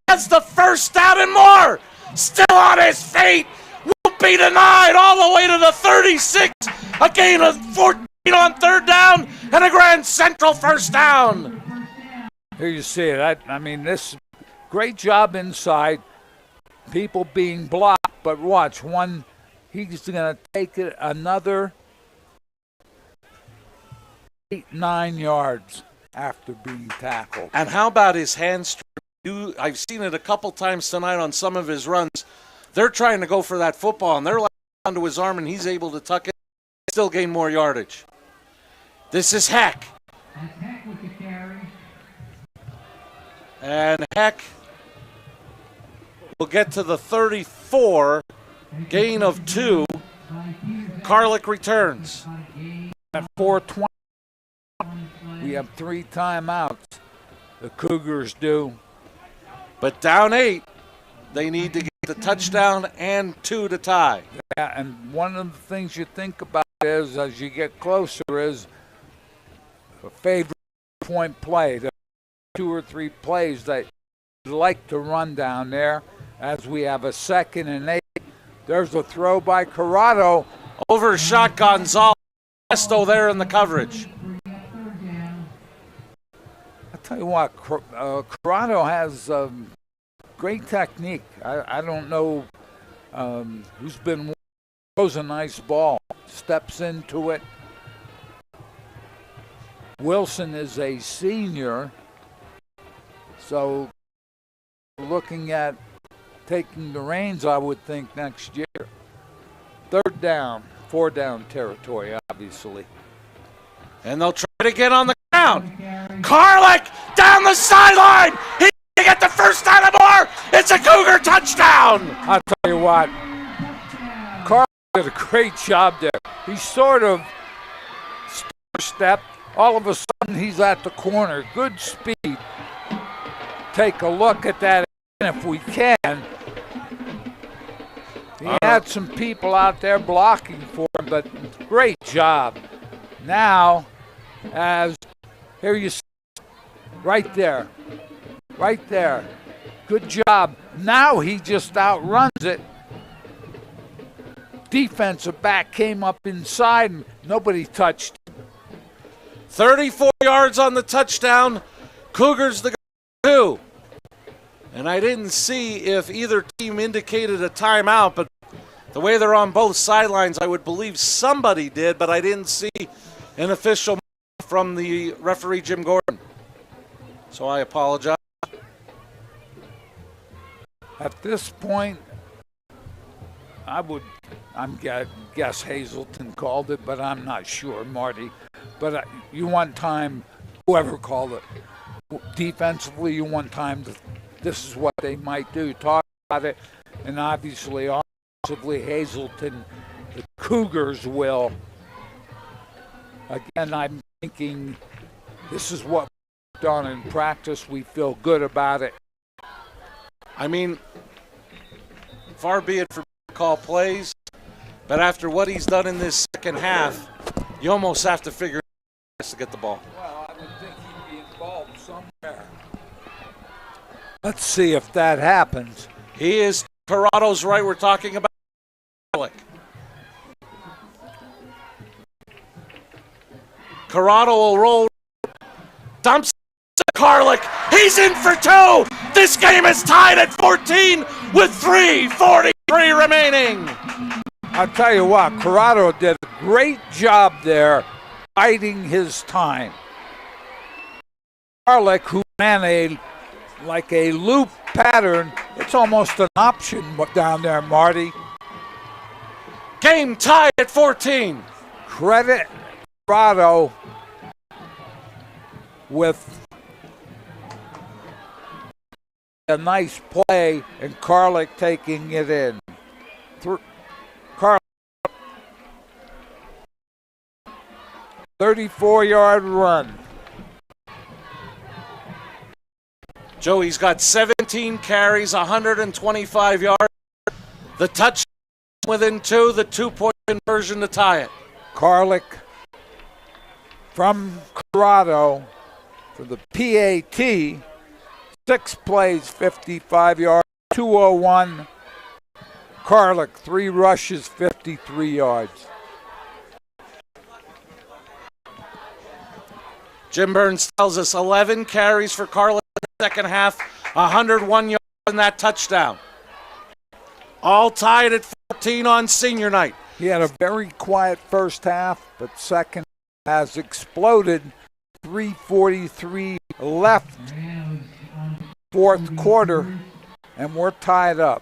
Speaker 1: has the first down and more. Still on his feet. Won't be denied all the way to the 36. A gain of 14 on 3rd down and a Grand Central first down.
Speaker 2: Here you see it. I mean, this great job inside. People being blocked. But watch, he's going to take it another 8-9 yards after being tackled.
Speaker 1: And how about his hands? I've seen it a couple times tonight on some of his runs. They're trying to go for that football, and they're like onto his arm, and he's able to tuck it, still gain more yardage. This is Heck. And Heck will get to the 34, gain of 2. Carlick returns.
Speaker 2: At 4:20, we have 3 timeouts. The Cougars do.
Speaker 1: But down 8, they need to get the touchdown and 2 to tie.
Speaker 2: Yeah, and one of the things you think about is, as you get closer, is a favorite point play. There are 2 or 3 plays that you like to run down there. As we have a 2nd and 8. There's a throw by Corrado.
Speaker 1: Overshot Gonzalez. Presto there in the coverage.
Speaker 2: I'll tell you what, Corrado has great technique. I don't know who's been throws a nice ball, steps into it. Wilson is a senior, so looking at taking the reins, I would think, next year. 3rd down, 4-down territory, obviously. And
Speaker 1: they'll try to get on the ground. Carlick down the sideline. He can get the first animal. It's a Cougar touchdown.
Speaker 2: I'll tell you what, Carl did a great job there. He sort of stepped. All of a sudden, he's at the corner. Good speed. Take a look at that if we can. He had some people out there blocking for him, but great job. Now, here you see, right there. Good job. Now he just outruns it. Defensive back came up inside and nobody touched.
Speaker 1: 34 yards on the touchdown. Cougars the 2. And I didn't see if either team indicated a timeout, but the way they're on both sidelines, I would believe somebody did, but I didn't see an official from the referee, Jim Gordon. So I apologize.
Speaker 2: At this point, I'm guess Hazleton called it, but I'm not sure, Marty. But you want time, whoever called it. Defensively, you want time to, this is what they might do, talk about it. And obviously, offensively, Hazleton, the Cougars will. Again, I'm thinking this is what we've done in practice. We feel good about it.
Speaker 1: I mean, far be it for me to call plays, but after what he's done in this second half, you almost have to figure out to get the ball.
Speaker 2: Well, I would think he'd be involved somewhere. Let's see if that happens.
Speaker 1: He is. Corrado's right. We're talking about Corrado will roll. Dumps Carlick. He's in for 2. This game is tied at 14 with 3:43 remaining.
Speaker 2: I'll tell you what, Corrado did a great job there biding his time. Carlick, who ran a loop pattern, it's almost an option down there, Marty.
Speaker 1: Game tied at 14.
Speaker 2: Credit Corrado with a nice play and Carlick taking it in. Carlick, 34-yard run.
Speaker 1: Joey's got 17 carries, 125 yards. The touchdown within 2, the 2-point conversion to tie it.
Speaker 2: Carlick from Corrado for the PAT. 6 plays, 55 yards, 201. Carlick, 3 rushes, 53 yards.
Speaker 1: Jim Burns tells us 11 carries for Carlick in the second half, 101 yards in that touchdown. All tied at 14 on senior night.
Speaker 2: He had a very quiet first half, but second has exploded. 3:43 left. Fourth quarter, and we're tied up.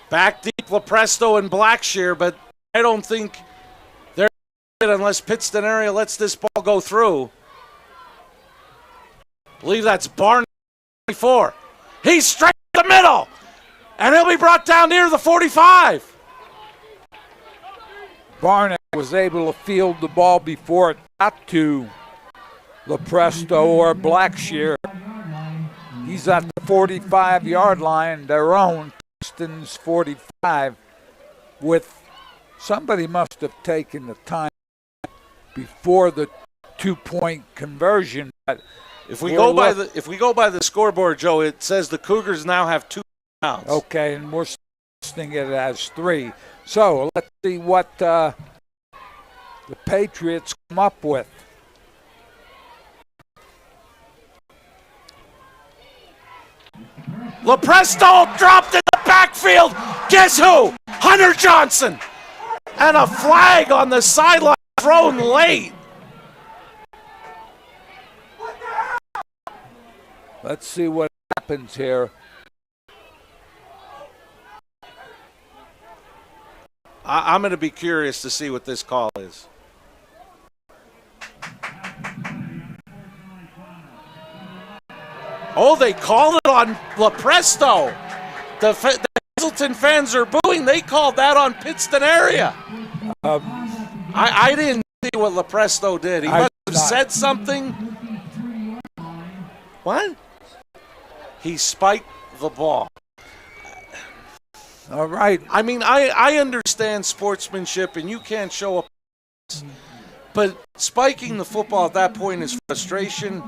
Speaker 1: Back deep, LaPresto and Blackshear, but I don't think they're unless Pittston area lets this ball go through. I believe that's Barnett 24. He's straight to the middle, and he'll be brought down near the 45.
Speaker 2: Barnett was able to field the ball before it got to LaPresto or Blackshear. He's at the 45-yard line, their own, Pittston's 45, with somebody must have taken the time before the 2-point conversion. But
Speaker 1: if we go by the scoreboard, Joe, it says the Cougars now have 2 timeouts.
Speaker 2: Okay, and we're listing it as 3. So let's see what the Patriots come up with.
Speaker 1: LaPresto dropped in the backfield. Guess who? Hunter Johnson. And a flag on the sideline thrown late.
Speaker 2: Let's see what happens here.
Speaker 1: I'm going to be curious to see what this call is. Oh, they called it on Lepresto. The Hazleton fans are booing. They called that on Pittston area. I didn't see what Lepresto did. He must have said something. What? He spiked the ball.
Speaker 2: All right.
Speaker 1: I mean, I understand sportsmanship, and you can't show up. But spiking the football at that point is frustration.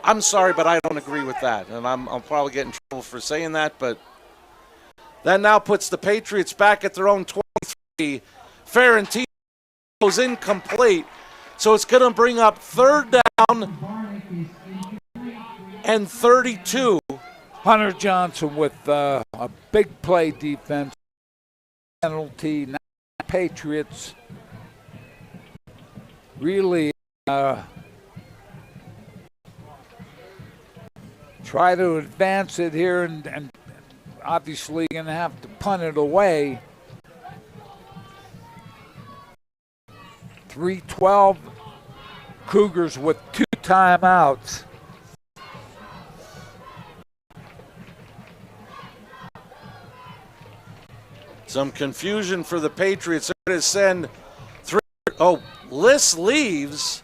Speaker 1: I'm sorry, but I don't agree with that. And I'll probably get in trouble for saying that. But that now puts the Patriots back at their own 23. Ferrantino goes incomplete. So it's going to bring up 3rd down and 32.
Speaker 2: Hunter Johnson with a big play defense. Penalty. Now Patriots really try to advance it here and obviously going to have to punt it away. 3:12. Cougars with 2 timeouts.
Speaker 1: Some confusion for the Patriots. They're going to send 3. Oh, Liss leaves.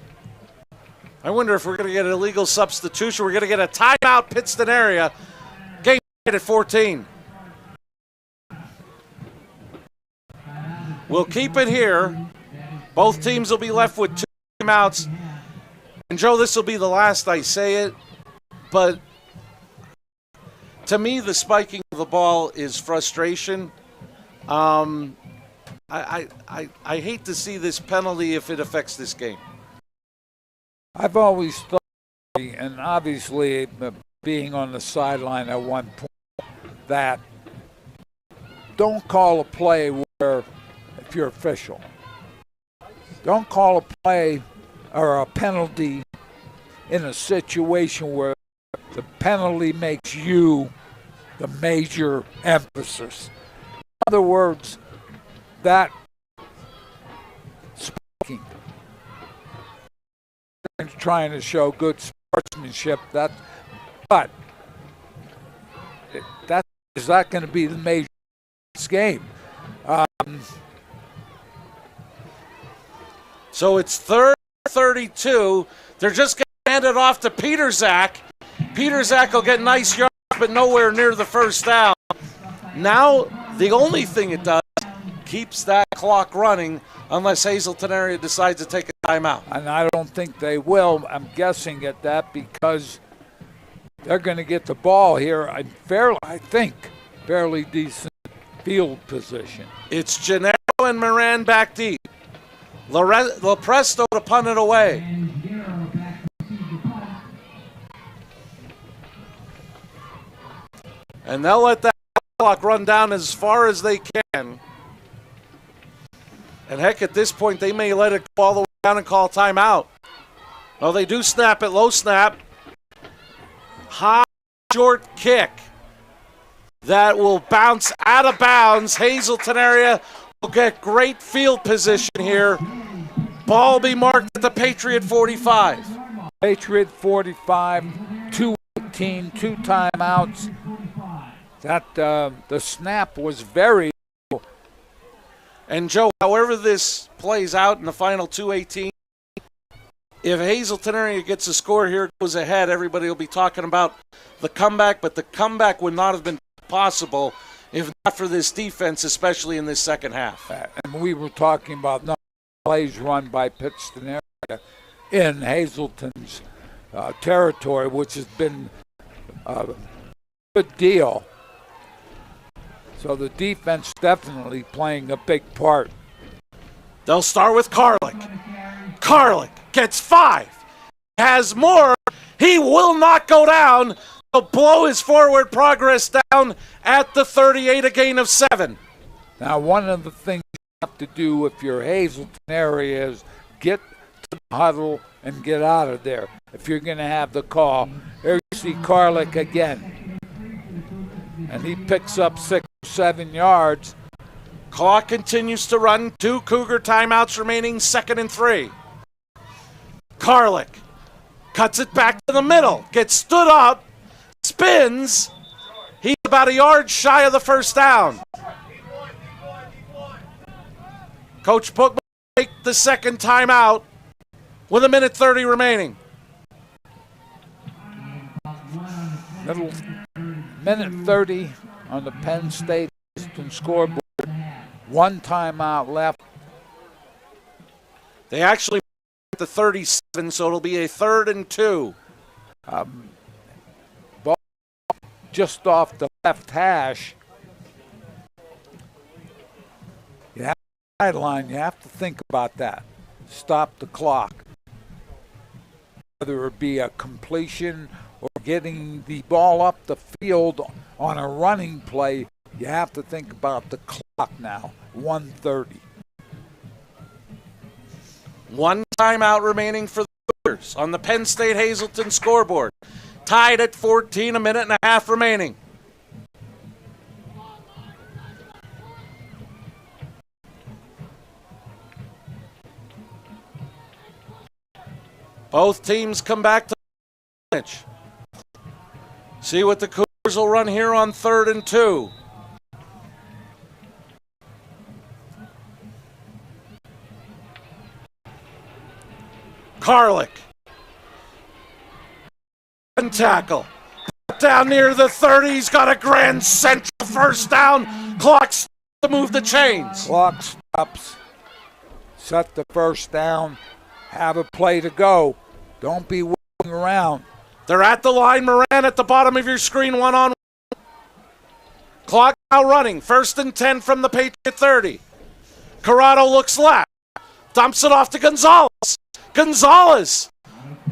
Speaker 1: I wonder if we're going to get an illegal substitution. We're going to get a timeout, Pittston area. Game at 14. We'll keep it here. Both teams will be left with 2 timeouts. And, Joe, this will be the last I say it, but to me, the spiking of the ball is frustration. I hate to see this penalty if it affects this game.
Speaker 2: I've always thought, and obviously being on the sideline at one point, that don't call a play where, if you're official, don't call a play or a penalty in a situation where the penalty makes you the major emphasis. In other words, that spiking, trying to show good sportsmanship, but is that going to be the major game?
Speaker 1: So it's 3rd 32. They're just going to hand it off to Peterzak. Peterzak will get nice yards, but nowhere near the 1st down. Now, the only thing it does, keeps that clock running unless Hazleton area decides to take a timeout.
Speaker 2: And I don't think they will. I'm guessing at that because they're going to get the ball here in fairly decent field position.
Speaker 1: It's Gennaro and Moran back deep. Lepresto to punt it away. And they'll let that clock run down as far as they can. And heck, at this point, they may let it go all the way down and call timeout. No, they do snap it, low snap. High, short kick. That will bounce out of bounds. Hazleton area will get great field position here. Ball be marked at the Patriot 45.
Speaker 2: Patriot 45, 2:18, 2 timeouts. That the snap was very.
Speaker 1: And Joe, however this plays out in the final 2:18, if Hazleton area gets a score here, goes ahead, everybody will be talking about the comeback, but the comeback would not have been possible if not for this defense, especially in this second half.
Speaker 2: And we were talking about plays run by Pittston area in Hazleton's territory, which has been a good deal. So the defense definitely playing a big part.
Speaker 1: They'll start with Karlik. Karlik gets 5. Has more. He will not go down. He'll blow his forward progress down at the 38, a gain of 7.
Speaker 2: Now, one of the things you have to do if you're Hazleton area is get to the huddle and get out of there if you're going to have the call. There you see Karlik again. And he picks up 6 or 7 yards.
Speaker 1: Clock continues to run. 2 Cougar timeouts remaining, 2nd and 3. Karlik Cuts it back to the middle. Gets stood up. Spins. He's about a yard shy of the first down. Coach Bookman will take the second timeout with 1:30 remaining.
Speaker 2: Little minute 30 on the Penn State scoreboard. One timeout left.
Speaker 1: They actually at the 37, so it'll be a 3rd and 2.
Speaker 2: Ball just off the left hash. You have the sideline. You have to think about that. Stop the clock. Whether it be a completion or getting the ball up the field on a running play, you have to think about the clock now. 1:30.
Speaker 1: One timeout remaining for the Cougars on the Penn State Hazleton scoreboard. Tied at 14, 1.5 remaining. Both teams come back to the bench. See what the Cougars will run here on 3rd and 2. Karlik. And tackle. Down near the 30. He's got a grand central first down. Clock stops to move the chains.
Speaker 2: Clock stops. Set the first down. Have a play to go. Don't be waiting around.
Speaker 1: They're at the line. Moran at the bottom of your screen, 1-on-1. Clock now running. 1st and 10 from the Patriot 30. Corrado looks left. Dumps it off to Gonzalez. Gonzalez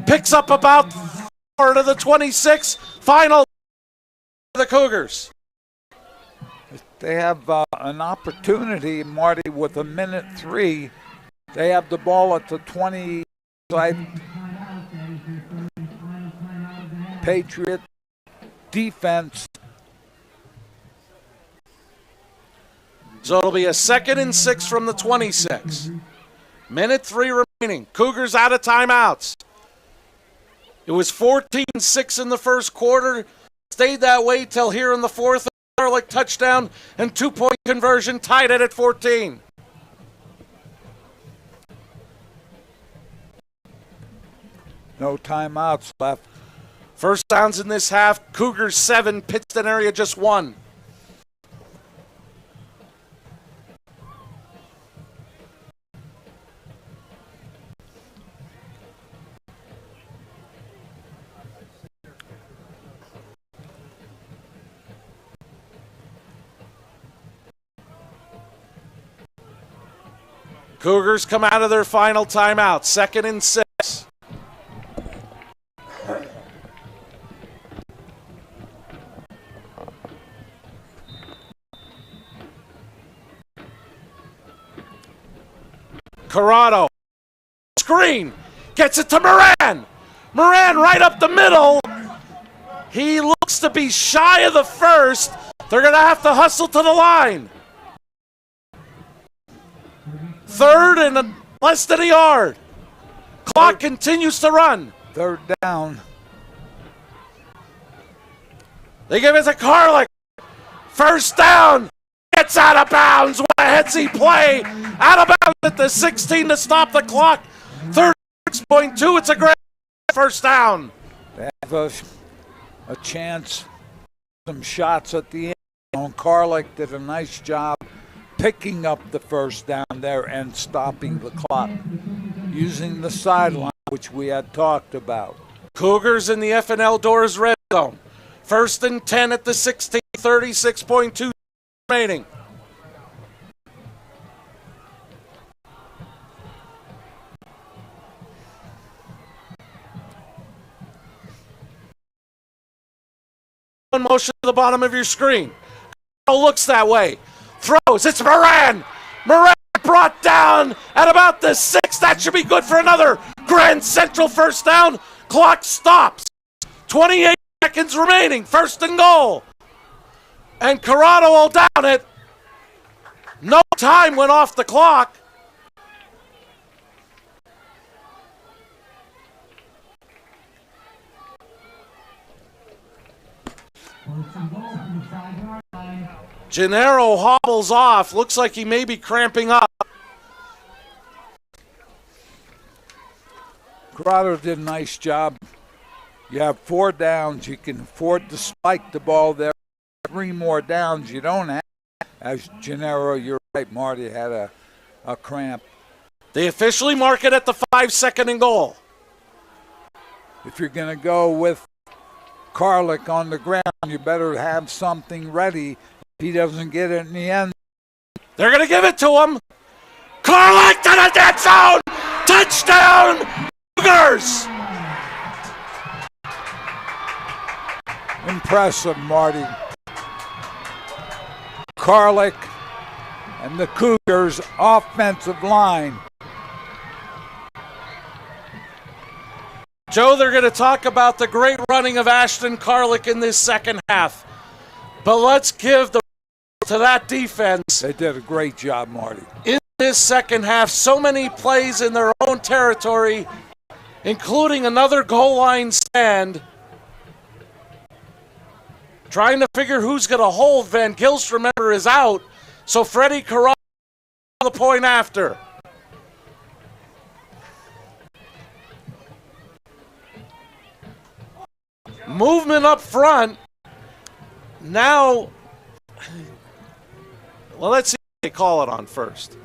Speaker 1: picks up about 4 to the 26. Final for the Cougars.
Speaker 2: They have an opportunity, Marty, with 1:03. They have the ball at the 20. Patriot defense.
Speaker 1: So it'll be a 2nd and 6 from the 26. 1:03 remaining. Cougars out of timeouts. It was 14-6 in the first quarter. Stayed that way till here in the fourth. Garlic touchdown and 2-point conversion tied it at 14.
Speaker 2: No timeouts left.
Speaker 1: First downs in this half. Cougars 7, Pittston area just 1. Cougars come out of their final timeout, 2nd and 6. Corrado, screen, gets it to Moran. Moran right up the middle. He looks to be shy of the first. They're going to have to hustle to the line. 3rd and less than a yard. Clock continues to run.
Speaker 2: 3rd down.
Speaker 1: They give it to Karlik. First down. Gets out of bounds. What a headsy play. Out of bounds at the 16 to stop the clock. 36.2. It's a great first down.
Speaker 2: They have a chance. Some shots at the end. Karlik did a nice job picking up the first down there and stopping the clock. Using the sideline, which we had talked about.
Speaker 1: Cougars in the FNL Doors red zone. 1st and 10 at the 16, 36.2 remaining. One motion to the bottom of your screen. Looks that way. Throws. It's Moran. Moran brought down at about the 6. That should be good for another Grand Central first down. Clock stops. 28 seconds remaining. 1st and goal. And Corrado will down it. No time went off the clock. Gennaro hobbles off. Looks like he may be cramping up.
Speaker 2: Corrado did a nice job. You have 4 downs. You can afford to spike the ball there. 3 more downs you don't have. As Gennaro, you're right, Marty had a cramp.
Speaker 1: They officially mark it at the 5-second and goal.
Speaker 2: If you're going to go with Karlik on the ground, you better have something ready. If he doesn't get it in the end.
Speaker 1: They're going to give it to him. Karlik to the dead zone. Touchdown, Cougars.
Speaker 2: Impressive, Marty. Karlik and the Cougars offensive line.
Speaker 1: Joe, they're going to talk about the great running of Ashton Karlik in this second half. But let's give the to that defense.
Speaker 2: They did a great job, Marty.
Speaker 1: In this second half, so many plays in their own territory, including another goal line stand. Trying to figure who's going to hold. Van Gilst, remember, is out. So Freddie Corrado the point after. Movement up front. Now, well, let's see what they call it on first.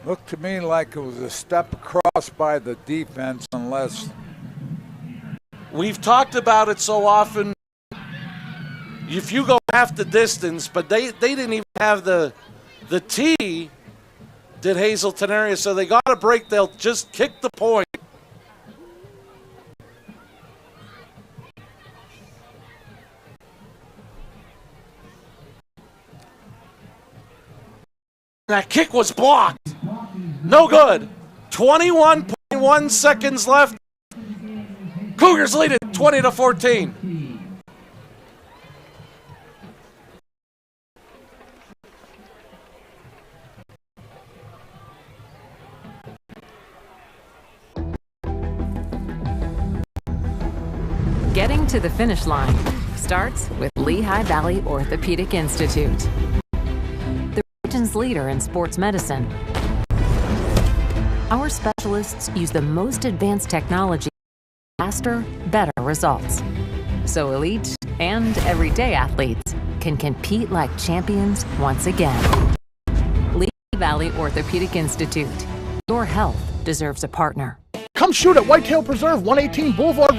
Speaker 2: Looked to me like it was a step across by the defense, unless.
Speaker 1: We've talked about it so often. If you go half the distance, but they didn't even have the tee, did Hazleton area, so they got a break. They'll just kick the point. That kick was blocked. No good. 21.1 seconds left. Cougars lead it 20-14.
Speaker 3: Getting to the finish line starts with Lehigh Valley Orthopedic Institute, the region's leader in sports medicine. Our specialists use the most advanced technology for faster, better results, so elite and everyday athletes can compete like champions once again. Lehigh Valley Orthopedic Institute. Your health deserves a partner.
Speaker 4: Come shoot at Whitetail Preserve, 118 Boulevard.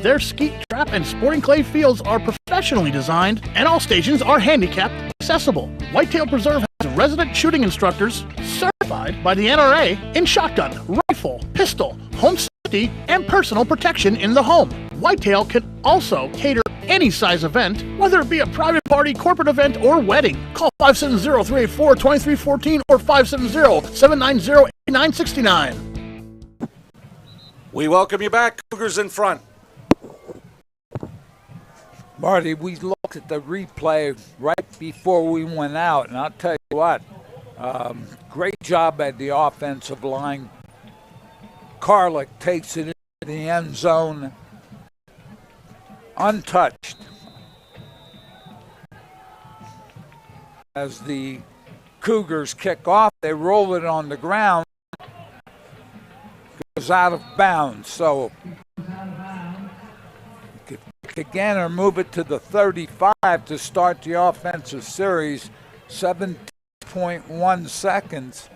Speaker 4: Their skeet, trap, and sporting clay fields are professionally designed, and all stations are handicapped accessible. Whitetail Preserve has resident shooting instructors certified by the NRA in shotgun, rifle, pistol, home safety, and personal protection in the home. Whitetail can also cater any size event, whether it be a private party, corporate event, or wedding. Call 570-384-2314 or 570-790-8969.
Speaker 1: We welcome you back. Cougars in front.
Speaker 2: Marty, we looked at the replay right before we went out, and I'll tell you what, great job at the offensive line. Karlik takes it into the end zone untouched. As the Cougars kick off, they roll it on the ground. Goes out of bounds, so again or move it to the 35 to start the offensive series. 17.1 seconds.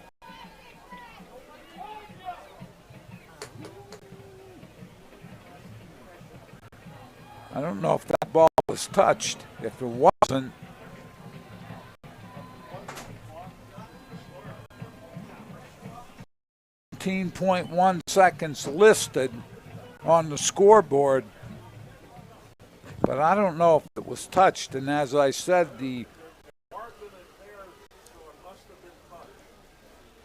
Speaker 2: I don't know if that ball was touched. If it wasn't, .1 seconds listed on the scoreboard, but I don't know if it was touched. And as I said,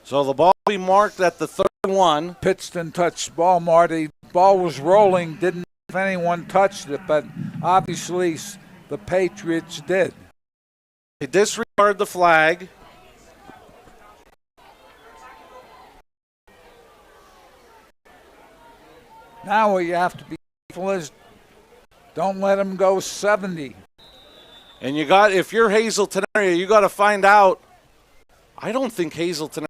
Speaker 1: so the ball will be marked at the 31.
Speaker 2: Pittston touched the ball, Marty. Ball was rolling, didn't know if anyone touched it, but obviously the Patriots did.
Speaker 1: They disregard the flag.
Speaker 2: Now what you have to be careful is don't let them go 70.
Speaker 1: And if you're Hazleton area, you got to find out. I don't think Hazleton.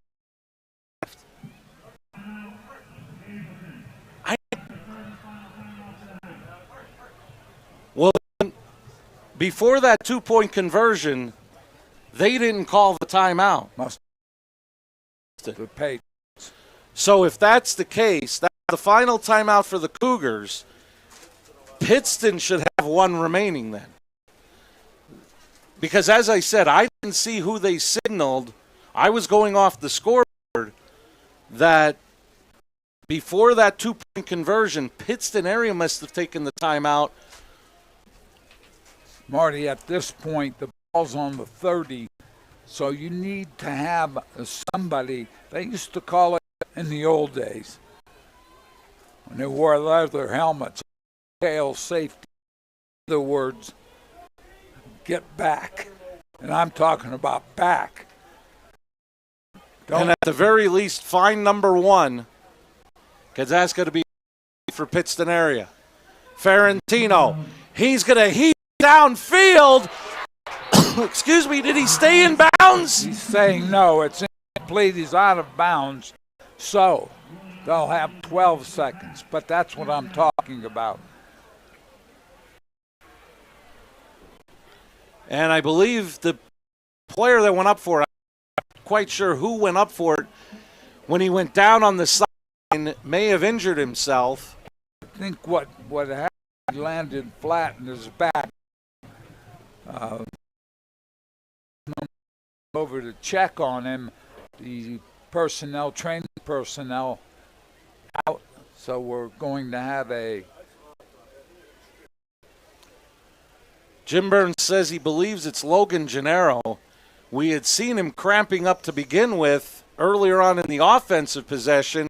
Speaker 1: Well, before that 2-point conversion, they didn't call the timeout. So if that's the case, that's the final timeout for the Cougars. Pittston should have one remaining then. Because as I said, I didn't see who they signaled. I was going off the scoreboard that before that 2-point conversion, Pittston area must have taken the timeout.
Speaker 2: Marty, at this point, the ball's on the 30, so you need to have somebody. They used to call it in the old days when they wore leather helmets, tail safety. In other words, get back. And I'm talking about back.
Speaker 1: And at the very least, find number 1, because that's going to be for Pittston area. Ferrantino, he's going to heat downfield. Excuse me, did he stay in bounds?
Speaker 2: He's saying no, it's incomplete. He's out of bounds. So they'll have 12 seconds, but that's what I'm talking about.
Speaker 1: And I believe the player that went up for it, I'm not quite sure who went up for it, when he went down on the side, may have injured himself.
Speaker 2: I think what happened, he landed flat in his back. Over to check on him, the training personnel out, so we're going to have a.
Speaker 1: Jim Burns says he believes it's Logan Gennaro. We had seen him cramping up to begin with earlier on in the offensive possession.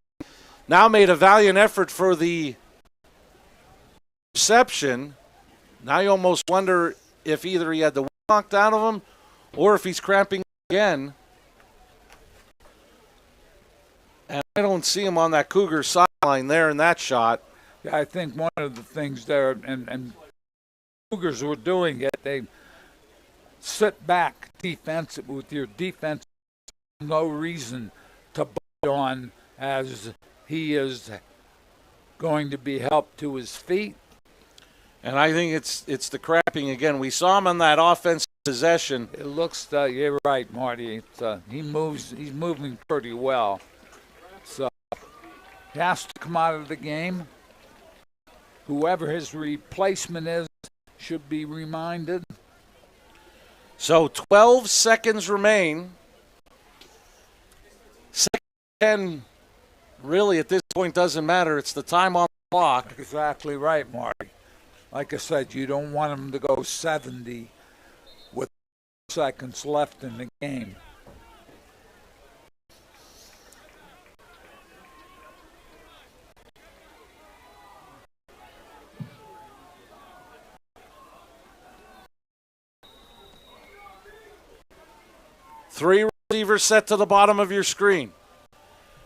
Speaker 1: Now made a valiant effort for the reception. Now you almost wonder if either he had the wind knocked out of him or if he's cramping again. And I don't see him on that Cougar sideline there in that shot.
Speaker 2: Yeah, I think one of the things there, and Cougars were doing it, they sit back defensive with your defense. No reason to bite on as he is going to be helped to his feet.
Speaker 1: And I think it's the cramping again. We saw him on that offensive possession.
Speaker 2: It looks, you're right, Marty. He's moving pretty well. So he has to come out of the game. Whoever his replacement is should be reminded.
Speaker 1: So 12 seconds remain. Second 10 really at this point doesn't matter. It's the time on the clock.
Speaker 2: Exactly right, Marty. Like I said, you don't want him to go 70 with seconds left in the game.
Speaker 1: Three receivers set to the bottom of your screen.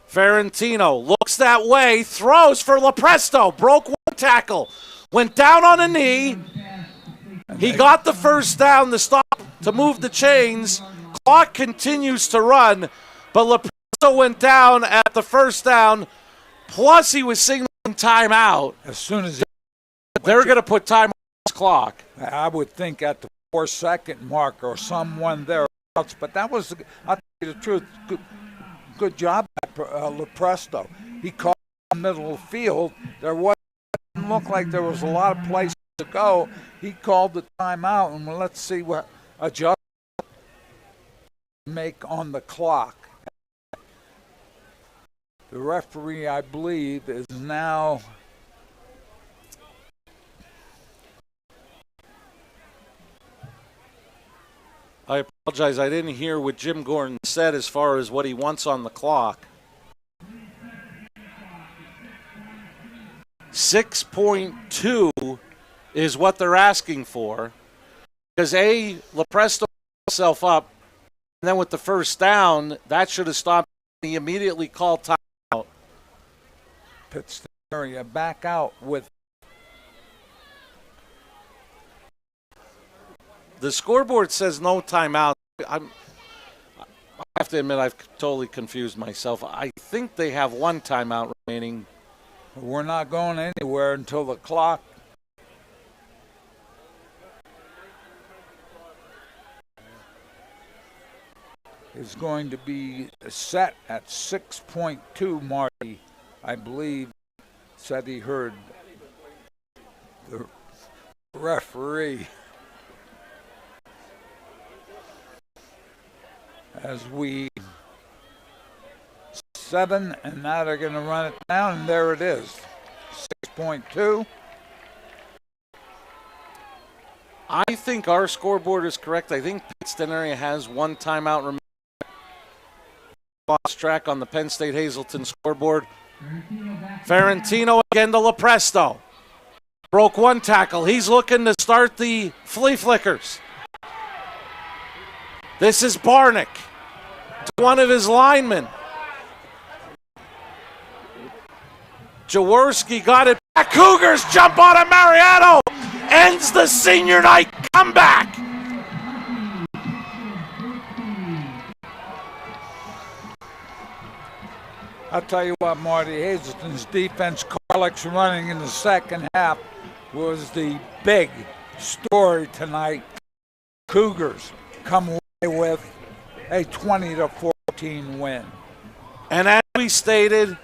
Speaker 1: Ferrantino looks that way, throws for Lepresto, broke one tackle, went down on a knee. He got the first down to stop, to move the chains. Clock continues to run, but Lepresto went down at the first down, plus he was signaling timeout.
Speaker 2: As soon as
Speaker 1: they're going to put time on his clock.
Speaker 2: I would think at the 4-second mark or someone there. But that was, I'll tell you the truth, good job at Lepresto. He caught the middle of the field. Didn't look like there was a lot of places to go. He called the timeout, and let's see what adjustment make on the clock. The referee, I believe, is now
Speaker 1: I apologize, I didn't hear what Jim Gordon said as far as what he wants on the clock. 6.2 is what they're asking for. Because Lepresto himself up, and then with the first down, that should have stopped. He immediately called timeout.
Speaker 2: Pittston area back out with
Speaker 1: The scoreboard says no timeout. I have to admit I've totally confused myself. I think they have one timeout remaining.
Speaker 2: We're not going anywhere until the clock is going to be set at 6.2. Marty, I believe, said he heard the referee. As we 7, and now they're going to run it down, and there it is, 6.2.
Speaker 1: I think our scoreboard is correct. I think Pittston area has one timeout remaining. Lost track on the Penn State Hazleton scoreboard. Ferrantino again to LaPresto. Broke one tackle. He's looking to start the flea flickers. This is Barnick to one of his linemen. Jaworski got it back. Cougars jump on a Mariano. Ends the senior night comeback.
Speaker 2: I'll tell you what, Marty, Hazleton's defense, Carlick's running in the second half, was the big story tonight. Cougars come away with a 20-14 win.
Speaker 1: And as we stated,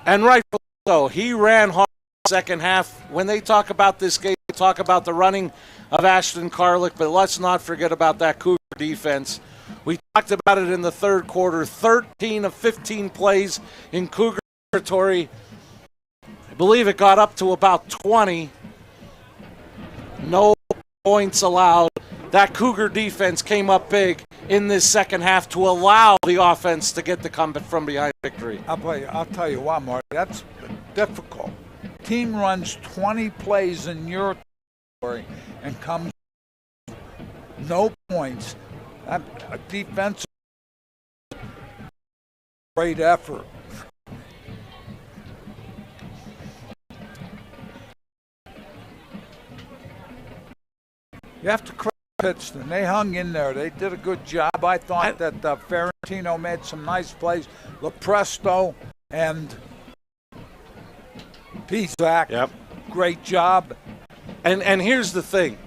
Speaker 1: and rightfully so, he ran hard in the second half. When they talk about this game, they talk about the running of Ashton Carlick, but let's not forget about that Cougar defense. We talked about it in the third quarter, 13 of 15 plays in Cougar territory. I believe it got up to about 20. No points allowed. That Cougar defense came up big in this second half to allow the offense to get the comeback from behind victory.
Speaker 2: I'll tell you what, Marty, that's difficult. Team runs 20 plays in your territory and comes no points. That defense, great effort. You have to credit Pittston. They hung in there. They did a good job. I thought that Ferrantino made some nice plays. LaPresto and Pizak,
Speaker 1: yep,
Speaker 2: great job.
Speaker 1: And here's the thing.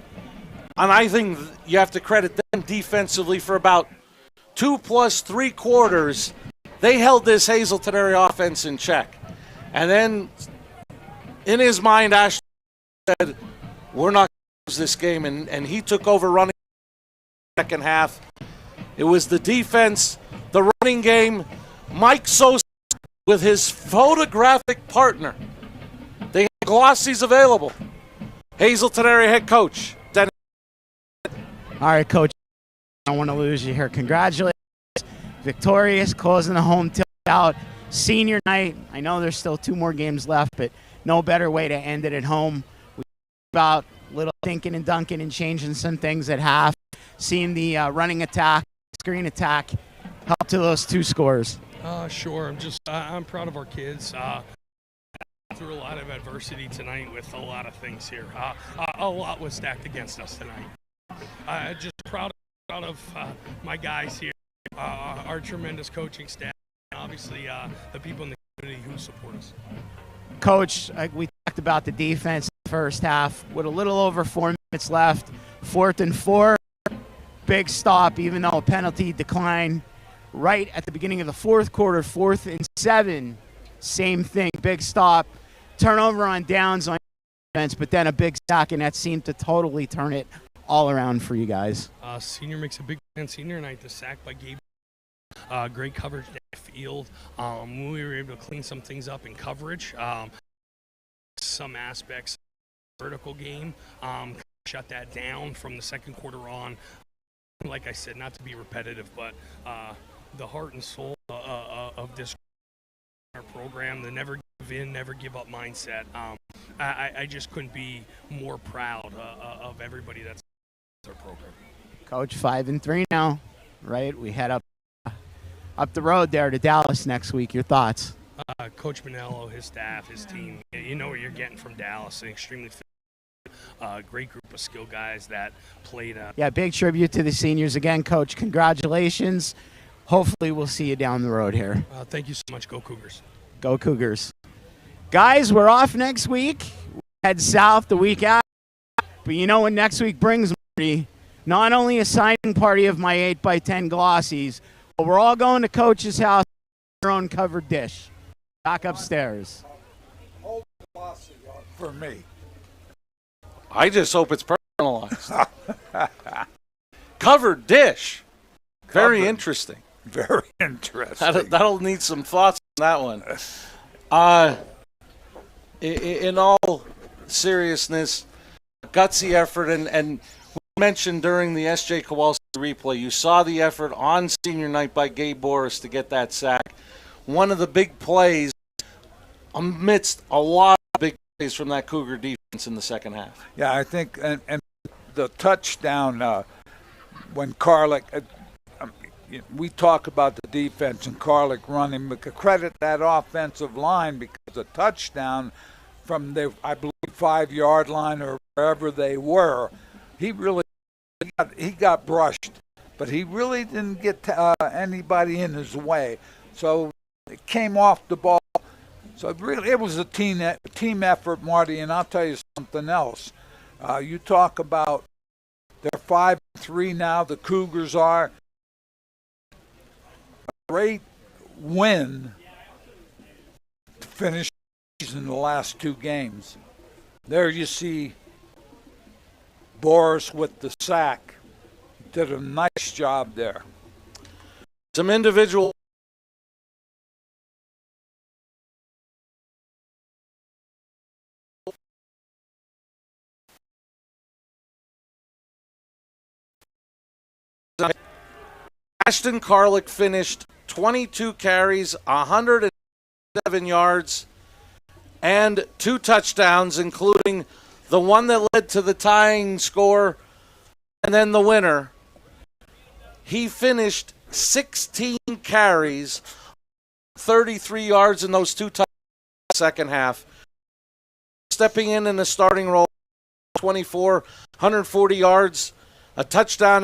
Speaker 1: And I think you have to credit them defensively for about 2 + 3 quarters. They held this Hazleton area offense in check. And then in his mind, Ash said, we're not going to lose this game. And he took over running in the second half. It was the defense, the running game. Mike Sosa with his photographic partner. They have glossies available. Hazleton area head coach.
Speaker 12: All right, Coach, I don't want to lose you here. Congratulations. Victorious, closing the home tilt out. Senior night. I know there's still 2 more games left, but no better way to end it at home. We talked about little thinking and dunking and changing some things at half. Seeing the running attack, screen attack help to those 2 scores.
Speaker 11: Sure. I'm proud of our kids. Through a lot of adversity tonight with a lot of things here. A lot was stacked against us tonight. Just proud of my guys here, our tremendous coaching staff, and obviously the people in the community who support us.
Speaker 12: Coach, we talked about the defense in the first half. With a little over 4 minutes left, 4th and 4, big stop, even though a penalty declined right at the beginning of the fourth quarter, 4th and 7, same thing, big stop, turnover on downs on defense, but then a big sack, and that seemed to totally turn it all around for you guys.
Speaker 11: Senior makes a big play on senior night. The sack by Gabe. Great coverage at the field. We were able to clean some things up in coverage. Some aspects of the vertical game. Shut that down from the second quarter on. Like I said, not to be repetitive, but the heart and soul of this program, the never give in, never give up mindset. I just couldn't be more proud of everybody that's our program.
Speaker 12: Coach, 5-3 now, right? We head up the road there to Dallas next week. Your thoughts?
Speaker 11: Coach Manello, his staff, his team, you know what you're getting from Dallas, an extremely great group of skill guys that played.
Speaker 12: Yeah, big tribute to the seniors again, Coach. Congratulations. Hopefully, we'll see you down the road here.
Speaker 11: Thank you so much. Go Cougars.
Speaker 12: Go Cougars. Guys, we're off next week. We head south the week after. But you know what next week brings, Marty? Not only a signing party of my 8x10 glossies, but we're all going to Coach's house with our own covered dish. Back upstairs.
Speaker 2: Hold the glossy for me.
Speaker 1: I just hope it's personalized. Covered dish. Very interesting.
Speaker 2: Very interesting.
Speaker 1: That'll need some thoughts on that one. In all seriousness, gutsy effort, and we mentioned during the S.J. Kowalski replay, you saw the effort on senior night by Gabe Boris to get that sack. One of the big plays amidst a lot of big plays from that Cougar defense in the second half.
Speaker 2: Yeah, I think, and the touchdown when Karlik, we talk about the defense and Karlik running, but credit that offensive line because a touchdown from the, I believe, 5-yard line or wherever they were, he got brushed, but he really didn't get anybody in his way. So it came off the ball. So it was a team effort, Marty, and I'll tell you something else. You talk about they're 5-3 now, the Cougars are. A great win to finish in the last 2 games. There you see Boris with the sack. He did a nice job there.
Speaker 1: Some individual Ashton Karlik finished 22 carries, 107 yards, and 2 touchdowns, including the one that led to the tying score and then the winner. He finished 16 carries, 33 yards in those 2 touchdowns in the second half. Stepping in the starting role, 24, 140 yards, a touchdown